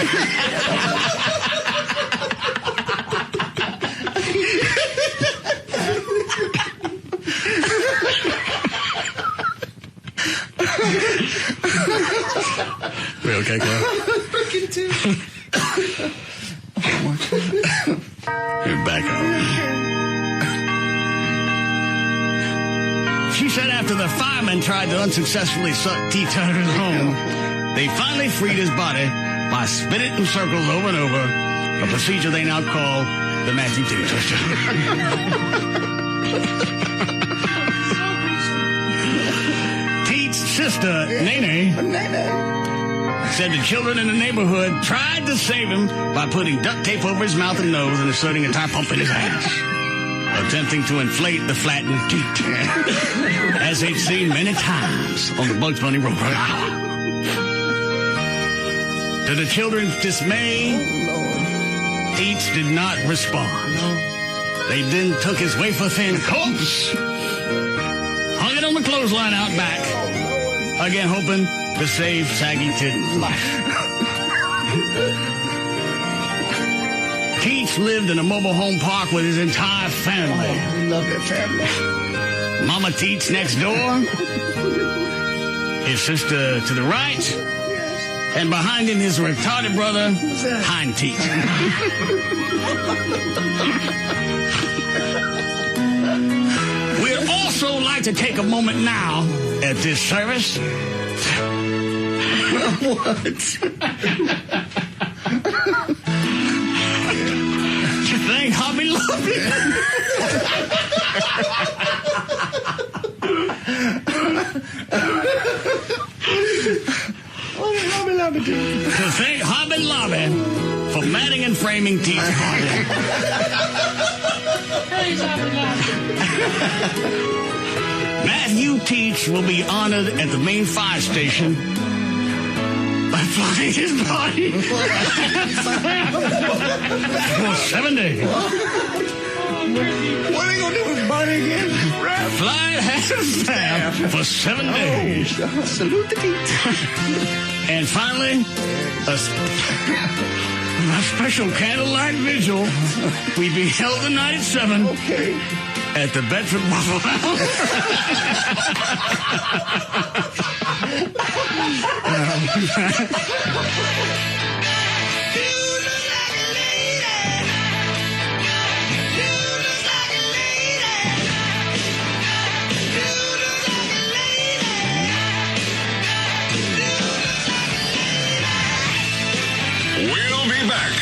We okay, Clark? We're back up. She said after the fireman tried to unsuccessfully suck teeth out of his home, they finally freed his body by spinning it in circles over and over, a procedure they now call the Matthew Titty Twister. Teet's sister, Nene, said the children in the neighborhood tried to save him by putting duct tape over his mouth and nose and inserting a tire pump in his ass, attempting to inflate the flattened teat, as they've seen many times on the Bugs Bunny road. To the children's dismay, Teats did not respond. They then took his wafer-thin corpse, hung it on the clothesline out back, again hoping to save Saggy Tit's life. Keats lived in a mobile home park with his entire family. Oh, we love that family. Mama Teats next door, his sister to the right, and behind him his retarded brother, Hind Teats. We'd also like to take a moment now at this service What? to thank Hobby Lobby. What did Hobby Lobby do? To thank Hobby Lobby for matting and framing Teats' party. Praise Hobby Lobby. Matthew Teats will be honored at the main fire station by flying his body for 7 days. What are they going to do with his body again? Fly half staff for 7 days. Salute the Teats. And finally, a special candlelight vigil will be held tonight at 7. Okay. At the Bedford Waffle House. We'll be back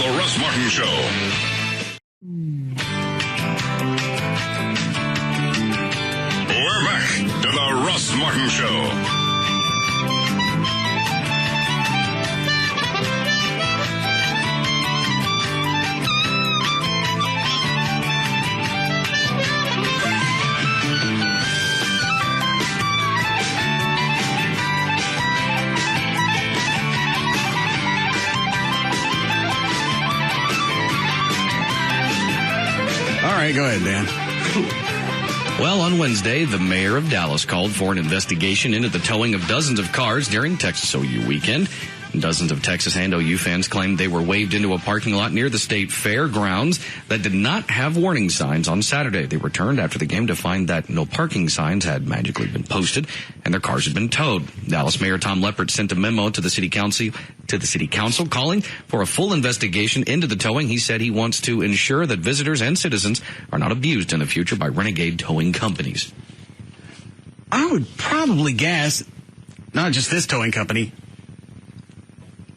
The Russ Martin Show. We're back to The Russ Martin Show. All right, go ahead, Dan. Well, on Wednesday, the mayor of Dallas called for an investigation into the towing of dozens of cars during Texas OU weekend. Dozens of Texas and OU fans claimed they were waved into a parking lot near the state fairgrounds that did not have warning signs on Saturday. They returned after the game to find that no parking signs had magically been posted and their cars had been towed. Dallas Mayor Tom Leppert sent a memo to the city council calling for a full investigation into the towing. He said he wants to ensure that visitors and citizens are not abused in the future by renegade towing companies. I would probably guess not just this towing company,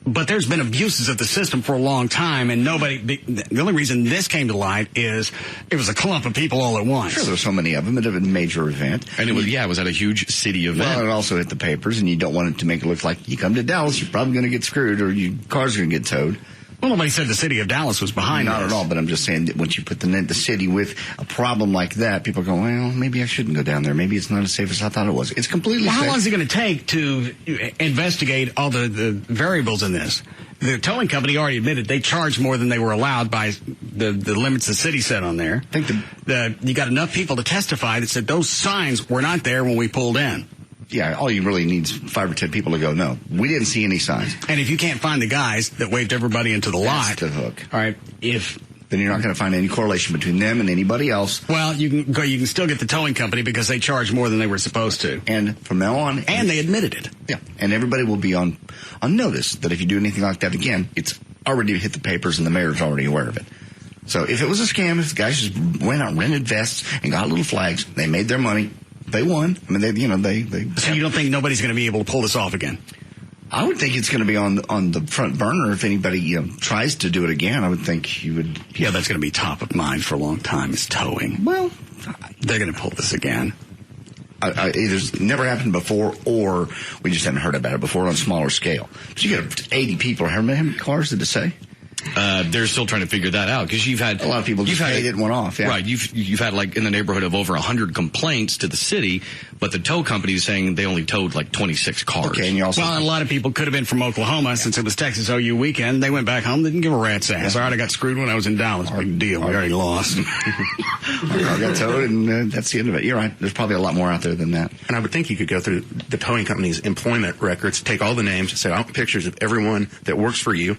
but there's been abuses of the system for a long time, and the only reason this came to light is it was a clump of people all at once. Sure, there's so many of them. It was a major event. And it was at a huge city event. Well, it also hit the papers, and you don't want it to make it look like you come to Dallas, you're probably going to get screwed, or your car's going to get towed. Well, nobody said the city of Dallas was behind Not this. at all, but I'm just saying that once you put the city with a problem like that, people go, well, maybe I shouldn't go down there. Maybe it's not as safe as I thought it was. It's completely safe. How long is it going to take to investigate all the variables in this? The towing company already admitted they charged more than they were allowed by the limits the city set on there. I think you got enough people to testify that said those signs were not there when we pulled in. Yeah, all you really need is 5 or 10 people to go, no, we didn't see any signs. And if you can't find the guys that waved everybody into the lot. That's the hook. All right, then you're not going to find any correlation between them and anybody else. Well, you can still get the towing company because they charged more than they were supposed to. And from now on. And they admitted it. Yeah. And everybody will be on notice that if you do anything like that again, it's already hit the papers and the mayor's already aware of it. So if it was a scam, if the guys just went out, rented vests, and got little flags, they made their money, they won. I mean, they. So you don't think nobody's going to be able to pull this off again? I would think it's going to be on the front burner if anybody tries to do it again. I would think you would. Yeah, that's going to be top of mind for a long time. Is towing. Well, they're going to pull this again. Either's never happened before, or we just hadn't heard about it before on a smaller scale. But you got 80 people. How many cars did it say? They're still trying to figure that out because you've had a lot of people just paid it and went off. Yeah. Right. You've had like in the neighborhood of over 100 complaints to the city, but the tow company is saying they only towed like 26 cars. Okay, and you also and a lot of people could have been from Oklahoma since it was Texas OU weekend. They went back home, didn't give a rat's ass. All right, I got screwed when I was in Dallas. Big deal. We already lost. I got towed, and that's the end of it. You're right. There's probably a lot more out there than that. And I would think you could go through the towing company's employment records, take all the names, say, I want pictures of everyone that works for you.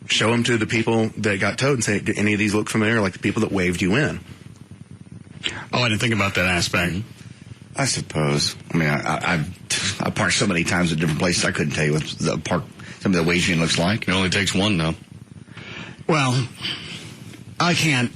Show them to the people that got towed and say, do any of these look familiar, like the people that waved you in? Oh, I didn't think about that aspect. I suppose. I mean, I've parked so many times at different places, I couldn't tell you what some of the waving in looks like. It only takes one, though. Well, I can't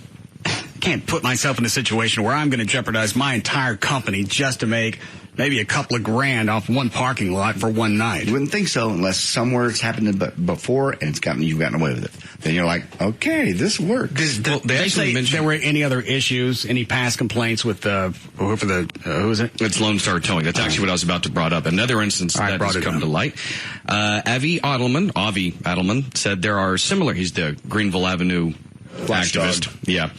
put myself in a situation where I'm going to jeopardize my entire company just to make maybe a couple of grand off one parking lot for one night. You wouldn't think so unless somewhere it's happened before and you've gotten away with it. Then you're like, okay, this works. They say there were any other issues, any past complaints with who is it? It's Lone Star Towing. That's actually what I was about to brought up. Another instance that has come to light. Avi Adelman said there are similar. He's the Greenville Avenue activist. Yeah.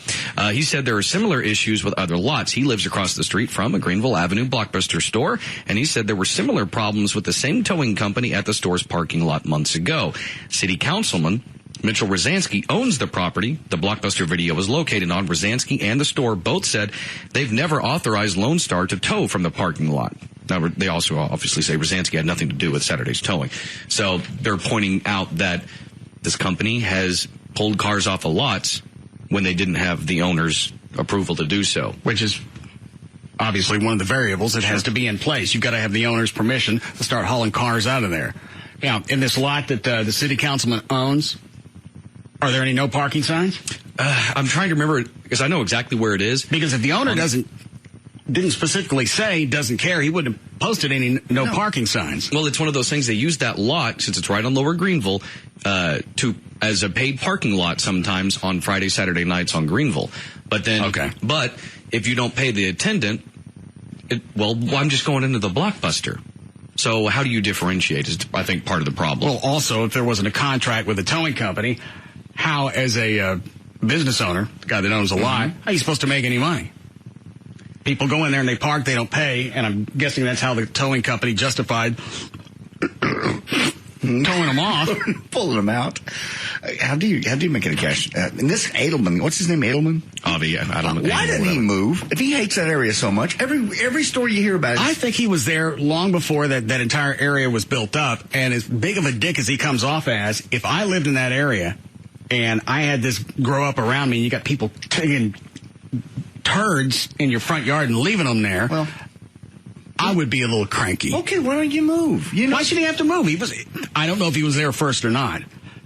He said there are similar issues with other lots. He lives across the street from a Greenville Avenue Blockbuster store, and he said there were similar problems with the same towing company at the store's parking lot months ago. City Councilman Mitchell Rosansky owns the property the Blockbuster video was located on. Rosansky and the store both said they've never authorized Lone Star to tow from the parking lot. Now, they also obviously say Rosansky had nothing to do with Saturday's towing. So they're pointing out that this company has pulled cars off of lots when they didn't have the owner's approval to do so. Which is obviously one of the variables that has to be in place. You've got to have the owner's permission to start hauling cars out of there. Now, in this lot that the city councilman owns, are there any no parking signs? I'm trying to remember because I know exactly where it is. Because if the owner didn't specifically say doesn't care, he wouldn't have posted any no parking signs. Well, it's one of those things. They use that lot, since it's right on Lower Greenville, as a paid parking lot sometimes on Friday, Saturday nights on Greenville. But then, but if you don't pay the attendant, I'm just going into the Blockbuster. So how do you differentiate is, I think, part of the problem. Well, also, if there wasn't a contract with a towing company, how, as a business owner, the guy that owns a lot, how are you supposed to make any money? People go in there and they park, they don't pay, and I'm guessing that's how the towing company justified towing them off. Pulling them out. How do you make any cash? And this Edelman, what's his name, Edelman? Avi, I don't know. Why didn't he move? If he hates that area so much, every story you hear about it. I think he was there long before that entire area was built up, and as big of a dick as he comes off as, if I lived in that area and I had this grow up around me and you got people taking turds in your front yard and leaving them there, well, I would be a little cranky. Okay, why don't you move? Why should he have to move? I don't know if he was there first or not.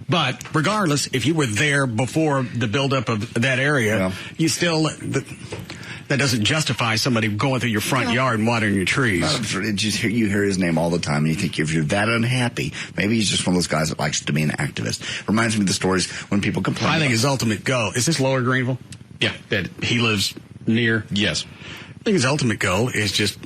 But regardless, if you were there before the buildup of that area, you still, that doesn't justify somebody going through your front yard and watering your trees. You hear his name all the time, and you think if you're that unhappy, maybe he's just one of those guys that likes to be an activist. Reminds me of the stories when people complain. I think his ultimate goal, is this Lower Greenville? Yeah. That he lives near? Yes. I think his ultimate goal is just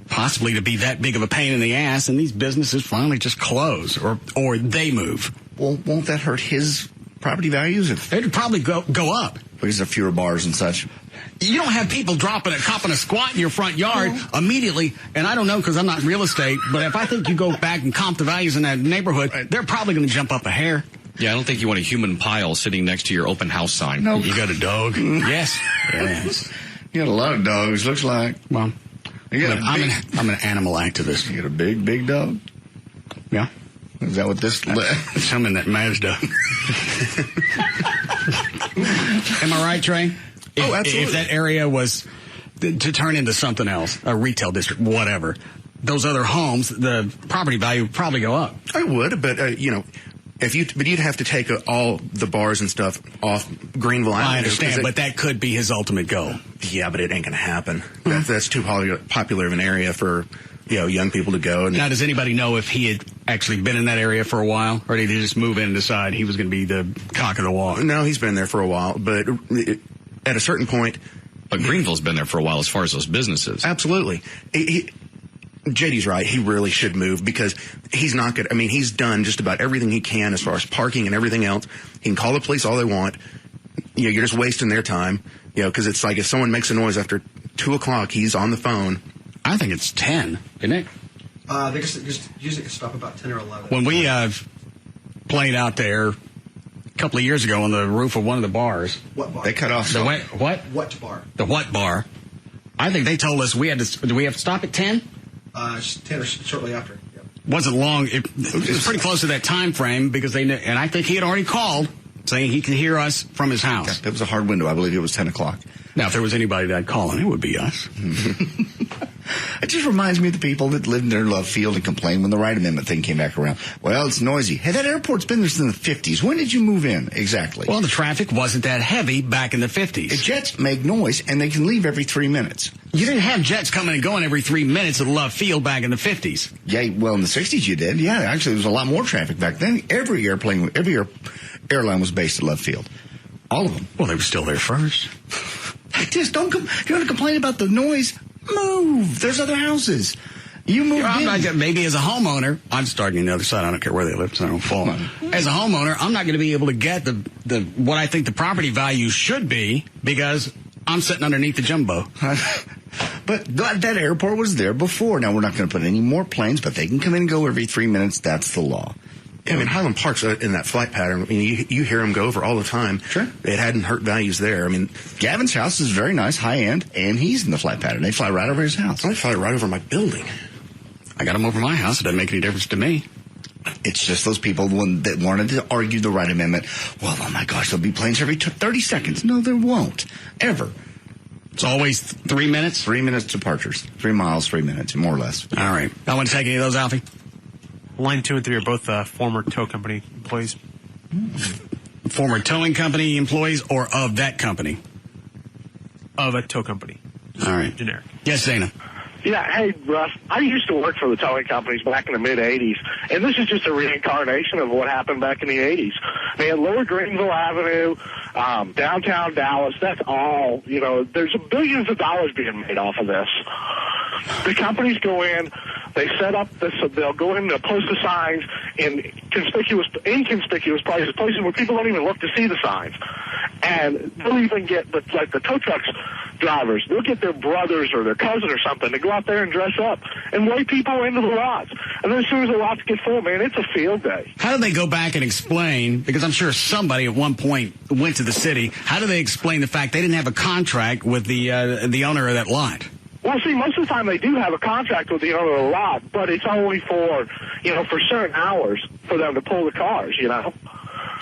possibly to be that big of a pain in the ass, and these businesses finally just close, or they move. Well, won't that hurt his property values? It'd probably go up. Because there are fewer bars and such. You don't have people copping a squat in your front yard immediately, and I don't know because I'm not real estate, but if I think you go back and comp the values in that neighborhood, they're probably going to jump up a hair. Yeah, I don't think you want a human pile sitting next to your open house sign. No. You got a dog? Yes. You got a lot of dogs, looks like. Well, I'm an animal activist. You got a big dog? Yeah. Is that what this... I'm in that Mazda. Am I right, Trey? Absolutely. If that area was to turn into something else, a retail district, whatever, those other homes, the property value would probably go up. I would, but, you'd have to take all the bars and stuff off Greenville Avenue. I understand, but that could be his ultimate goal. Yeah, but it ain't going to happen. That's too popular of an area for... young people to go. Now, does anybody know if he had actually been in that area for a while, or did he just move in and decide he was going to be the cock of the walk? No, he's been there for a while, but at a certain point... But Greenville's been there for a while as far as those businesses. Absolutely. JD's right. He really should move because he's not good. I mean, he's done just about everything he can as far as parking and everything else. He can call the police all they want. You're just wasting their time, because it's like if someone makes a noise after 2 o'clock, he's on the phone. I think it's 10, isn't it? They just usually stop about 10 or 11. When we played out there a couple of years ago on the roof of one of the bars. What bar? They cut off. What bar? The what bar? I think they told us do we have to stop at 10? 10 or shortly after. Yep. Wasn't long. It was pretty close to that time frame because they knew, and I think he had already called saying he could hear us from his house. It was a hard window. I believe it was 10 o'clock. Now, if there was anybody that'd call him, it would be us. It just reminds me of the people that lived near Love Field and complained when the Right Amendment thing came back around. Well, it's noisy. Hey, that airport's been there since the 50s. When did you move in? Exactly. Well, the traffic wasn't that heavy back in the 50s. The jets make noise, and they can leave every 3 minutes. You didn't have jets coming and going every 3 minutes at Love Field back in the 50s. Yeah, well, in the 60s you did. Yeah, actually, there was a lot more traffic back then. Every airline was based at Love Field. All of them. Well, they were still there first. Just don't if you want to complain about the noise, move. There's other houses. You move in. Maybe as a homeowner, I'm starting on the other side. I don't care where they live, so I don't fall. As a homeowner, I'm not going to be able to get the what I think the property value should be because I'm sitting underneath the jumbo. But that airport was there before. Now, we're not going to put any more planes, but they can come in and go every 3 minutes. That's the law. Yeah, I mean, Highland Park's in that flight pattern. I mean, you hear them go over all the time. Sure. It hadn't hurt values there. I mean, Gavin's house is very nice, high-end, and he's in the flight pattern. They fly right over his house. They fly right over my building. I got them over my house. It doesn't make any difference to me. It's just those people that wanted to argue the Right Amendment. Well, oh, my gosh, there'll be planes every 30 seconds. No, there won't. Ever. It's always 3 minutes? 3 minutes departures. 3 miles, 3 minutes, more or less. All right. I want to take any of those, Alfie? Line 2 and 3 are both former tow company employees. Former towing company employees or of that company? Of a tow company. All right. Generic. Yes, Dana. Yeah, hey, Russ, I used to work for the towing companies back in the mid-'80s, and this is just a reincarnation of what happened back in the '80s. They had Lower Greenville Avenue, downtown Dallas, that's all, there's billions of dollars being made off of this. The companies go in, they set up this, they'll go in, they'll post the signs in inconspicuous places where people don't even look to see the signs. And they'll even get, the tow trucks drivers, they'll get their brothers or their cousin or something to go out there and dress up and weigh people into the lots. And then as soon as the lots get full, man, it's a field day. How do they go back and explain, because I'm sure somebody at one point went to the city, how do they explain the fact they didn't have a contract with the owner of that lot? Well, see, most of the time they do have a contract with the owner of the lot, but it's only for, for certain hours for them to pull the cars,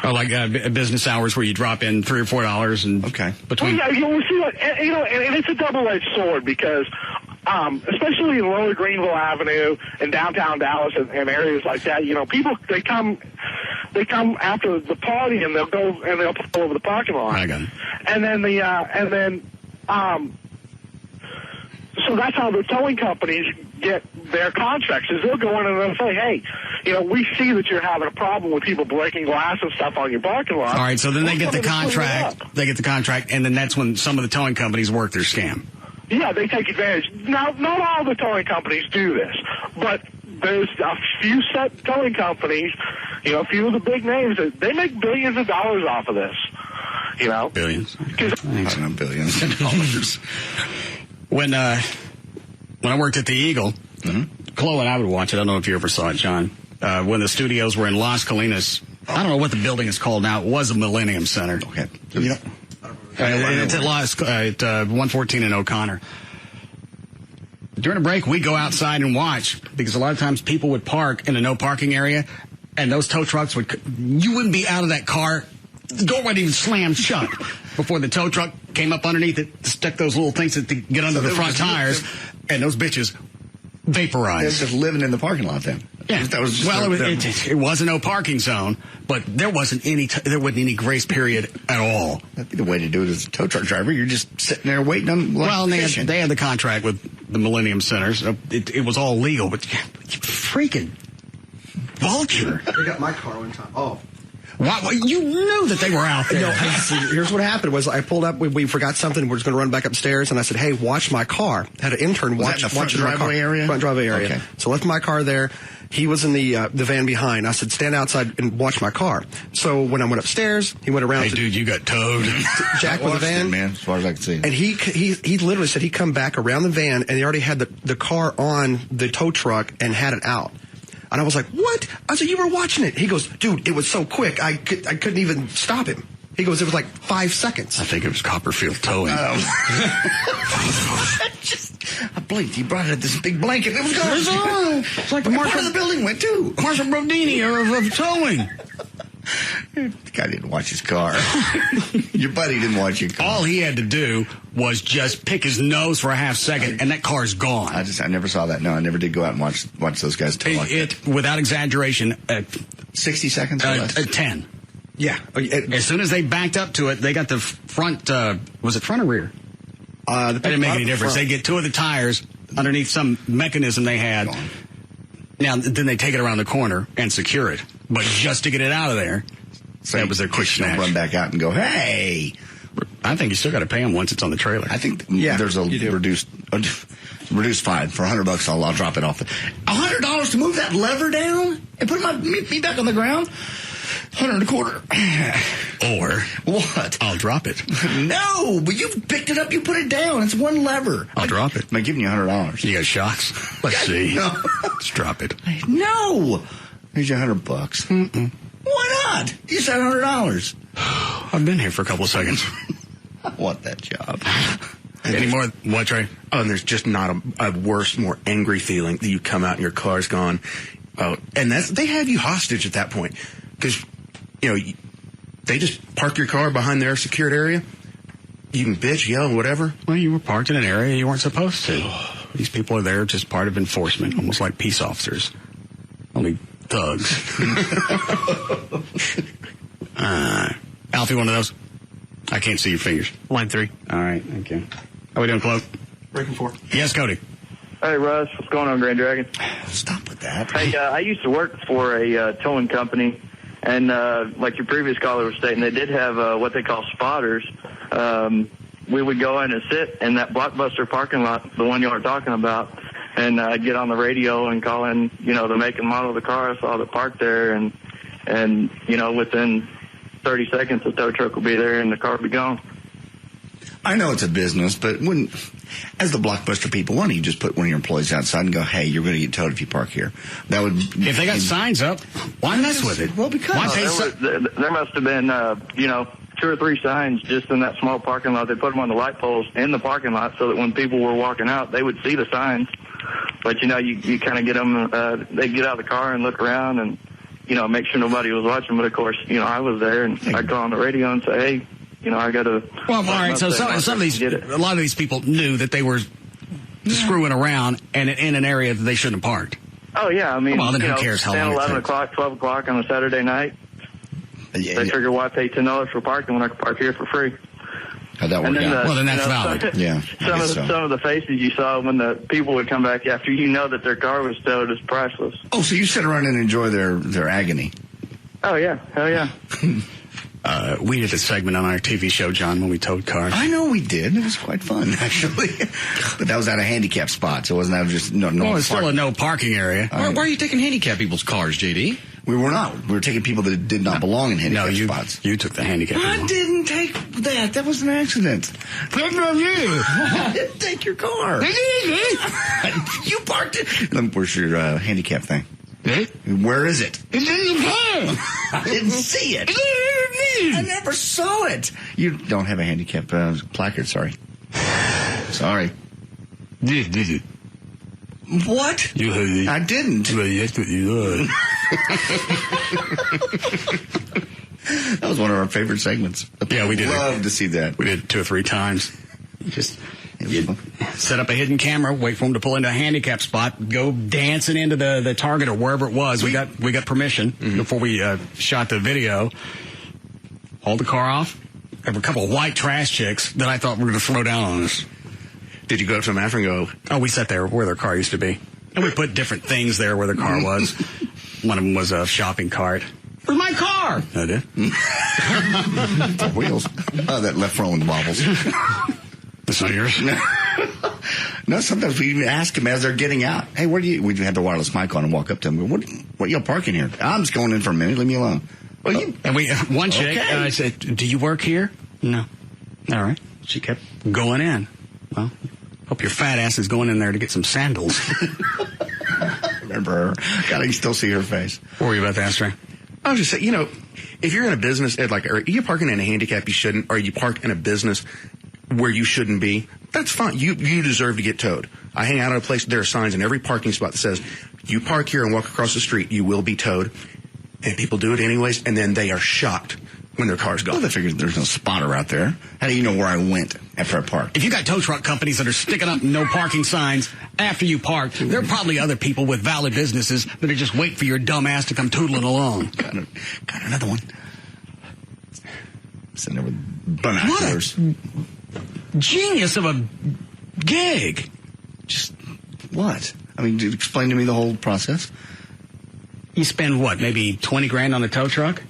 Oh, like business hours where you drop in $3 or $4 and between. Well, yeah, we'll see what, and it's a double-edged sword because, especially in Lower Greenville Avenue and downtown Dallas and areas like that, people they come after the party and they'll go and they'll pull over the parking lot. I got it. And then so that's how the towing companies get their contracts, is they'll go in and they'll say, hey, we see that you're having a problem with people breaking glass and stuff on your parking lot. All right, so then they get the contract. They get the contract, and then that's when some of the towing companies work their scam. Yeah, they take advantage. Now, not all the towing companies do this, but there's a few set towing companies, a few of the big names, they make billions of dollars off of this. Billions. I don't know, billions of dollars. When I worked at the Eagle, Chloe and I would watch it. I don't know if you ever saw it, John. When the studios were in Las Colinas, I don't know what the building is called now. It was a Millennium Center. Okay. It's at 114 in O'Connor. During a break, we'd go outside and watch because a lot of times people would park in a no parking area, and those tow trucks you wouldn't be out of that car. The door wouldn't even slam shut before the tow truck came up underneath it, stuck those little things to get under the front tires, and those bitches vaporized. They were just living in the parking lot then. Yeah. That was just it wasn't no parking zone, but there wasn't any grace period at all. That'd be the way to do it as a tow truck driver. You're just sitting there waiting on. Well, and they had the contract with the Millennium Centers. It was all legal, but you freaking vulture. They got my car one time. Oh. Why, you knew that they were out there. No, here's what happened was I pulled up, we forgot something, we're just going to run back upstairs, and I said, hey, watch my car. Had an intern watch the front driveway area? Front driveway area. Okay. So I left my car there. He was in the van behind. I said, stand outside and watch my car. So when I went upstairs, he went around. Hey, dude, you got towed. Jack with the van. Man, as far as I can see. And he literally said he'd come back around the van, and he already had the car on the tow truck and had it out. And I was like, what? I said, you were watching it. He goes, dude, it was so quick. I couldn't even stop him. He goes, it was like 5 seconds. I think it was Copperfield towing. I blinked. He brought out this big blanket. It was gone. It's like part of the building went too. Marshall Brodini of towing. The guy didn't watch his car. Your buddy didn't watch your car. All he had to do was just pick his nose for a half second, and that car's gone. I never saw that. No, I never did go out and watch those guys tow like that. Without exaggeration, 60 seconds or less? 10. Yeah. As soon as they backed up to it, they got the front, was it front or rear? That didn't make any difference. They get two of the tires underneath some mechanism they had. Now, then they take it around the corner and secure it. But just to get it out of there, so that was their quick snatch. Run back out and go, hey. I think you still got to pay them once it's on the trailer. I think there's a reduced fine. For $100, I'll drop it off. $100 to move that lever down and put me back on the ground? $125. Or what? I'll drop it. No, but you picked it up, you put it down. It's one lever. I'll drop it. I'm giving you $100. You got shocks? Let's see. No. Let's drop it. No. Here's your $100. Mm-mm. Why not? You said $100. I've been here for a couple of seconds. I want that job. Any more? What, Trey? Oh, and there's just not a worse, more angry feeling that you come out and your car's gone. And they have you hostage at that point. Because, they just park your car behind their secured area. You can bitch, yell, whatever. Well, you were parked in an area you weren't supposed to. These people are there just part of enforcement, almost like peace officers. Only thugs. Alfie, one of those? I can't see your fingers. Line 3. All right, thank you. How we doing, Chloe? Breaking 4. Yes, Cody. Hey, Russ. What's going on, Grand Dragon? Stop with that. Hey, I used to work for a towing company, and like your previous caller was stating, they did have what they call spotters. We would go in and sit in that Blockbuster parking lot, the one you were talking about, and I'd get on the radio and call in, the make and model of the car I saw that parked there, and within 30 seconds, the tow truck will be there and the car will be gone. I know it's a business, but as the Blockbuster people, why don't you just put one of your employees outside and go, hey, you're going to get towed if you park here? That would. If they got signs up, why mess with it? Well, because there must have been, 2 or 3 signs just in that small parking lot. They put them on the light poles in the parking lot so that when people were walking out, they would see the signs. But, you kind of get them, they get out of the car and look around and, make sure nobody was watching. But, of course, I was there, and I'd call on the radio and say, hey, I got to. Well, all right. So some of these, a lot of these people knew that they were screwing around and in an area that they shouldn't have parked. Oh, yeah. I mean, well, then who cares how 10, long 11 o'clock, 12 o'clock on a Saturday night. They figure, why pay $10 for parking when I can park here for free? How'd that work out? Well, then that's valid. Yeah. Some of the faces you saw when the people would come back after that their car was towed is priceless. Oh, so you sit around and enjoy their agony? Oh, yeah. Hell yeah. We did a segment on our TV show, John, when we towed cars. I know we did. It was quite fun, actually. But that was at a handicap spot, so it wasn't out of just no. Well, it's still a no parking area. Why are you taking handicap people's cars, JD? We were not. We were taking people that did not belong in handicap spots. You took the handicap. I didn't take that. That was an accident. I didn't take your car. You parked it. Where's your handicap thing? Where is it? It's in the car. I didn't see it. I never saw it. You don't have a handicap placard, sorry. Sorry. Did you? What? You heard it. I didn't. Well, that's what you heard. That was one of our favorite segments. Yeah, we did. Love to see that. We did it 2 or 3 times. Just set up a hidden camera, wait for him to pull into a handicap spot, go dancing into the Target or wherever it was. We got permission before we shot the video. Hold the car off. There were a couple of white trash chicks that I thought were going to throw down on us. Did you go up to them after and go? Oh, we sat there where their car used to be. And we put different things there where their car was. One of them was a shopping cart. Where's my car? I did. The wheels. Oh, that left front one wobbles. That's not yours? No, sometimes we even ask them as they're getting out. Hey, we have the wireless mic on and walk up to them. What y'all parking here? I'm just going in for a minute. Leave me alone. Well, one chick, I said, do you work here? No. All right. She kept going in. Well, hope your fat ass is going in there to get some sandals. Remember her. God, I can still see her face. What were you about to ask her? I was just saying, if you're in a business, or you're parking in a handicap you shouldn't, or you park in a business where you shouldn't be, that's fine. You deserve to get towed. I hang out at a place, there are signs in every parking spot that says, you park here and walk across the street, you will be towed. And people do it anyways, and then they are shocked when their car's gone. Well, they figured there's no spotter out there. How do you know where I went after I parked? If you got tow truck companies that are sticking up no parking signs after you parked, there are probably other people with valid businesses that are just waiting for your dumb ass to come tootling along. Got another one. Sitting there with binoculars. Genius of a gig. Just what? I mean, explain to me the whole process. You spend what, maybe 20 grand on a tow truck?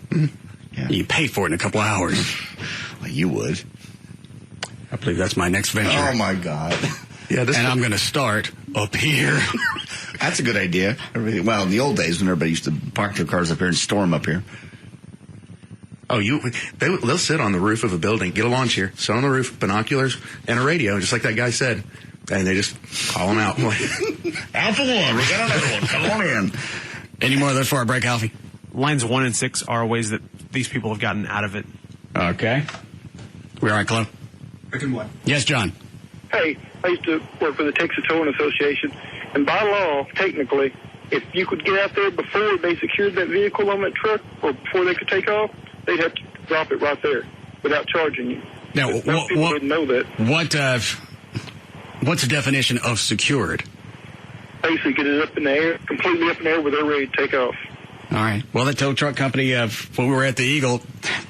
Yeah. You pay for it in a couple of hours. Well, you would. I believe that's my next venture. Oh my God. Yeah, and I'm going to start up here. That's a good idea. Well, in the old days when everybody used to park their cars up here and store them up here. Oh, they'll sit on the roof of a building, get a lawn chair, sit on the roof, binoculars, and a radio, just like that guy said. And they just call them out. Alpha 1, we got another one. Come on in. Any more of those for our break, Alfie? Lines 1 and 6 are ways that these people have gotten out of it. Okay. We all right, Chloe? What? Yes, John. Hey, I used to work for the Texas Towing Association, and by law, technically, if you could get out there before they secured that vehicle on that truck or before they could take off, they'd have to drop it right there without charging you. Now, most people didn't know that. What's the definition of secured? Basically, get it up in the air, completely up in the air where they're ready to take off. All right. Well, the tow truck company, when we were at the Eagle,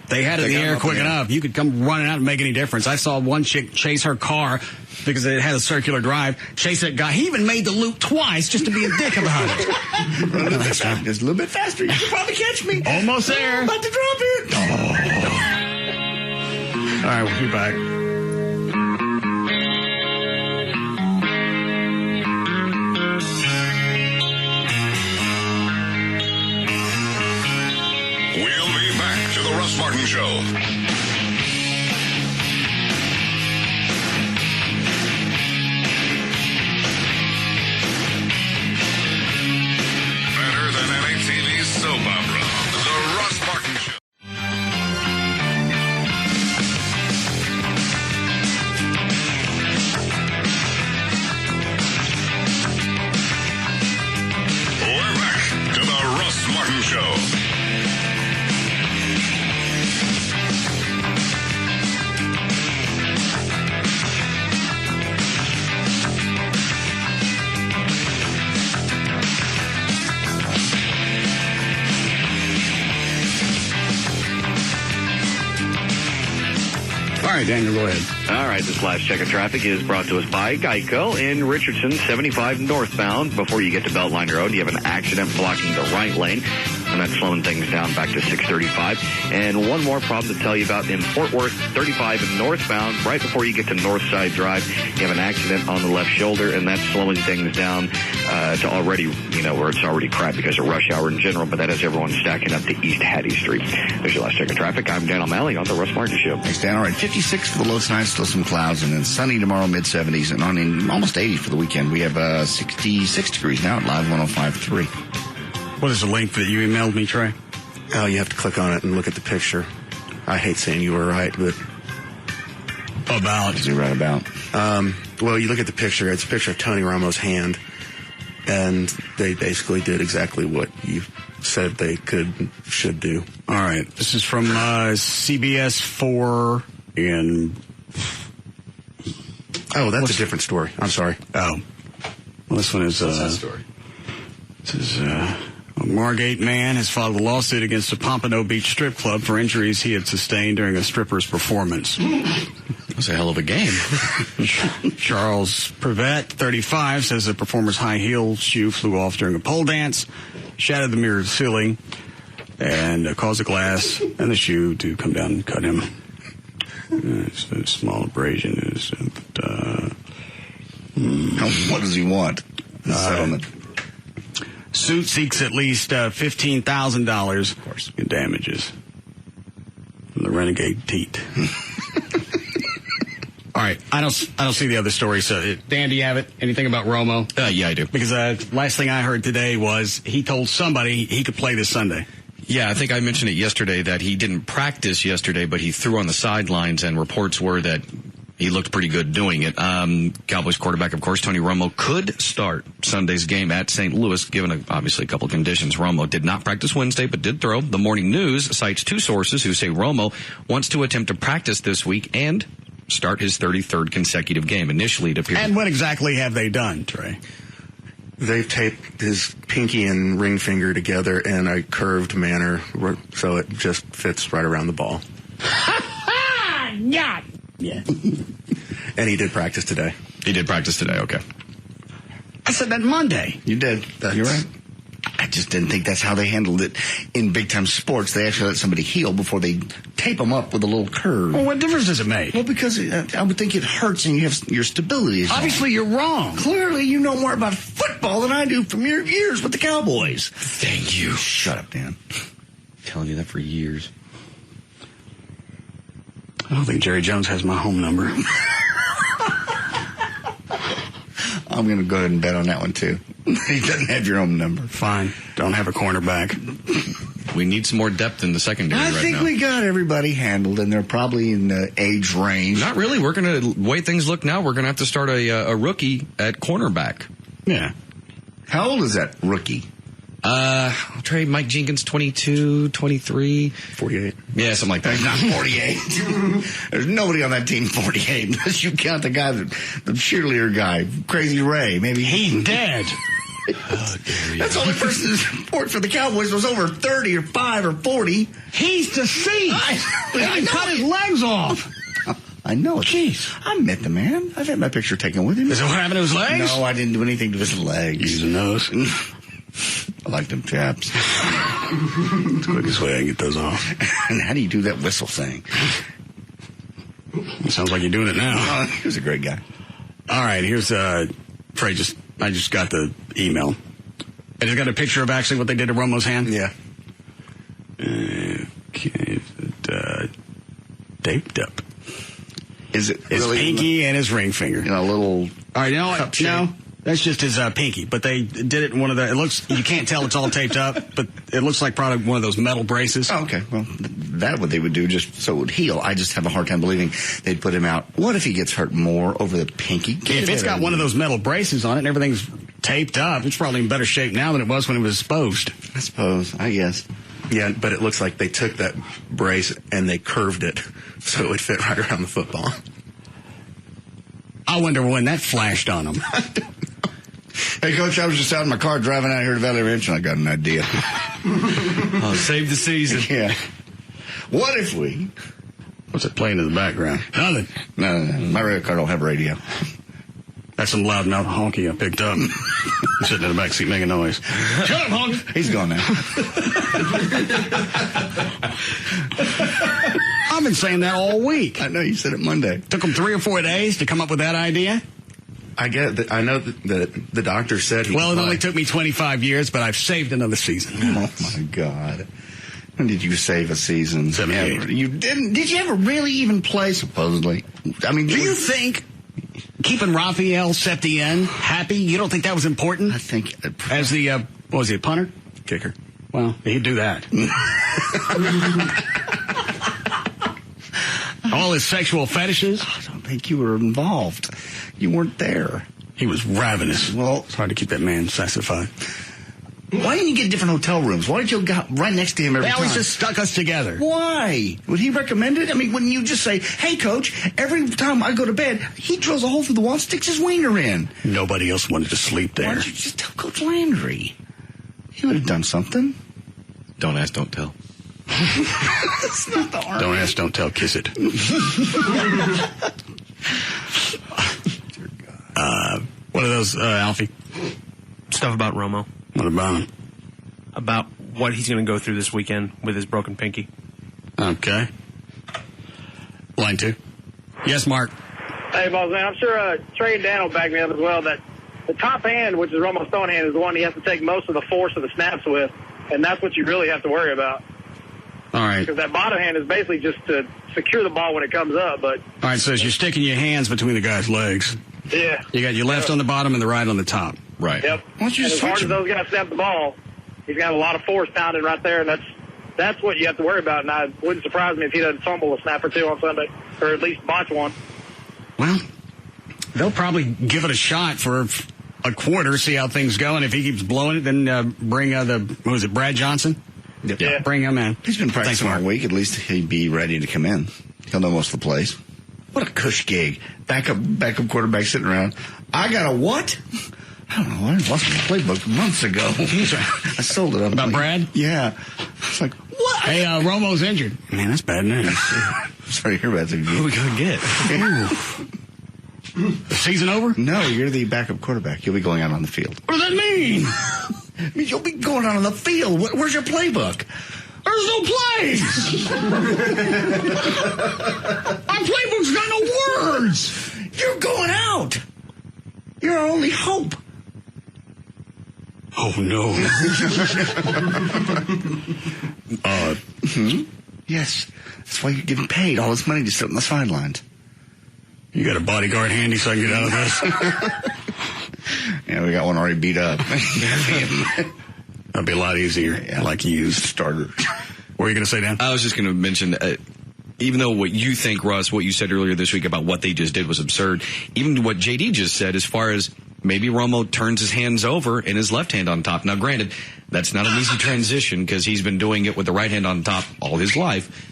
they had it in the air quick enough. You could come running out and make any difference. I saw one chick chase her car because it had a circular drive. Chase that guy. He even made the loop twice just to be a dick about it. Just a little bit faster. You can probably catch me. Almost there. I'm about to drop it. All right, we'll be back. We'll be back to the Russ Martin Show. Better than any TV soap opera. The Russ Martin Show. We're back to the Russ Martin Show. All right, Daniel, go ahead. All right, this last check of traffic is brought to us by Geico in Richardson, 75 northbound. Before you get to Beltline Road, you have an accident blocking the right lane, and that's slowing things down back to 635. And one more problem to tell you about in Fort Worth, 35 northbound, right before you get to Northside Drive, you have an accident on the left shoulder, and that's slowing things down to already, where it's already crap because of rush hour in general, but that has everyone stacking up to East Hattie Street. There's your last check of traffic. I'm Dan O'Malley on the Russ Martin Show. Thanks, Dan. All right, 56 for the low tonight, still some clouds, and then sunny tomorrow, mid-70s, and on in almost 80 for the weekend. We have 66 degrees now at Live 105.3. What is the link that you emailed me, Trey? Oh, you have to click on it and look at the picture. I hate saying you were right, but... About? Is he right about? Well, you look at the picture. It's a picture of Tony Romo's hand, and they basically did exactly what you said they should do. All right. This is from CBS 4 in... Oh, that's a different story. I'm sorry. Oh. Well, this one is... What's that story? This is... a Margate man has filed a lawsuit against the Pompano Beach Strip Club for injuries he had sustained during a stripper's performance. That's a hell of a game. Charles Prevet, 35, says the performer's high heel shoe flew off during a pole dance, shattered the mirrored ceiling, and caused the glass and the shoe to come down and cut him. It's a small abrasion. What does he want? Settlement. Suit seeks at least $15,000 in damages from the renegade teat. All right, I don't see the other story. So, Dan, do you have it? Anything about Romo? Yeah, I do. Because last thing I heard today was he told somebody he could play this Sunday. Yeah, I think I mentioned it yesterday that he didn't practice yesterday, but he threw on the sidelines, and reports were that he looked pretty good doing it. Cowboys quarterback, of course, Tony Romo could start Sunday's game at St. Louis, given obviously a couple of conditions. Romo did not practice Wednesday, but did throw. The Morning News cites two sources who say Romo wants to attempt to practice this week and start his 33rd consecutive game. Initially, it appears. And what exactly have they done, Trey? They've taped his pinky and ring finger together in a curved manner, so it just fits right around the ball. Yeah. And he did practice today. He did practice today, okay. I said that Monday. You did. You're right. I just didn't think that's how they handled it in big-time sports. They actually let somebody heal before they tape them up with a little curve. Well, what difference does it make? Well, because I would think it hurts and you have your stability is Obviously, you're wrong. Clearly, you know more about football than I do from your years with the Cowboys. Thank you. Shut up, Dan. Telling you that for years. I don't think Jerry Jones has my home number. I'm going to go ahead and bet on that one, too. He doesn't have your home number. Fine. Don't have a cornerback. We need some more depth in the secondary I right think now. we got everybody handled, and they're probably in the age range. Not really. We're going to, the way things look now, we're going to have to start a rookie at cornerback. Yeah. How old is that rookie? I'll trade Mike Jenkins, 22, 23. 48. Yeah, something like that. He's not 48. There's nobody on that team 48, unless you count the guy, the cheerleader guy, Crazy Ray. Maybe he's dead. That's the only person who's for the Cowboys was over 30 or 5 or 40. He's deceased. He cut his legs off. I I know. Jeez. I met the man. I've had my picture taken with him. Is that what happened to his legs? No, I didn't do anything to his legs. Use the nose. I like them chaps. It's the quickest way I can get those off. And how do you do that whistle thing? It sounds like you're doing it now. Oh, he was a great guy. All right, here's Trey. I just got the email. And it's got a picture of actually what they did to Romo's hand. Yeah. Okay, taped up. Is it his really pinky and his ring finger? In a little. All right, you know what? No, that's just his pinky. But they did it in one of the. It looks. You can't tell it's all taped up, but it looks like probably one of those metal braces. Oh, okay. Well, that what they would do just so it would heal. I just have a hard time believing they'd put him out. What if he gets hurt more over the pinky? If it's got one of those metal braces on it and everything's taped up, it's probably in better shape now than it was when it was exposed. I suppose. I guess. Yeah, but it looks like they took that brace and they curved it so it would fit right around the football. I wonder when that flashed on him. Hey, Coach, I was just out in my car driving out here to Valley Ranch, and I got an idea. Save the season. Yeah. What if we... What's it playing in the background? Nothing. No. My radio car don't have radio. That's some loud mouth honky I picked up. I'm sitting in the back seat making noise. Shut up, honk! He's gone now. I've been saying that all week. I know, you said it Monday. Took them 3 or 4 days to come up with that idea. I get that. I know that the doctor said he. Well, it only took me 25 years, but I've saved another season. Oh, my God. When did you save a season? 78. You didn't? Did you ever really even play, supposedly? I mean, do you think keeping Raphael Septien happy, you don't think that was important? I think... As the, what was he, a punter? Kicker. Well, he'd do that. All his sexual fetishes? I don't think you were involved. You weren't there. He was ravenous. Well, it's hard to keep that man satisfied. Why didn't you get different hotel rooms? Why did you go right next to him every time? They always just stuck us together. Why? Would he recommend it? I mean, wouldn't you just say, hey, Coach, every time I go to bed, he drills a hole through the wall and sticks his wiener in? Nobody else wanted to sleep there. Why don't you just tell Coach Landry? He would have done something. Don't ask, don't tell. That's not the Army. Don't ask, don't tell, kiss it. What are those, Alfie? Stuff about Romo. What about him? About what he's going to go through this weekend with his broken pinky. Okay. Line 2. Yes, Mark. Hey, boss man, I'm sure Trey and Dan will back me up as well, that the top hand, which is Romo's throwing hand, is the one he has to take most of the force of the snaps with, and that's what you really have to worry about. All right. Because that bottom hand is basically just to secure the ball when it comes up, but... All right, so you're sticking your hands between the guy's legs. Yeah. You got your left on the bottom and the right on the top. Right. Yep. Why don't you and just as hard switch as those guys snap the ball, he's got a lot of force pounding right there, and that's what you have to worry about, and it wouldn't surprise me if he doesn't fumble a snap or two on Sunday, or at least botch one. Well, they'll probably give it a shot for a quarter, see how things go, and if he keeps blowing it, then bring Brad Johnson? Yep. Yeah. Bring him in. He's been practicing all week. At least he'd be ready to come in. He'll know most of the plays. What a cush gig. Backup quarterback sitting around. I got a what? I don't know. I lost my playbook months ago. I sold it up. About Brad? Yeah. It's like, what? Hey, Romo's injured. Man, that's bad news. Sorry to hear about that. Who are we going to get? The season over? No, you're the backup quarterback. You'll be going out on the field. What does that mean? It means you'll be going out on the field. Where's your playbook? There's no plays. My playbook's got no words. You're going out. You're our only hope. Oh, no. Yes. That's why you're getting paid all this money to sit on the sidelines. You got a bodyguard handy so I can get out of this? Yeah, we got one already beat up. That'd be a lot easier. Yeah. Like used starter. What were you going to say, Dan? I was just going to mention, even though what you think, Russ, what you said earlier this week about what they just did was absurd, even what JD just said as far as maybe Romo turns his hands over and his left hand on top. Now, granted, that's not an easy transition because he's been doing it with the right hand on top all his life.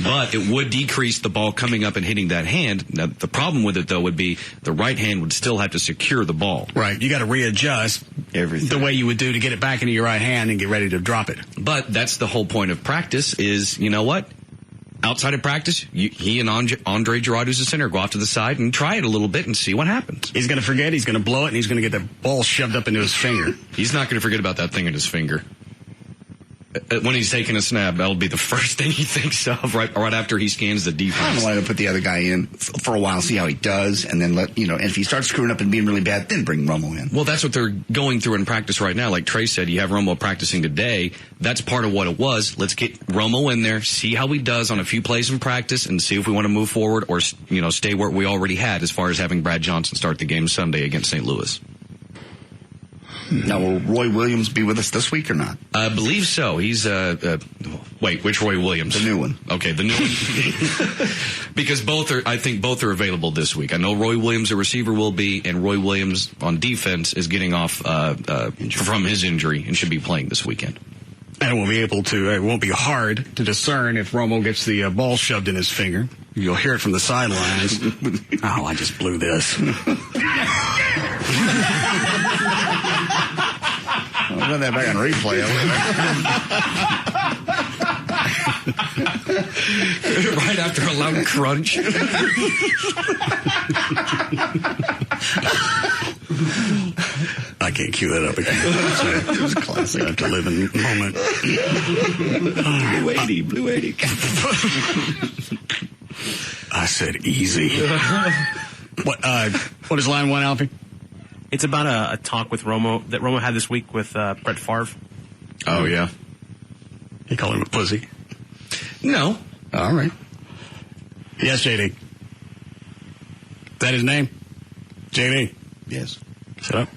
But it would decrease the ball coming up and hitting that hand. Now, the problem with it, though, would be the right hand would still have to secure the ball. Right. You got to readjust everything the way you would do to get it back into your right hand and get ready to drop it. But that's the whole point of practice is, you know what? outside of practice, he and Andre Girard, who's the center, go off to the side and try it a little bit and see what happens. He's going to forget, he's going to blow it, and he's going to get that ball shoved up into his finger. He's not going to forget about that thing in his finger. When he's taking a snap, that'll be the first thing he thinks of right after he scans the defense. I'm going to put the other guy in for a while, see how he does, and then and if he starts screwing up and being really bad, then bring Romo in. Well, that's what they're going through in practice right now. Like Trey said, you have Romo practicing today. That's part of what it was. Let's get Romo in there, see how he does on a few plays in practice, and see if we want to move forward or, stay where we already had as far as having Brad Johnson start the game Sunday against St. Louis. Now, will Roy Williams be with us this week or not? I believe so. He's, wait, which Roy Williams? The new one. Okay, the new one. Because I think both are available this week. I know Roy Williams, a receiver, will be, and Roy Williams on defense is getting off, from his injury and should be playing this weekend. And it won't be hard to discern if Romo gets the ball shoved in his finger. You'll hear it from the sidelines. Oh, I just blew this. I'll run that back on replay. Right after a loud crunch. I can't cue that up again. It was a classic. I have to live in the moment. Blue 80. I said easy. What is line one, Alfie? It's about a talk with Romo that Romo had this week with Brett Favre. Oh, yeah. You call him a pussy? No. All right. Yes, JD. Is that his name? JD? Yes. Shut up.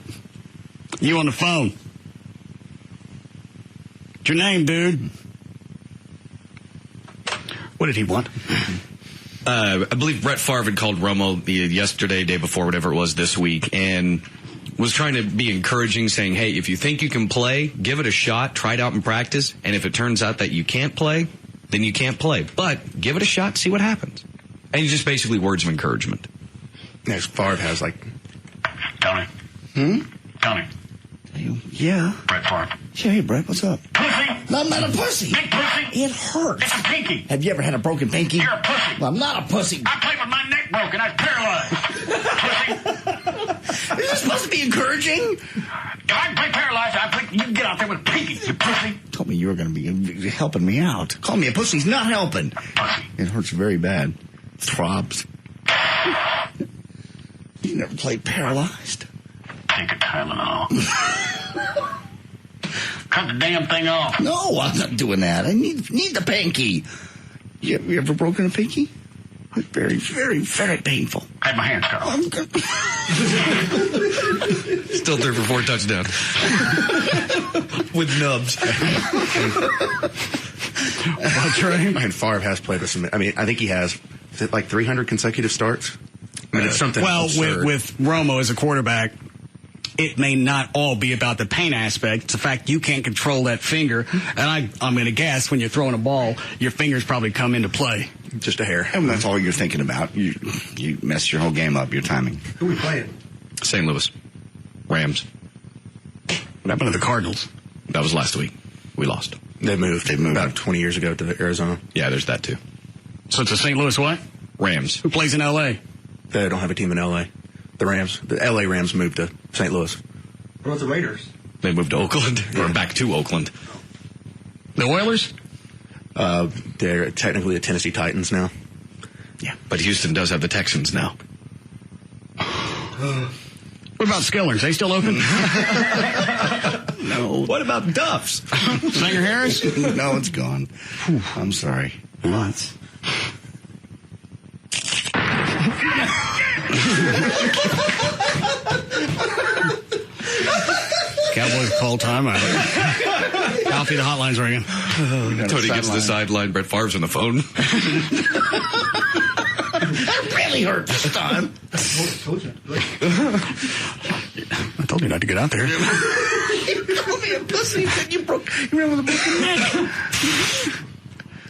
You on the phone. What's your name, dude? What did he want? I believe Brett Favre had called Romo yesterday, day before, whatever it was, this week, and was trying to be encouraging, saying, hey, if you think you can play, give it a shot, try it out in practice, and if it turns out that you can't play, then you can't play. But give it a shot, see what happens. And just basically words of encouragement. Next, Favre has Tony. Tony. Yeah. Brett Favre. Yeah, hey, Brett, what's up? Pussy. No, I'm not a pussy. Big pussy. It hurts. It's a pinky. Have you ever had a broken pinky? You're a pussy. Well, I'm not a pussy. I played with my neck broken. I was paralyzed. Pussy. Is this supposed to be encouraging? I play paralyzed. You can get out there with pinky, you pussy. Told me you were going to be helping me out. Call me a pussy's not helping. Pussy. It hurts very bad. Throbs. You never played paralyzed. Take a Tylenol. Cut the damn thing off. No, I'm not doing that. I need the pinky. You ever broken a pinky? It's very, very, very painful. Had my hands cut off. I'm good. Still 3 for 4 touchdown. With nubs. What's your name? And Favre has played with some. I mean, I think he has. Is it like 300 consecutive starts? I mean, it's something. Well, absurd. with Romo as a quarterback, it may not all be about the pain aspect. It's the fact you can't control that finger. And I'm going to guess when you're throwing a ball, your fingers probably come into play. Just a hair. And that's all you're thinking about. You mess your whole game up, your timing. Who are we playing? St. Louis. Rams. What happened to the Cardinals? That was last week. We lost. They moved about 20 years ago to Arizona. Yeah, there's that too. So it's a St. Louis what? Rams. Who plays in L.A.? They don't have a team in L.A. The Rams. The L.A. Rams moved to St. Louis. What about the Raiders? They moved to Oakland, or back to Oakland. The Oilers? They're technically the Tennessee Titans now. Yeah, but Houston does have the Texans now. What about Skillers? They still open? No. What about Duff's? Sanger Harris? No, it's gone. Whew, I'm sorry. What? Cowboys call timeout. Alfie, the hotline's ringing. Tony gets to the sideline. Brett Favre's on the phone. That really hurt this time. I told you not to get out there. You called me a pussy. You ran with a broken neck.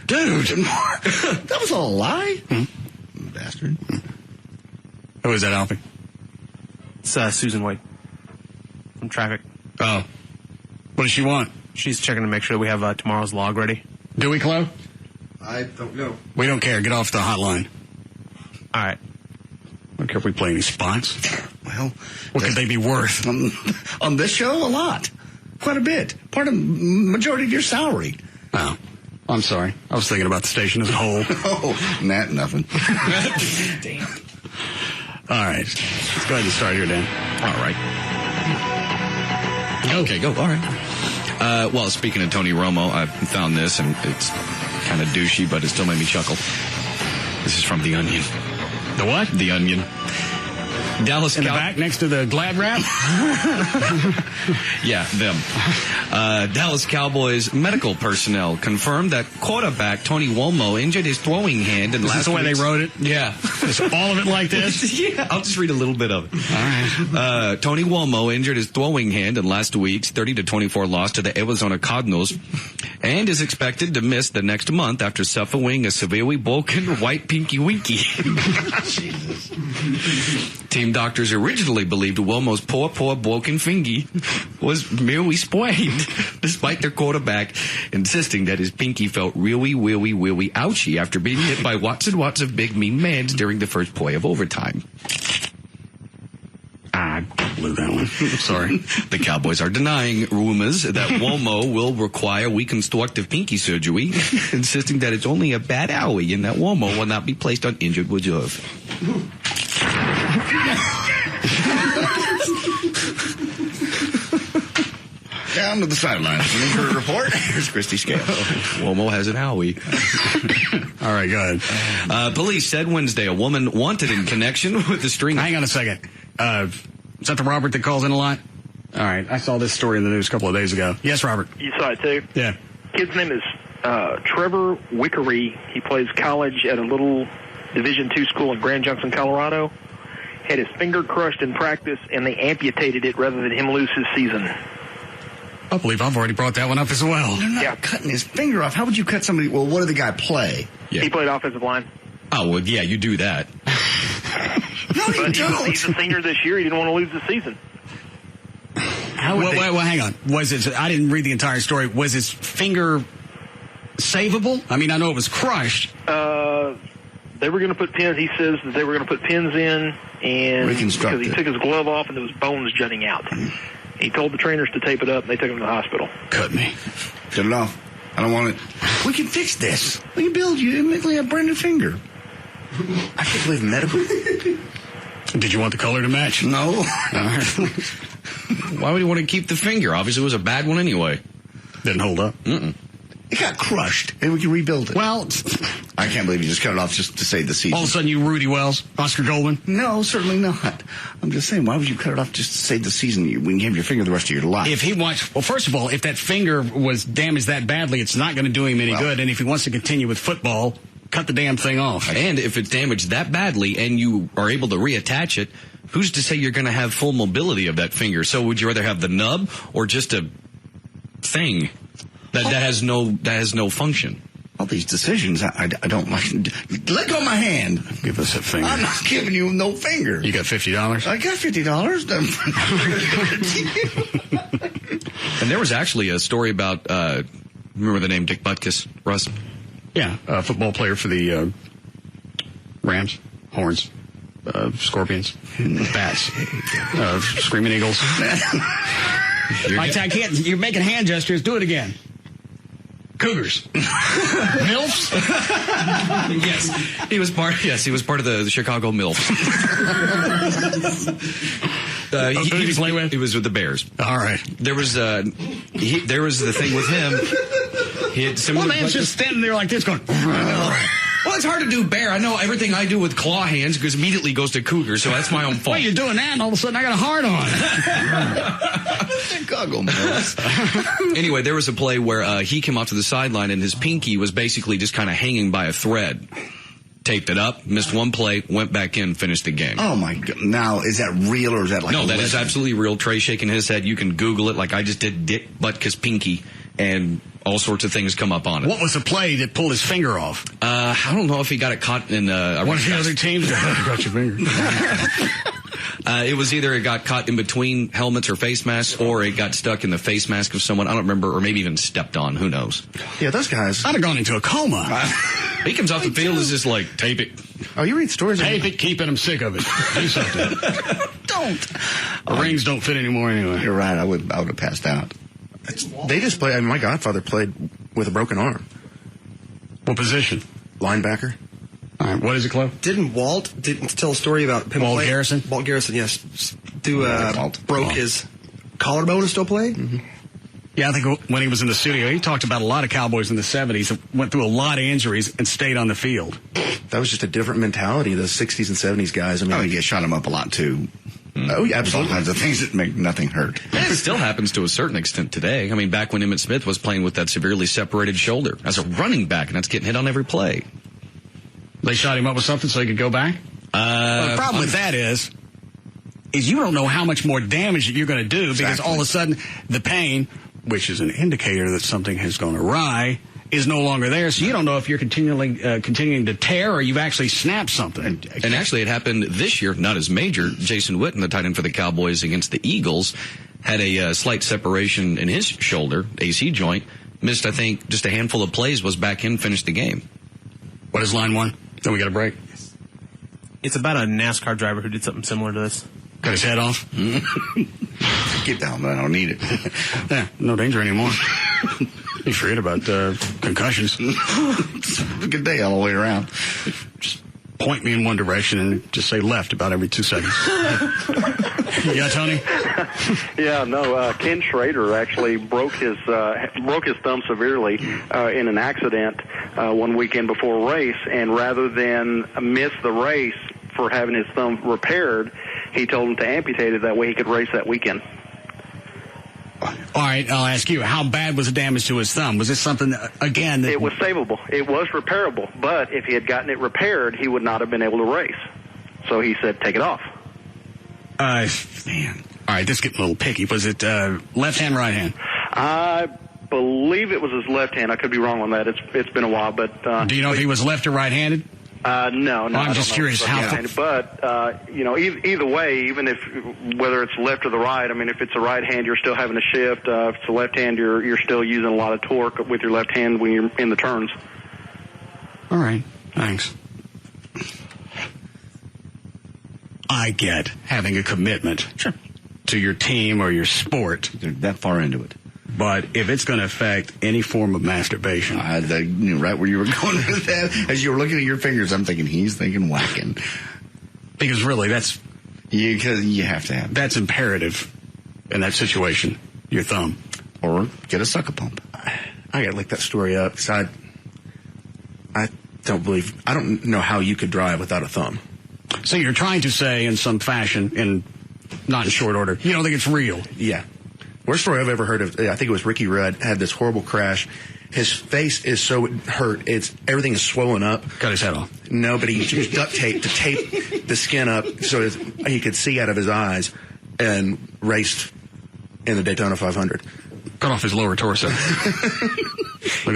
Dude, that was all a lie. Bastard. Who is that, Alfie? It's Susan White from traffic. Oh. What does she want? She's checking to make sure we have tomorrow's log ready. Do we, Chloe? I don't know. We don't care. Get off the hotline. All right. I don't care if we play any spots. Well, what could they be worth? On this show, a lot. Quite a bit. Part of majority of your salary. Oh. I'm sorry. I was thinking about the station as a whole. Oh, nothing. Damn. All right. Let's go ahead and start here, Dan. All right. Okay, go. All right. Well, speaking of Tony Romo, I found this, and it's kind of douchey, but it still made me chuckle. This is from The Onion. The what? The Onion. Dallas in the back next to the Glad wrap? Yeah, them. Dallas Cowboys medical personnel confirmed that quarterback Tony Romo injured his throwing hand in last week. Is this the way they wrote it? Yeah. Is all of it like this? Yeah, I'll just read a little bit of it. All right. Tony Romo injured his throwing hand in last week's 30-24 loss to the Arizona Cardinals and is expected to miss the next month after suffering a severely broken white pinky winky. Jesus. Team doctors originally believed Romo's poor broken fingy was merely sprained, despite their quarterback insisting that his pinky felt really ouchy after being hit by watts and watts of big mean mans during the first play of overtime. I blew that one. Sorry. The Cowboys are denying rumors that Romo will require reconstructive pinky surgery, insisting that it's only a bad owie and that Romo will not be placed on injured reserve. Down to the sidelines. Injury report. Here's Christy Scales. Romo has an owie. All right, go ahead. Police said Wednesday a woman wanted in connection with the string. Hang on a second. Is that the Robert that calls in a lot? All right. I saw this story in the news a couple of days ago. Yes, Robert. You saw it too? Yeah. Kid's name is Trevor Wickery. He plays college at a little Division II school in Grand Junction, Colorado. Had his finger crushed in practice, and they amputated it rather than him lose his season. I believe I've already brought that one up as well. They're not cutting his finger off. How would you cut somebody? Well, what did the guy play? Yeah. He played offensive line. Oh, well, yeah, you do that. No, you don't. He's a senior this year. He didn't want to lose the season. Well, hang on. Was it? I didn't read the entire story. Was his finger savable? I mean, I know it was crushed. They were going to put pins. He says that they were going to put pins in, and because he took his glove off and there was bones jutting out. He told the trainers to tape it up, and they took him to the hospital. Cut me. Cut it off. I don't want it. We can fix this. We can build you immediately a brand new finger. I can't believe medical. Did you want the color to match? No. Why would you want to keep the finger? Obviously, it was a bad one anyway. Didn't hold up. Mm-mm. It got crushed, and we can rebuild it. Well, I can't believe you just cut it off just to save the season. All of a sudden, you Rudy Wells, Oscar Goldman? No, certainly not. I'm just saying, why would you cut it off just to save the season? We can give your finger the rest of your life. If he wants, well, first of all, if that finger was damaged that badly, it's not going to do him any good. And if he wants to continue with football, cut the damn thing off. And if it's damaged that badly and you are able to reattach it, who's to say you're going to have full mobility of that finger? So would you rather have the nub or just a thing that has no function? All these decisions, I don't like. Let go of my hand. Give us that finger. I'm not giving you no finger. You got $50? I got $50. And there was actually a story about, remember the name Dick Butkus, Russ? Yeah, a football player for the Rams, Horns, Scorpions, Bats, Screaming Eagles. I can't. You're making hand gestures. Do it again. Cougars. MILFs? Yes. He was part of the Chicago MILFs. He was with the Bears. All right. There was the thing with him. He had one man's just standing there like this going, well, it's hard to do bear. I know everything I do with claw hands because immediately goes to cougar, so that's my own fault. Well, you're doing that, and all of a sudden I got a heart on. Chicago Anyway, there was a play where he came off to the sideline, and his pinky was basically just kind of hanging by a thread. Taped it up, missed one play, went back in, finished the game. Oh, my God. Now, is that real or is that like No, that is absolutely real. Trey shaking his head. You can Google it like I just did Dick Butkus pinky, and all sorts of things come up on it. What was the play that pulled his finger off? I don't know if he got it caught in one of the other teams. Got your finger. It was either it got caught in between helmets or face masks, or it got stuck in the face mask of someone. I don't remember, or maybe even stepped on. Who knows? Yeah, those guys. I'd have gone into a coma. He comes off the field is just like, tape it. Oh, you read stories? Tape it, keep it. I'm sick of it. Do something. Don't. The rings don't fit anymore anyway. You're right. I would have passed out. They just play. I mean, my godfather played with a broken arm. What position? Linebacker. All right. What is it, Chloe? Didn't Walt tell a story about him Walt playing? Garrison? Walt Garrison, yes. Broke his collarbone and still played? Mm-hmm. Yeah, I think when he was in the studio, he talked about a lot of Cowboys in the 70s that went through a lot of injuries and stayed on the field. That was just a different mentality, the 60s and 70s guys. I mean, you shot him up a lot, too. Oh, yeah, absolutely. All kinds of things that make nothing hurt. It still happens to a certain extent today. I mean, back when Emmitt Smith was playing with that severely separated shoulder as a running back, and that's getting hit on every play. They shot him up with something so he could go back? Well, the problem with that is you don't know how much more damage that you're going to do because all of a sudden the pain, which is an indicator that something has gone awry, is no longer there. So you don't know if you're continuing to tear or you've actually snapped something. And actually it happened this year, not as major. Jason Witten, the tight end for the Cowboys against the Eagles, had a slight separation in his shoulder, AC joint. Missed, I think, just a handful of plays, was back in, finished the game. What is line one? Then we got a break. It's about a NASCAR driver who did something similar to this. Cut his head off? Get down, man. I don't need it. Yeah, no danger anymore. You forget about concussions. It's a good day all the way around. Just point me in one direction and just say left about every 2 seconds. Yeah, Tony? Yeah, no, Ken Schrader actually broke his thumb severely in an accident one weekend before a race, and rather than miss the race for having his thumb repaired, he told him to amputate it, that way he could race that weekend. All right, I'll ask you, how bad was the damage to his thumb? Was this something, again... It was savable. It was repairable, but if he had gotten it repaired, he would not have been able to race. So he said, take it off. Man. All right, this is getting a little picky. Was it left hand, right hand? I believe it was his left hand. I could be wrong on that. It's been a while, but... Do you know if he was left or right-handed? No. I'm just curious how. But either way, even if whether it's left or the right, I mean, if it's a right hand, you're still having to shift. If it's a left hand, you're still using a lot of torque with your left hand when you're in the turns. All right, thanks. I get having a commitment to your team or your sport. They're that far into it. But if it's going to affect any form of masturbation... I knew right where you were going with that. As you were looking at your fingers, I'm thinking, he's thinking whacking. Because really, that's... Because you have to have... That's imperative in that situation, your thumb. Or get a sucker pump. I got to look that story up, because I don't know how you could drive without a thumb. So you're trying to say in some fashion, not in short order, you don't think it's real? Yeah. Worst story I've ever heard of, I think it was Ricky Rudd, had this horrible crash. His face is so hurt, everything is swollen up. Cut his head off. No, but he used duct tape to tape the skin up so he could see out of his eyes, and raced in the Daytona 500. Cut off his lower torso. Look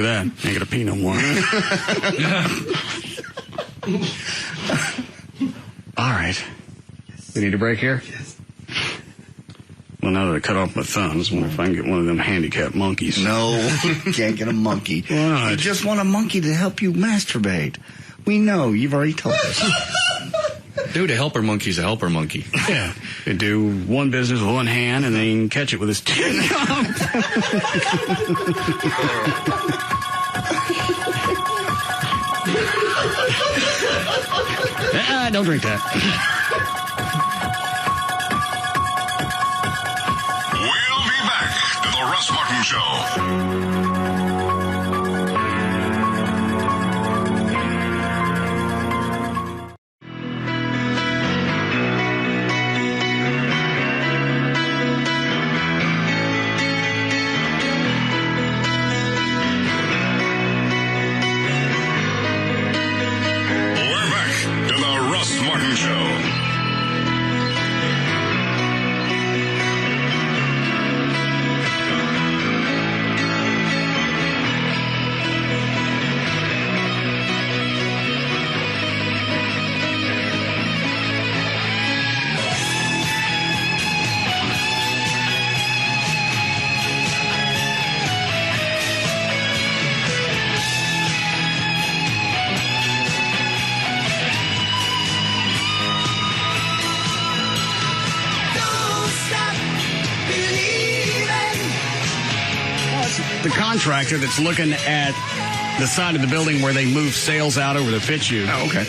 at that. Ain't gonna pee no more. All right. We need a break here? Yes. Well, now that I cut off my thumbs, I wonder if I can get one of them handicapped monkeys. No, can't get a monkey. Why not? You just want a monkey to help you masturbate. We know. You've already told us. Dude, a helper monkey's a helper monkey. Yeah. You do one business with one hand, and then you can catch it with his two. Don't drink that. We'll be back to the Russ Martin Show. Martin Show. the contractor that's looking at the side of the building where they move sales out over the pit chute. Oh, okay.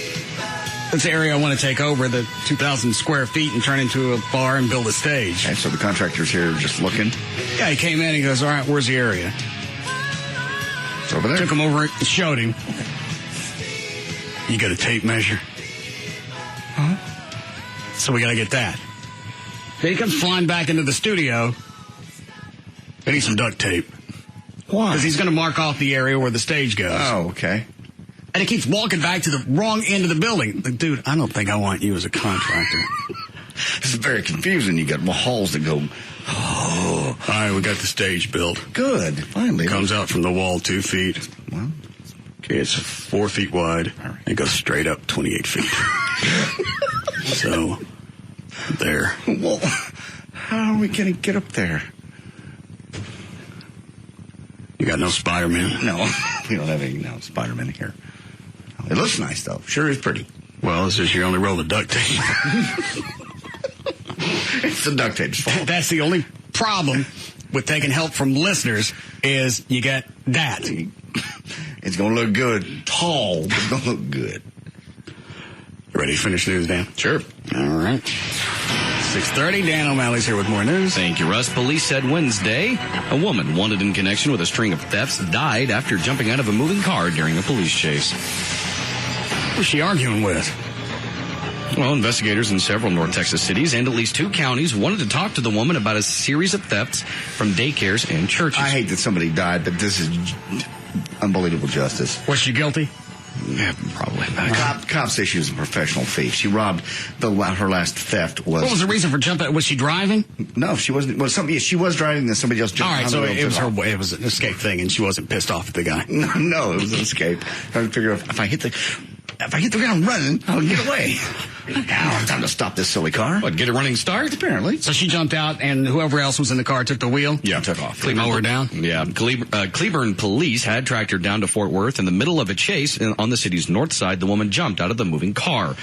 That's the area I want to take over, the 2,000 square feet, and turn into a bar and build a stage. Okay, so the contractor's here just looking? Yeah, he came in and he goes, all right, where's the area? It's over there. Took him over and showed him. You got a tape measure? Huh? So we got to get that. Then he comes flying back into the studio. I need some duct tape. Why? Because he's going to mark off the area where the stage goes. Oh, okay. And he keeps walking back to the wrong end of the building. Like, dude, I don't think I want you as a contractor. It's very confusing. You got halls that go, oh. All right, we got the stage built. Good. Finally. Comes out from the wall 2 feet. Well, okay, it's 4 feet wide. All right. It goes straight up 28 feet. So, there. Well, how are we going to get up there? You got no Spider-Man? No, we don't have any Spider-Man here. It looks nice, though. Sure is pretty. Well, it's just your only roll of duct tape. It's the duct tape's fault. That's the only problem with taking help from listeners is you get that. It's going to look good. Tall, but it's going to look good. You ready to finish news, Dan? Sure. All right. 6:30, Dan O'Malley's here with more news. Thank you, Russ. Police said Wednesday a woman wanted in connection with a string of thefts died after jumping out of a moving car during a police chase. Who's she arguing with? Well, investigators in several North Texas cities and at least 2 counties wanted to talk to the woman about a series of thefts from daycares and churches. I hate that somebody died, but this is unbelievable justice. Was she guilty? Yeah, probably. Cops say she was a professional thief. She robbed her last theft was. What was the reason for jumping? Was she driving? No, she wasn't. Well, she was driving, and somebody else jumped. All right, so it was her way. It was an escape thing, and she wasn't pissed off at the guy. No, it was an escape. Trying to figure out if I hit the ground running, I'll get away. Now, time to stop this silly car. What, get a running start? Apparently. So she jumped out, and whoever else was in the car took the wheel? Yeah. Took off. Mow her down? Yeah. Cleburne police had tracked her down to Fort Worth in the middle of a chase on the city's north side. The woman jumped out of the moving car.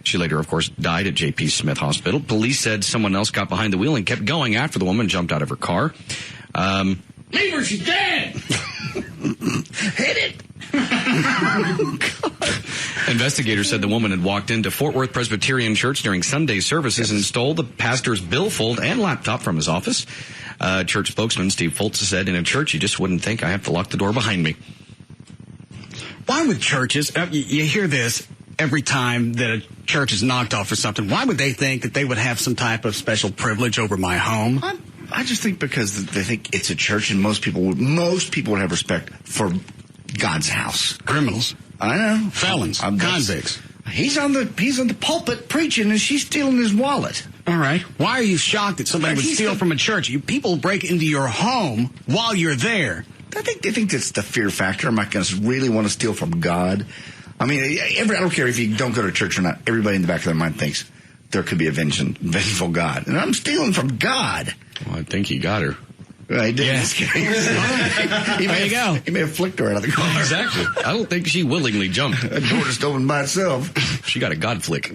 She later, of course, died at J.P. Smith Hospital. Police said someone else got behind the wheel and kept going after the woman jumped out of her car. Leave her, she's dead! Hit it! Investigators said the woman had walked into Fort Worth Presbyterian Church during Sunday services and stole the pastor's billfold and laptop from his office. Church spokesman Steve Foltz said, in a church, you just wouldn't think I have to lock the door behind me. Why would churches, you hear this every time that a church is knocked off or something, why would they think that they would have some type of special privilege over my home? I just think because they think it's a church and most people would have respect for God's house. Criminals. I know. Felons. Convicts. He's on the pulpit preaching and she's stealing his wallet. All right. Why are you shocked that somebody would steal from a church? People break into your home while you're there. I think that's the fear factor. I'm not going to really want to steal from God. I mean, I don't care if you don't go to church or not. Everybody in the back of their mind thinks there could be a vengeful God. And I'm stealing from God. Well, I think he got her. I did. Yeah. There you go. He may have flicked her out of the car. Exactly. I don't think she willingly jumped. The door just opened by itself. She got a God flick.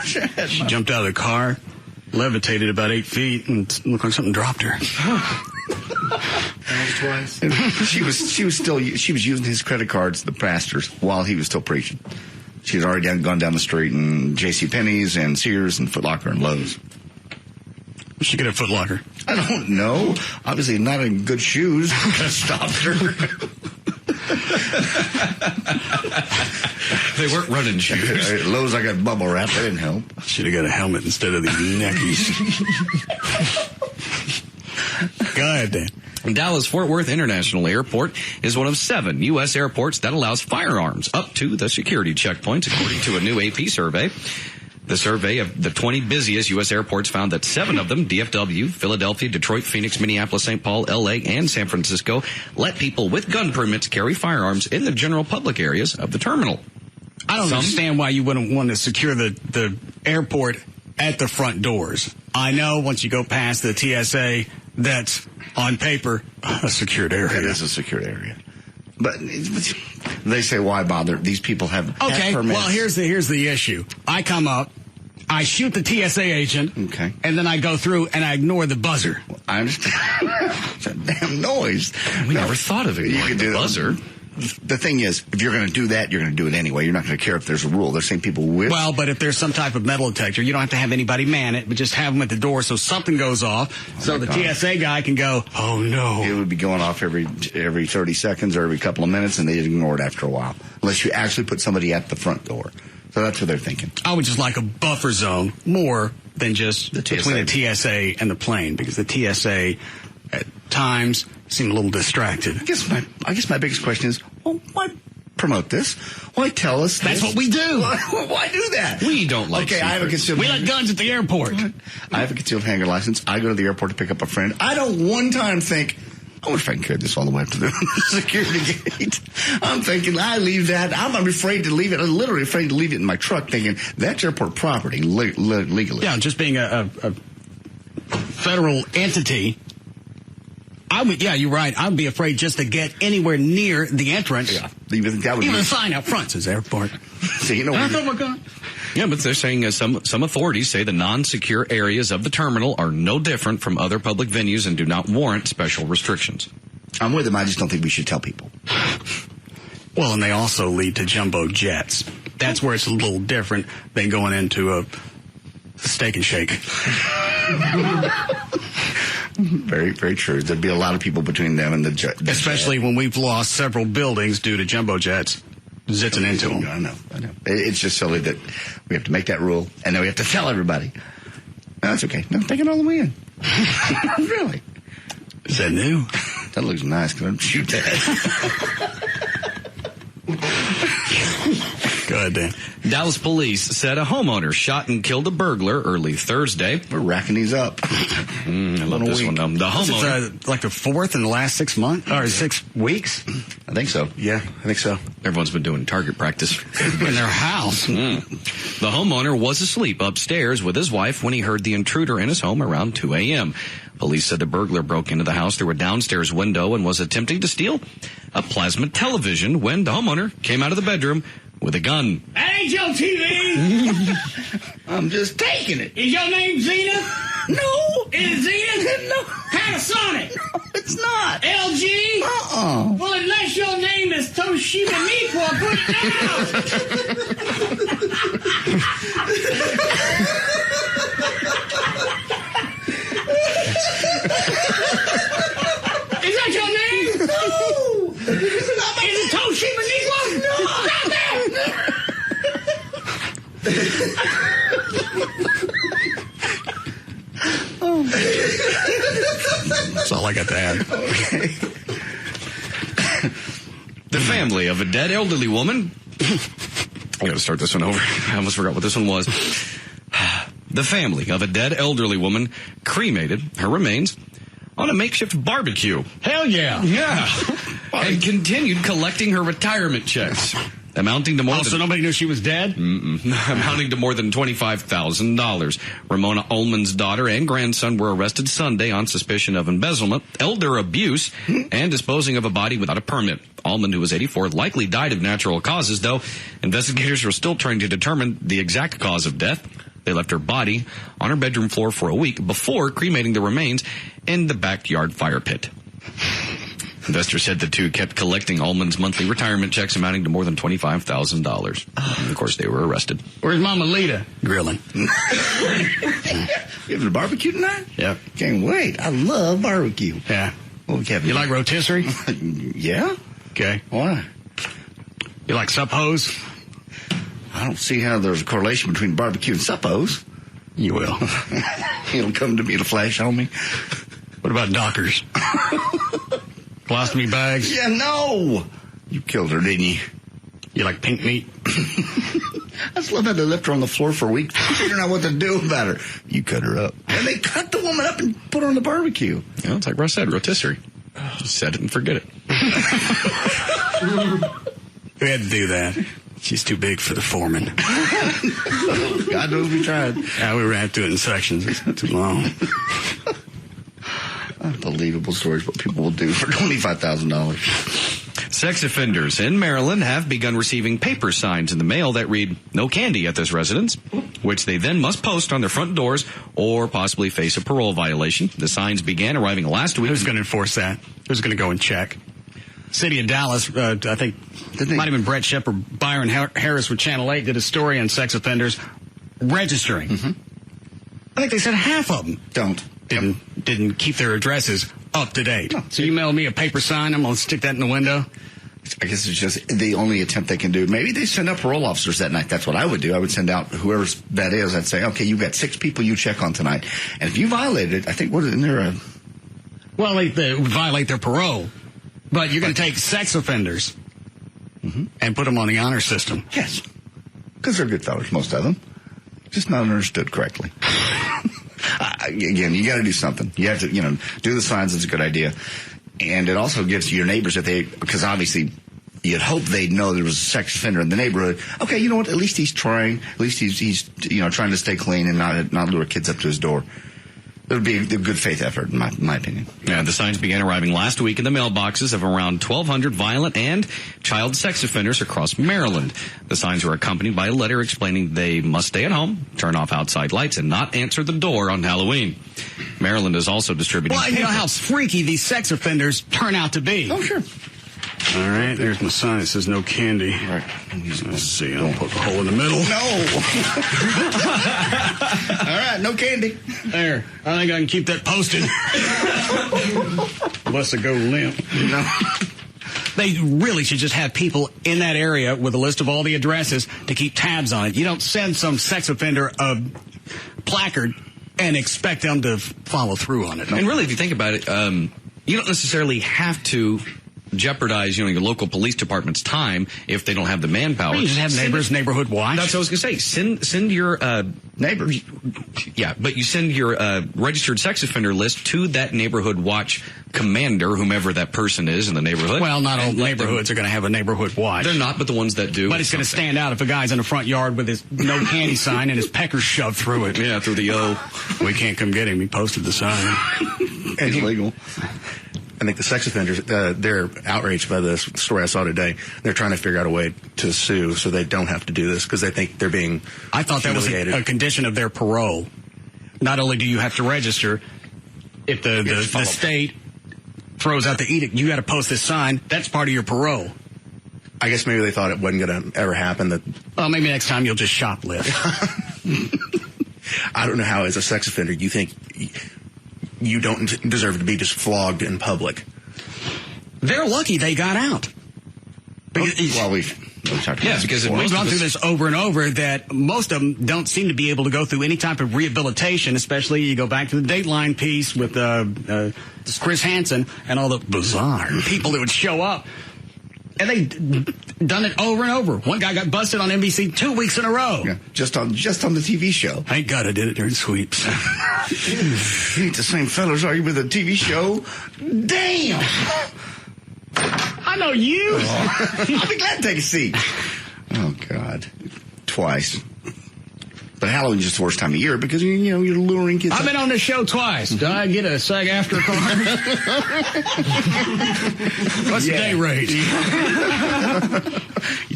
She jumped out of the car, levitated about 8 feet, and looked like something dropped her. Twice. She was using his credit cards, the pastor's, while he was still preaching. She had already gone down the street in JCPenney's and Sears and Foot Locker and Lowe's. Where'd she get a Foot Locker? I don't know. Obviously not in good shoes. Could have stopped her. They weren't running shoes. At Lowe's, I got bubble wrap. That didn't help. Should have got a helmet instead of these neckies. Go ahead, Dan. Dallas-Fort Worth International Airport is one of 7 U.S. airports that allows firearms up to the security checkpoints, according to a new AP survey. The survey of the 20 busiest U.S. airports found that 7 of them, DFW, Philadelphia, Detroit, Phoenix, Minneapolis, St. Paul, L.A., and San Francisco, let people with gun permits carry firearms in the general public areas of the terminal. I don't understand why you wouldn't want to secure the airport at the front doors. I know once you go past the TSA, that's on paper a secured area. It is a secured area. But they say, why bother? These people have okay. permits. Well, here's the issue. I come up, I shoot the TSA agent, okay, and then I go through and I ignore the buzzer. I understand. It's a damn noise. We never thought of it. You like could the do buzzer. The thing is, if you're going to do that, you're going to do it anyway. You're not going to care if there's a rule. There's same people with. Well, but if there's some type of metal detector, you don't have to have anybody man it, but just have them at the door so something goes off, so the TSA guy can go, oh no. It would be going off every 30 seconds or every couple of minutes, and they'd ignore it after a while, unless you actually put somebody at the front door. So that's what they're thinking. I would just like a buffer zone more than just between the TSA and the plane, because the TSA at times seem a little distracted. I guess my biggest question is, well, why promote this? Why tell us That's this? what we do. Why do that? We don't like Okay, I have a concealed We like guns at the airport. I have a concealed handgun license. I go to the airport to pick up a friend. I don't one time think, I wonder if I can carry this all the way up to the security gate. I'm thinking, I leave that. I'm afraid to leave it. I'm literally afraid to leave it in my truck, thinking that's airport property legally. Yeah, just being a federal entity. Yeah, you're right. I'd be afraid just to get anywhere near the entrance. Yeah, even the sign out front says airport. So you know I thought, my God. Yeah, but they're saying some authorities say the non-secure areas of the terminal are no different from other public venues and do not warrant special restrictions. I'm with them. I just don't think we should tell people. Well, and they also lead to jumbo jets. That's where it's a little different than going into a Steak and Shake. Very, very true. There'd be a lot of people between them and the jet. Especially when we've lost several buildings due to jumbo jets zitzing into them. I know. It's just silly that we have to make that rule, and then we have to tell everybody. No, that's okay. No, take it all the way in. Really? Is that new? That looks nice. Can I shoot that? Go ahead, Dan. Dallas police said a homeowner shot and killed a burglar early Thursday. We're racking these up. I love this one. The homeowner. It's like the fourth in the last 6 months or 6 weeks. I think so. Yeah, I think so. Everyone's been doing target practice in their house. The homeowner was asleep upstairs with his wife when he heard the intruder in his home around 2 a.m. Police said the burglar broke into the house through a downstairs window and was attempting to steal a plasma television when the homeowner came out of the bedroom with a gun. That ain't your TV. I'm just taking it. Is your name Zena? No. Is it Zena? No. Panasonic? No, it's not. LG? Uh-uh. Well, unless your name is Toshiba Nippon, put it Is that your name? No. Is it Toshiba Nippon? No. Stop that! That's all I got to add. Okay. The family of a dead elderly woman. I got to start this one over. I almost forgot what this one was. The family of a dead elderly woman cremated her remains on a makeshift barbecue. Hell yeah. Yeah. And continued collecting her retirement checks. Amounting to more than... so nobody knew she was dead? Amounting to more than $25,000. Ramona Ullman's daughter and grandson were arrested Sunday on suspicion of embezzlement, elder abuse, and disposing of a body without a permit. Ullman, who was 84, likely died of natural causes, though investigators were still trying to determine the exact cause of death. They left her body on her bedroom floor for a week before cremating the remains in the backyard fire pit. Investors said the two kept collecting Ullman's monthly retirement checks amounting to more than $25,000. And of course, they were arrested. Where's Mama Lita? Grilling. You having a barbecue tonight? Yep. Can't wait. I love barbecue. Yeah. What we have? You like rotisserie? Yeah. Okay. Why? You like suppos? I don't see how there's a correlation between barbecue and suppos. You will. It'll come to me in a flash on me. What about Dockers? Colostomy bags? Yeah, no. You killed her, didn't you? You like pink meat? I just love how they left her on the floor for a week, figuring out what to do about her. You cut her up. And they cut the woman up and put her on the barbecue. You know, it's like Russ said, rotisserie. Just set it and forget it. We had to do that. She's too big for the foreman. God knows we tried. Yeah, we were going to do it in sections. It's too long. Unbelievable stories what people will do for $25,000. Sex offenders in Maryland have begun receiving paper signs in the mail that read, "No candy at this residence," which they then must post on their front doors or possibly face a parole violation. The signs began arriving last week. Who's going to enforce that? Who's going to go and check? City of Dallas, I think, might have been Brett Shepard, Byron Harris with Channel 8 did a story on sex offenders registering. Mm-hmm. I think they said half of them didn't keep their addresses up to date. No. So you mail me a paper sign, I'm going to stick that in the window. I guess it's just the only attempt they can do. Maybe they send out parole officers that night. That's what I would do. I would send out whoever that is. I'd say, okay, you've got 6 people you check on tonight. And if you violated it, I think, isn't there a... Well, they would violate their parole. But you're going to take sex offenders and put them on the honor system. Yes. Because they're good fellas, most of them. Just not understood correctly. Again, you got to do something. You have to, do the signs. It's a good idea. And it also gives your neighbors because obviously you'd hope they'd know there was a sex offender in the neighborhood. Okay, you know what? At least he's trying. At least he's trying to stay clean and not lure kids up to his door. It would be a good faith effort, in my opinion. Yeah, the signs began arriving last week in the mailboxes of around 1,200 violent and child sex offenders across Maryland. The signs were accompanied by a letter explaining they must stay at home, turn off outside lights, and not answer the door on Halloween. Maryland is also distributing... Well, you know how freaky these sex offenders turn out to be. Oh, sure. All right, there's my sign. It says no candy. All right. Let's see. I'll put the hole in the middle. No. All right, no candy. There. I think I can keep that posted. Unless I go limp. No. They really should just have people in that area with a list of all the addresses to keep tabs on it. You don't send some sex offender a placard and expect them to follow through on it. And really, if you think about it, you don't necessarily have to jeopardize, your local police department's time if they don't have the manpower. You just have neighborhood watch. That's what I was going to say. Send your neighbors. Yeah, but you send your registered sex offender list to that neighborhood watch commander, whomever that person is in the neighborhood. Well, not all neighborhoods are going to have a neighborhood watch. They're not, but the ones that do. But it's going to stand out if a guy's in the front yard with his no candy sign and his pecker shoved through it. Yeah, through the O. We can't come get him. He posted the sign. It's illegal. I think the sex offenders, they're outraged by this story I saw today. They're trying to figure out a way to sue so they don't have to do this because they think they're being I thought that was a condition of their parole. Not only do you have to register, if the state throws out the edict, you got to post this sign, that's part of your parole. I guess maybe they thought it wasn't going to ever happen. Well, maybe next time you'll just shoplift. I don't know how, as a sex offender, you think you don't deserve to be just flogged in public. They're lucky they got out. Well, we've because we've gone through this over and over that most of them don't seem to be able to go through any type of rehabilitation, especially you go back to the Dateline piece with Chris Hansen and all the bizarre people that would show up. And they've done it over and over. One guy got busted on NBC 2 weeks in a row. Yeah, just on the TV show. Thank God I did it during sweeps. You ain't the same fellas, are you, with a TV show? Damn! I know you. Oh. I'll be glad to take a seat. Oh, God. Twice. But Halloween's just the worst time of year because, you're luring kids. I've been on this show twice. Did I get a SAG-AFTRA card? What's the day rate?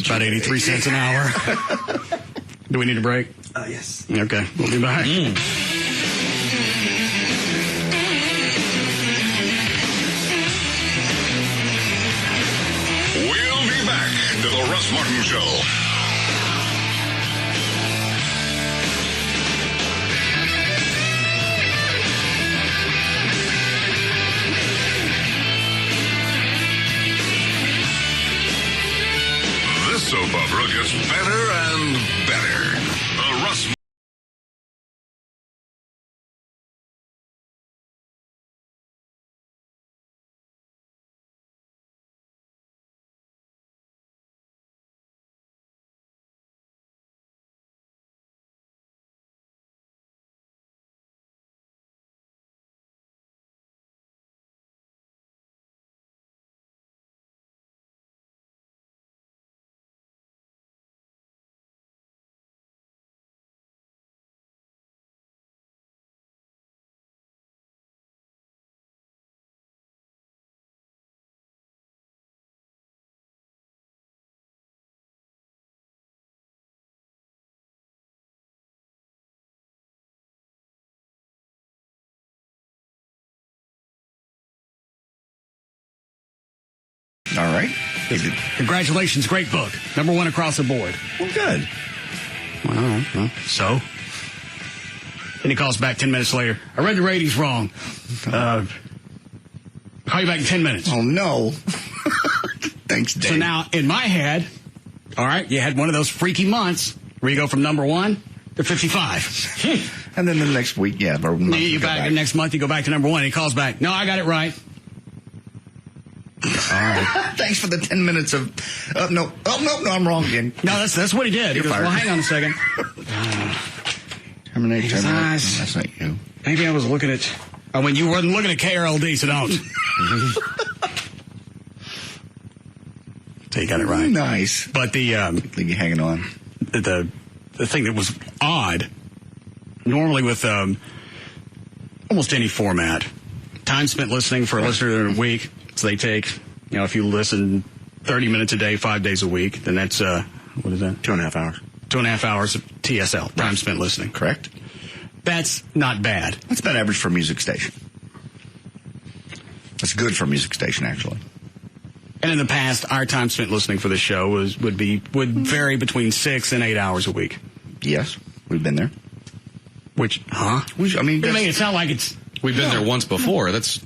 About 83 cents an hour. Do we need a break? Yes. Okay, we'll be back. We'll be back to the Russ Martin Show. This soap opera gets better and better. The Russ All right. Congratulations, great book. #1 across the board. Well, good. Well, so? Then he calls back 10 minutes later. I read the ratings wrong. Call you back in 10 minutes. Oh, no. Thanks, Dave. So now, in my head, all right, you had one of those freaky months where you go from #1 to 55. And then the next week, yeah. Or you back. Next month, you go back to #1. He calls back. No, I got it right. All right. Thanks for the 10 minutes of... no, I'm wrong again. No, that's what he did. He goes, well, hang on a second. Terminate. That's not you. Maybe I was looking at... Oh, when you weren't looking at KRLD, so don't. So you got it right. Nice. But the... Leave you hanging on. The thing that was odd, normally with almost any format, time spent listening for a listener in a week, so they take, if you listen 30 minutes a day, 5 days a week, then that's, what is that? 2.5 hours. 2.5 hours of TSL, time spent listening. Correct. That's not bad. That's about average for a music station. That's good for a music station, actually. And in the past, our time spent listening for the show would vary between 6 and 8 hours a week. Yes, we've been there. Which, I mean, you make it sound like it's... We've been there once before. That's...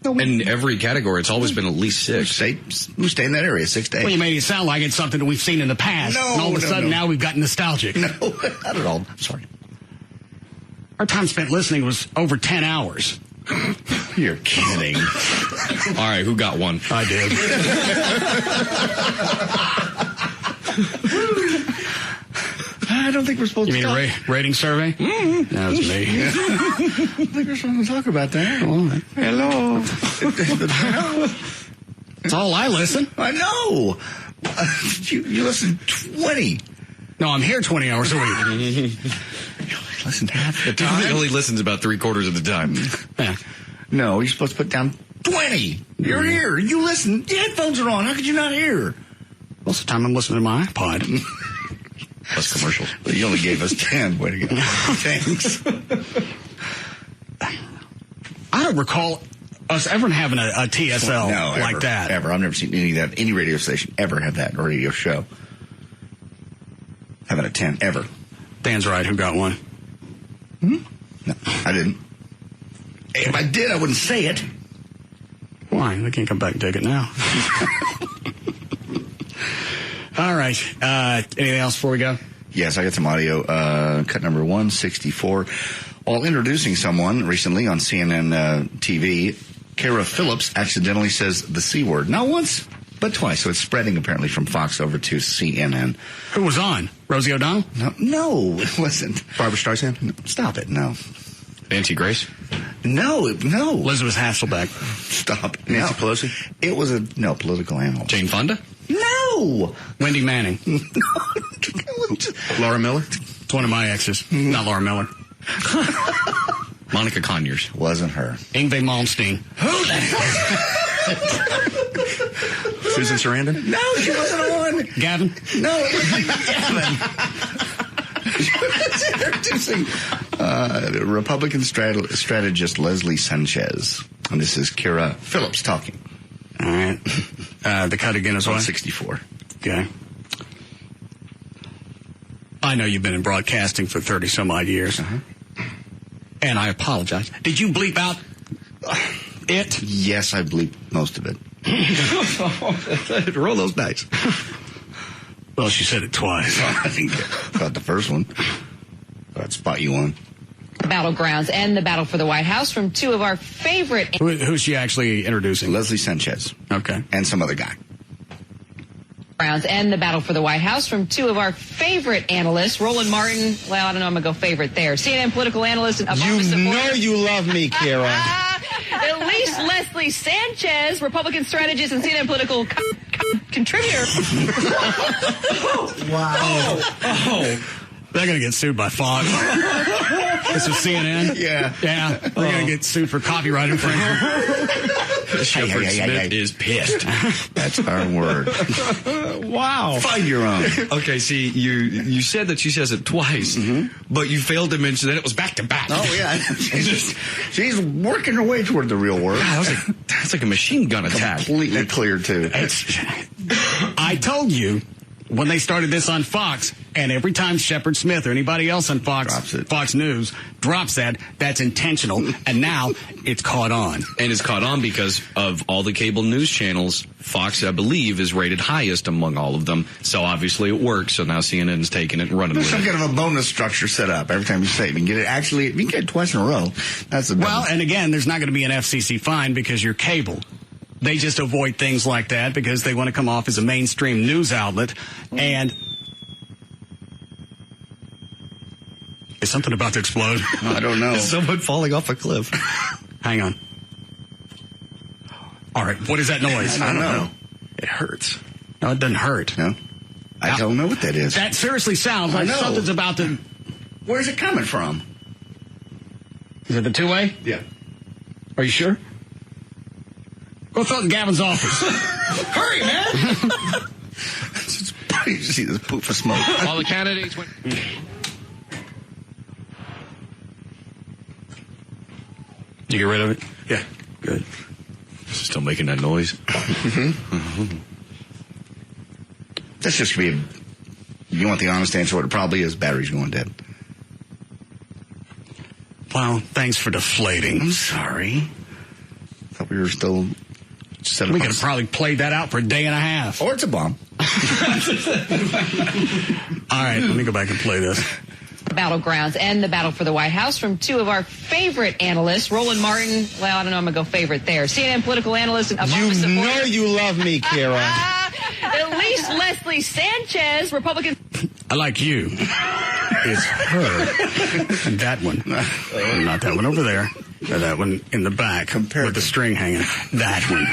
In every category, it's always been at least 6. We stay in that area, 6 to 8. Well, you made it sound like it's something that we've seen in the past. No, and all of a sudden, now we've got nostalgic. No, not at all. I'm sorry. Our time spent listening was over 10 hours. You're kidding. All right, who got one? I did. I don't think we're supposed to. You mean a rating survey? Mm-hmm. That was me. I don't think we're supposed to talk about that. Hello. That's all I listen. I know. You listen 20. No, I'm here 20 hours a week. Listen half the time. He only listens about 3/4 of the time. Yeah. No, you're supposed to put down 20. You're here. You listen. The headphones are on. How could you not hear? Most of the time I'm listening to my iPod. Plus commercials. But you only gave us 10. Way to go. Thanks. I don't recall us ever having a TSL like that. Ever. I've never seen any radio station ever have that, or radio show. Having a 10, ever. Dan's right. Who got one? No, I didn't. If I did, I wouldn't say it. Why? They can't come back and take it now. All right. Anything else before we go? Yes, I got some audio. Cut number 164. While introducing someone recently on CNN TV, Kara Phillips accidentally says the C word. Not once, but twice. So it's spreading apparently from Fox over to CNN. Who was on? Rosie O'Donnell? No, it wasn't. Barbara Streisand? No, stop it, no. Nancy Grace? No. Elizabeth Hasselbeck. Stop. Nancy Pelosi? It was a political animal. Jane Fonda? No. Wendy Manning? Laura Miller? It's one of my exes. Not Laura Miller. Monica Conyers. Wasn't her. Yngwie Malmsteen. Who the hell? Susan Sarandon? No, she wasn't on. Gavin? No, it wasn't Gavin. She was introducing Republican strategist Leslie Sanchez. And this is Kara Phillips talking. All right. The cut again is 164. Okay. I know you've been in broadcasting for 30-some-odd years. Uh-huh. And I apologize. Did you bleep out it? Yes, I bleeped most of it. Roll those dice. Well, she said it twice. I think about the first one. I'd spot you on. Battlegrounds and the battle for the White House from two of our favorite... Who's she actually introducing? Leslie Sanchez. Okay. And some other guy. And the battle for the White House from two of our favorite analysts, Roland Martin. Well, I don't know, I'm going to go favorite there. CNN political analyst and Obama supporter. You know you love me, Kara. At least Leslie Sanchez, Republican strategist and CNN political contributor. Wow. Oh. They're going to get sued by Fox. This is CNN? Yeah. Yeah. They're going to get sued for copyright infringement. Shepard Smith is pissed. That's our word. Wow. Find your own. Okay, see, you said that she says it twice, but you failed to mention that it was back to back. Oh, yeah. She's working her way toward the real word. That's like a machine gun attack. Completely clear, too. I told you when they started this on Fox, and every time Shepard Smith or anybody else on Fox News drops that, that's intentional, and now it's caught on. And it's caught on because of all the cable news channels. Fox, I believe, is rated highest among all of them, so obviously it works. So now CNN's taking it and running with it. There's some kind of a bonus structure set up every time you say it. You can get it. Actually, you can get it twice in a row. That's the well, and again, there's not going to be an FCC fine because you're cable. They just avoid things like that because they want to come off as a mainstream news outlet. And is something about to explode? I don't know. Is someone falling off a cliff? Hang on. All right, what is that noise? I don't know. It hurts. No, it doesn't hurt. No? I don't know what that is. That seriously sounds like something's about to... Where's it coming from? Is it the two-way? Yeah. Are you sure? Go throw it in Gavin's office. Hurry, man! You see this poof of smoke. All the candidates went... You get rid of it? Yeah. Good. Is it still making that noise? That's just going to be you want the honest answer, what it probably is, battery's going dead. Well, thanks for deflating. I'm sorry. Thought we were still... We could have probably played that out for a day and a half. Or it's a bomb. All right, let me go back and play this. Battlegrounds and the battle for the White House from two of our favorite analysts, Roland Martin. Well, I don't know, I'm going to go favorite there. CNN political analyst and Obama supporter. You know you love me, Kara. Elise Leslie Sanchez, Republican. I like you. It's her. And that one. Not that one over there. Or that one in the back with the string hanging. That one.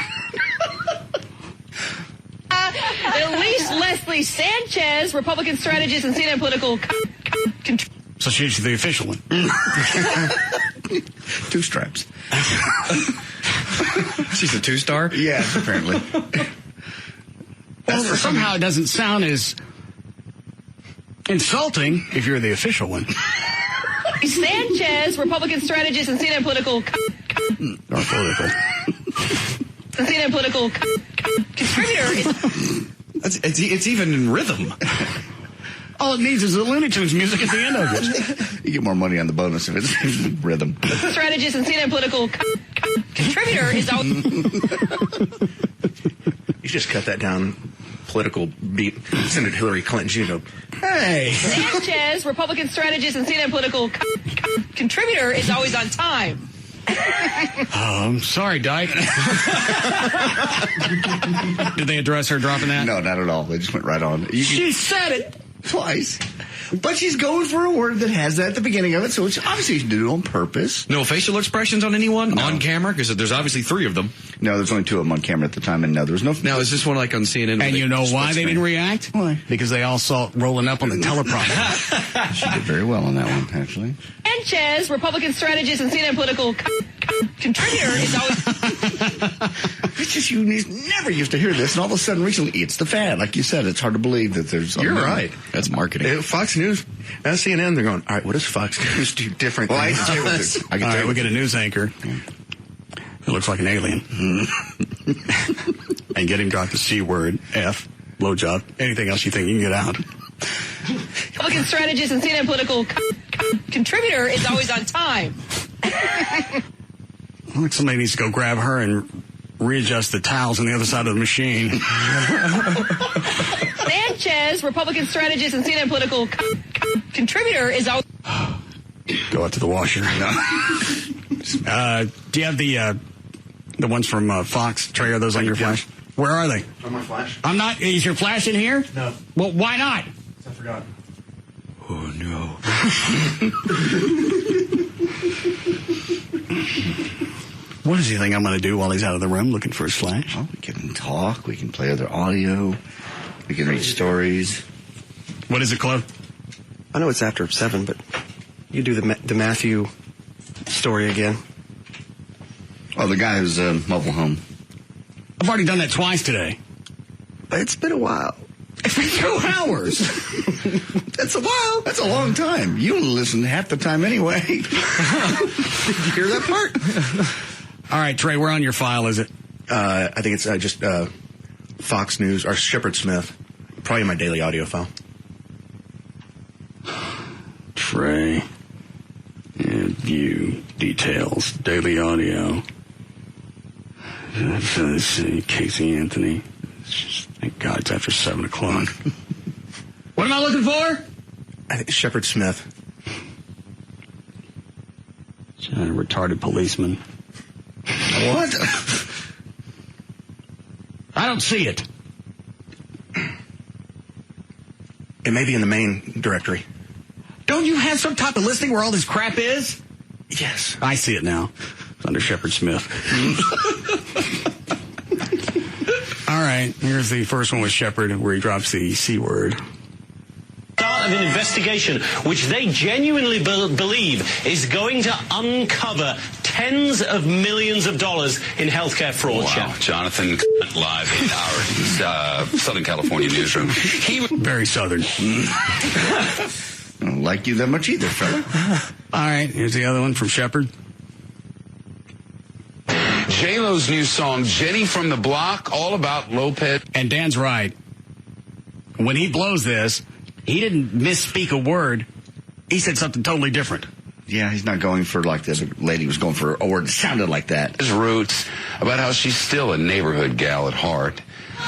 Elise Leslie Sanchez, Republican strategist and CNN political. So she's the official one. 2 stripes. She's a 2-star? Yeah, apparently. Well, somehow it doesn't sound as insulting if you're the official one. Sanchez, Republican strategist and CNN political. Not political. CNN political contributor. It's even in rhythm. All it needs is the Looney Tunes music at the end of it. You get more money on the bonus if it's in rhythm. Strategist and CNN political contributor is always... You just cut that down. Political beat. Send it to Hillary Clinton. You know, hey. Sanchez, Republican strategist and CNN political contributor is always on time. I'm sorry, Dyke. Did they address her dropping that? No, not at all. They just went right on. She said it twice. But she's going for a word that has that at the beginning of it, so it's obviously she did it on purpose. No facial expressions on anyone on camera? Because there's obviously 3 of them. No, there's only 2 of them on camera at the time, and no, there was no... Now, is this one like on CNN? And you know why they didn't react? Why? Because they all saw it rolling up on the teleprompter. She did very well on that one, actually. Sanchez, Republican strategist and CNN political contributor is always... It's just you never used to hear this, and all of a sudden recently it's the fad. Like you said, it's hard to believe that there's... You're right. That's marketing. Fox News and CNN, they're going, all right, what does Fox News do different well, than us? All right, we get a news anchor who looks like an alien. And get him drop the C word, F, blowjob, anything else you think you can get out. Republican strategist and CNN political contributor is always on time. I think somebody needs to go grab her and readjust the towels on the other side of the machine. Sanchez, Republican strategist and CNN political contributor is always... Go out to the washer. Do you have the ones from Fox? Trey, are those on your flash? Where are they? On my flash. I'm not. Is your flash in here? No. Well, why not? I forgot. Oh, no. What does he think I'm going to do while he's out of the room looking for his flash? Well, we can talk. We can play other audio. We can read stories. What is it, Cliff? I know it's after 7, but you do the Matthew story again. Oh, the guy who's mobile home. I've already done that twice today. It's been a while. It's been 2 hours. That's a while. That's a long time. You don't listen half the time anyway. Did you hear that part? All right, Trey, where on your file is it? I think it's just Fox News or Shepard Smith. Probably my daily audio file. Trey. And view details. Daily audio. Let's see. Casey Anthony. Thank God it's after 7 o'clock. What am I looking for? I think Shepard Smith. Retarded policeman. What? I don't see it. It may be in the main directory. Don't you have some type of listing where all this crap is? Yes. I see it now. It's under Shepard Smith. All right, here's the first one with Shepard where he drops the C word. Start of an investigation which they genuinely believe is going to uncover tens of millions of dollars in healthcare fraud. Wow. Jonathan live in our Southern California newsroom. Very southern. I don't like you that much either, fella. All right, here's the other one from Shepard. J-Lo's new song, Jenny from the Block, all about Lopez. And Dan's right. When he blows this, he didn't misspeak a word. He said something totally different. Yeah, he's not going for like this lady was going for a word that sounded like that. His roots, about how she's still a neighborhood gal at heart.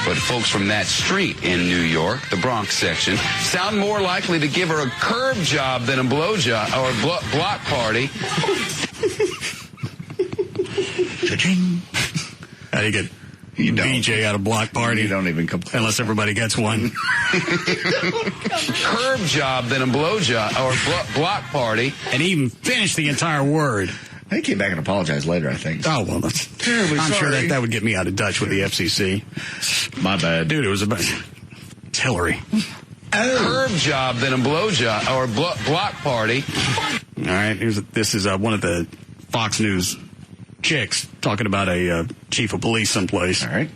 But folks from that street in New York, the Bronx section, sound more likely to give her a curb job than a blow job or a block party. Cha-ching. How do you get BJ out of block party? You don't even complain. Unless everybody gets one. Curb job than a blow job or block party. And he even finished the entire word. He came back and apologized later, I think. Oh, well, that's terribly I'm sure that would get me out of Dutch with the FCC. My bad. Dude, it was about... It's Hillary. Curb job than a blow job or block party. All right, this is one of the Fox News chicks talking about a chief of police someplace. All right.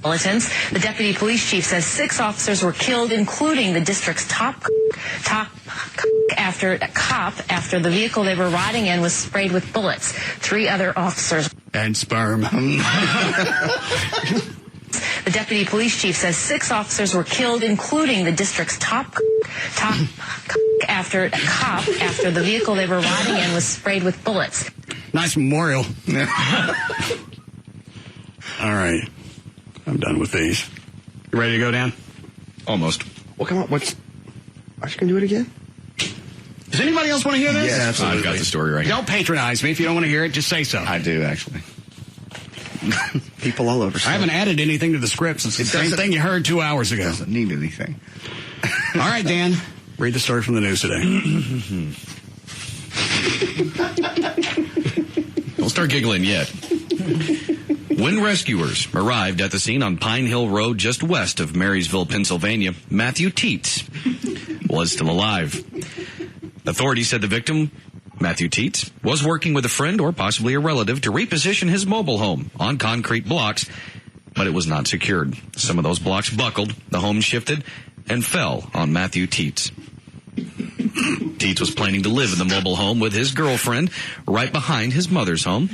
The deputy police chief says 6 officers were killed, including the district's top after the vehicle they were riding in was sprayed with bullets. 3 other officers and sperm. The deputy police chief says 6 officers were killed, including the district's top after the vehicle they were riding in was sprayed with bullets. Nice memorial. All right. I'm done with these. You ready to go, Dan? Almost. Well, come on. Are you going to do it again? Does anybody else want to hear this? Yeah, absolutely. I've got the story right here. Don't patronize me. If you don't want to hear it, just say so. I do, actually. People all over. I haven't added anything to the scripts. It's the same thing you heard 2 hours ago. Doesn't need anything. All right, Dan. Read the story from the news today. Don't start giggling yet. When rescuers arrived at the scene on Pine Hill Road just west of Marysville, Pennsylvania, Matthew Teets was still alive. Authorities said the victim, Matthew Teets, was working with a friend or possibly a relative to reposition his mobile home on concrete blocks, but it was not secured. Some of those blocks buckled, the home shifted, and fell on Matthew Teets. Teets was planning to live in the mobile home with his girlfriend right behind his mother's home.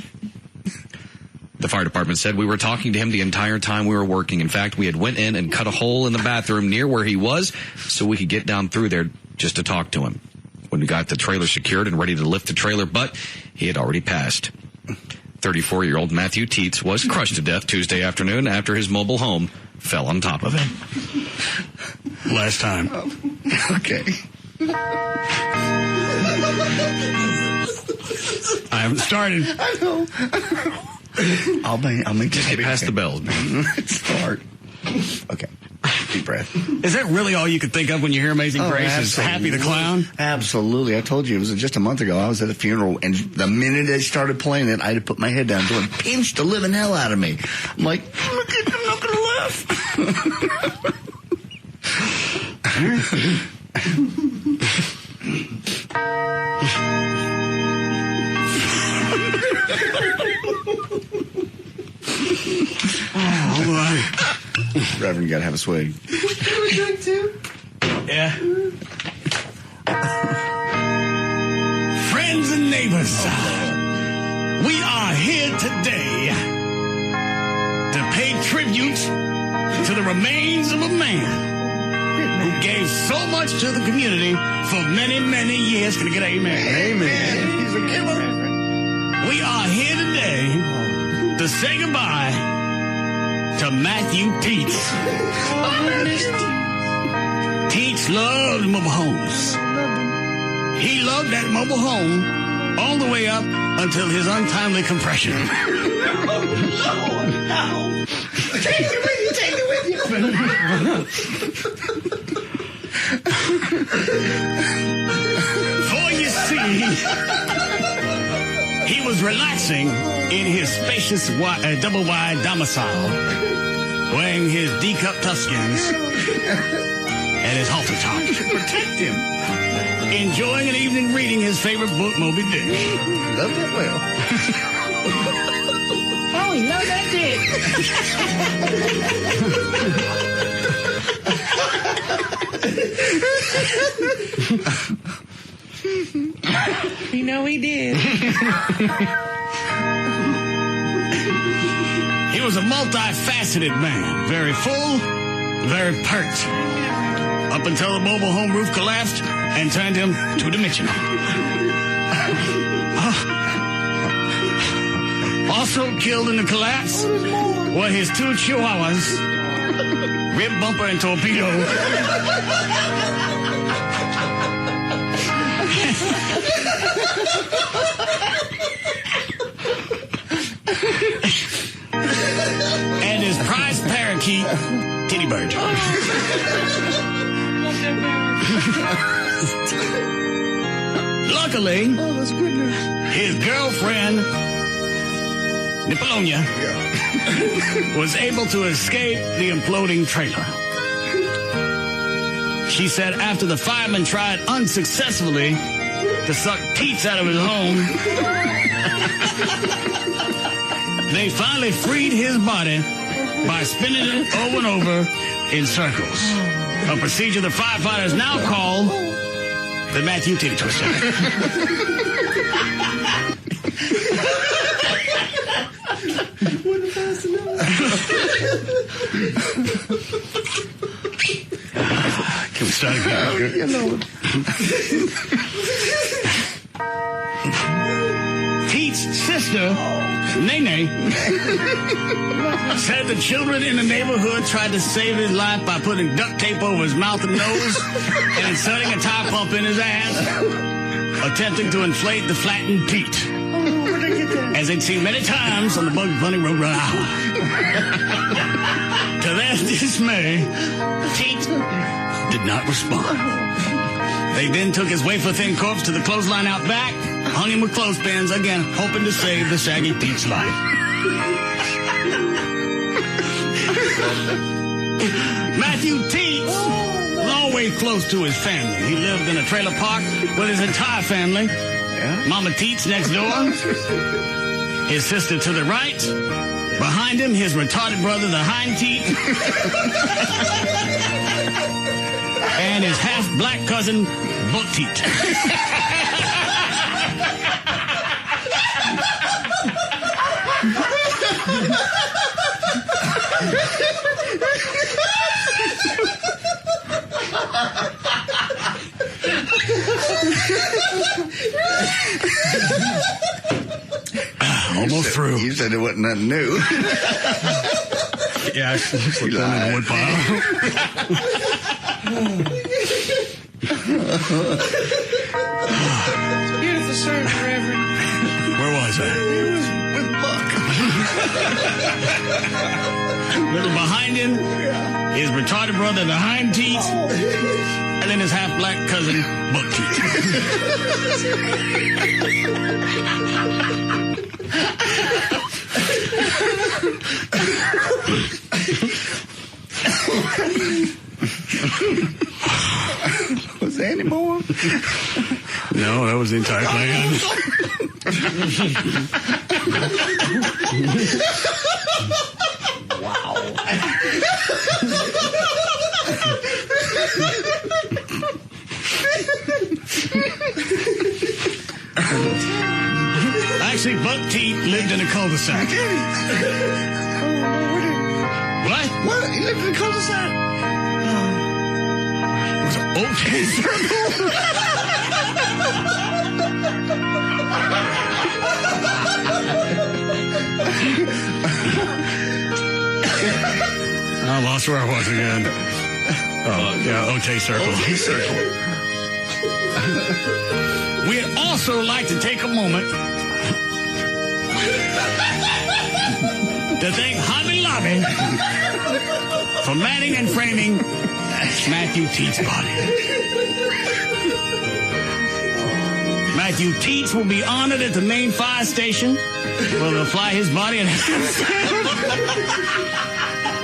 The fire department said, we were talking to him the entire time we were working. In fact, we had went in and cut a hole in the bathroom near where he was so we could get down through there just to talk to him. When we got the trailer secured and ready to lift the trailer, but he had already passed. 34-year-old Matthew Teets was crushed to death Tuesday afternoon after his mobile home fell on top of him. Last time. Okay. I haven't started. I know. I'll make this get past the bells, man. It's hard. Okay. Deep breath. Is that really all you could think of when you hear Amazing Grace? Is Absolutely. Happy the Clown? Absolutely. I told you, it was just a month ago. I was at a funeral, and the minute they started playing it, I had to put my head down. It pinched the living hell out of me. I'm like, I'm not going to laugh. Reverend, you gotta have a swig. Yeah. Friends and neighbors, we are here today to pay tribute to the remains of a man who gave so much to the community for many, many years. Can I get an amen? Amen. He's a giver. We are here today to say goodbye to Matthew Teets. Teets loved mobile homes. He loved that mobile home all the way up until his untimely compression. Take it with you. For you see, he was relaxing in his spacious double-wide domicile, wearing his D-cup toughskins and his halter top to protect him, enjoying an evening reading his favorite book, Moby Dick. Loved it well. Oh, he loved that dick. You know he did. He was a multifaceted man, very full, very pert, up until the mobile home roof collapsed and turned him two-dimensional. Also killed in the collapse were his two chihuahuas, Rib Bumper and Torpedo. And his prize parakeet, Titty Bird. Luckily, his girlfriend, Nipolonia, was able to escape the imploding trailer. She said after the firemen tried unsuccessfully to suck Teets out of his home, they finally freed his body by spinning it over and over in circles. A procedure the firefighters now call the Matthew Titty Twister. Can we start again? You know. Teets' sister, Nene, said the children in the neighborhood tried to save his life by putting duct tape over his mouth and nose and inserting a tire pump in his ass, attempting to inflate the flattened Pete, as they'd seen many times on the Bugs Bunny Road Hour. To their dismay, Teet did not respond. They then took his wafer-thin corpse to the clothesline out back, hung him with clothespins, again hoping to save the shaggy Teet's life. Matthew Teets was always close to his family. He lived in a trailer park with his entire family. Mama Teets next door, his sister to the right, behind him his retarded brother, the Hind Teet, and his half-black cousin, Buck Teet. Almost through. You said it wasn't nothing new. Yeah, I slipped in the wood pile. Beautiful service, Reverend. Where was I? With Buck. Little behind him, his retarded brother, the Hind Teet, and then his half-black cousin, Buck Teet. Was there any more? No, that was the entire plan. Wow. Actually, Buck Teat lived in a cul-de-sac. What? What? He lived in a cul-de-sac? It was an okay circle. I lost where I was again. Oh, yeah, Otay Circle. Otay Circle. We'd also like to take a moment to thank Hobby Lobby for matting and framing Matthew Teet's body. Matthew Teets will be honored at the main fire station where they'll fly his body and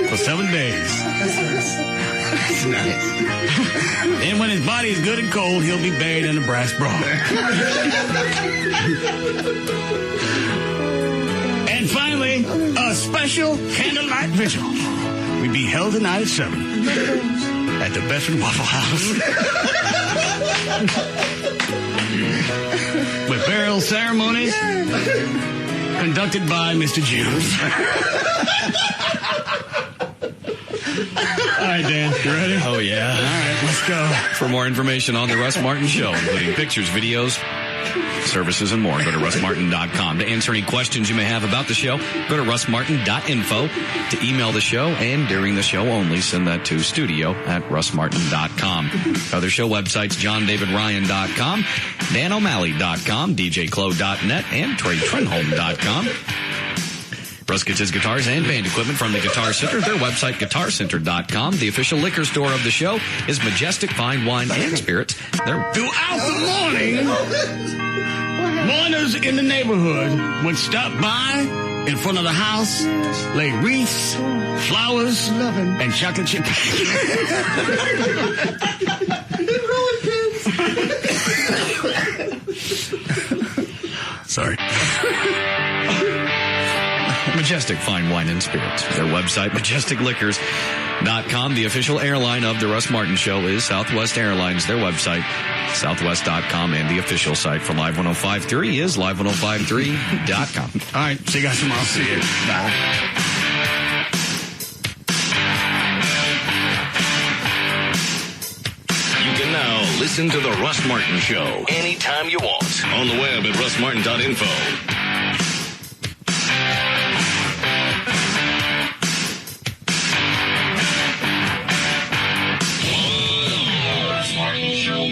for 7 days. That's nice. Then when his body is good and cold, he'll be buried in a brass bra. And finally, a special candlelight vigil will be held tonight at 7 at the Bedford Waffle House. With burial ceremonies conducted by Mr. Jones. All right, Dan, you ready? Oh, yeah. All right, let's go. For more information on The Russ Martin Show, including pictures, videos, services, and more, go to russmartin.com. To answer any questions you may have about the show, go to russmartin.info. To email the show, and during the show only, send that to studio@russmartin.com. Other show websites, johndavidryan.com, danomalley.com, djclo.net, and treytrenholm.com. Russ gets his guitars and band equipment from the Guitar Center. Their website, guitarcenter.com. The official liquor store of the show is Majestic Fine Wine and Spirits. Throughout the morning, mourners in the neighborhood would stop by in front of the house, lay wreaths, flowers, and chocolate chip Sorry. Majestic Fine Wine and Spirits. Their website, majesticliquors.com. The official airline of The Russ Martin Show is Southwest Airlines. Their website, southwest.com. And the official site for Live 105.3 is live1053.com. All right, see you guys tomorrow. See you. Bye. You can now listen to The Russ Martin Show anytime you want on the web at russmartin.info. Russ Martin Show.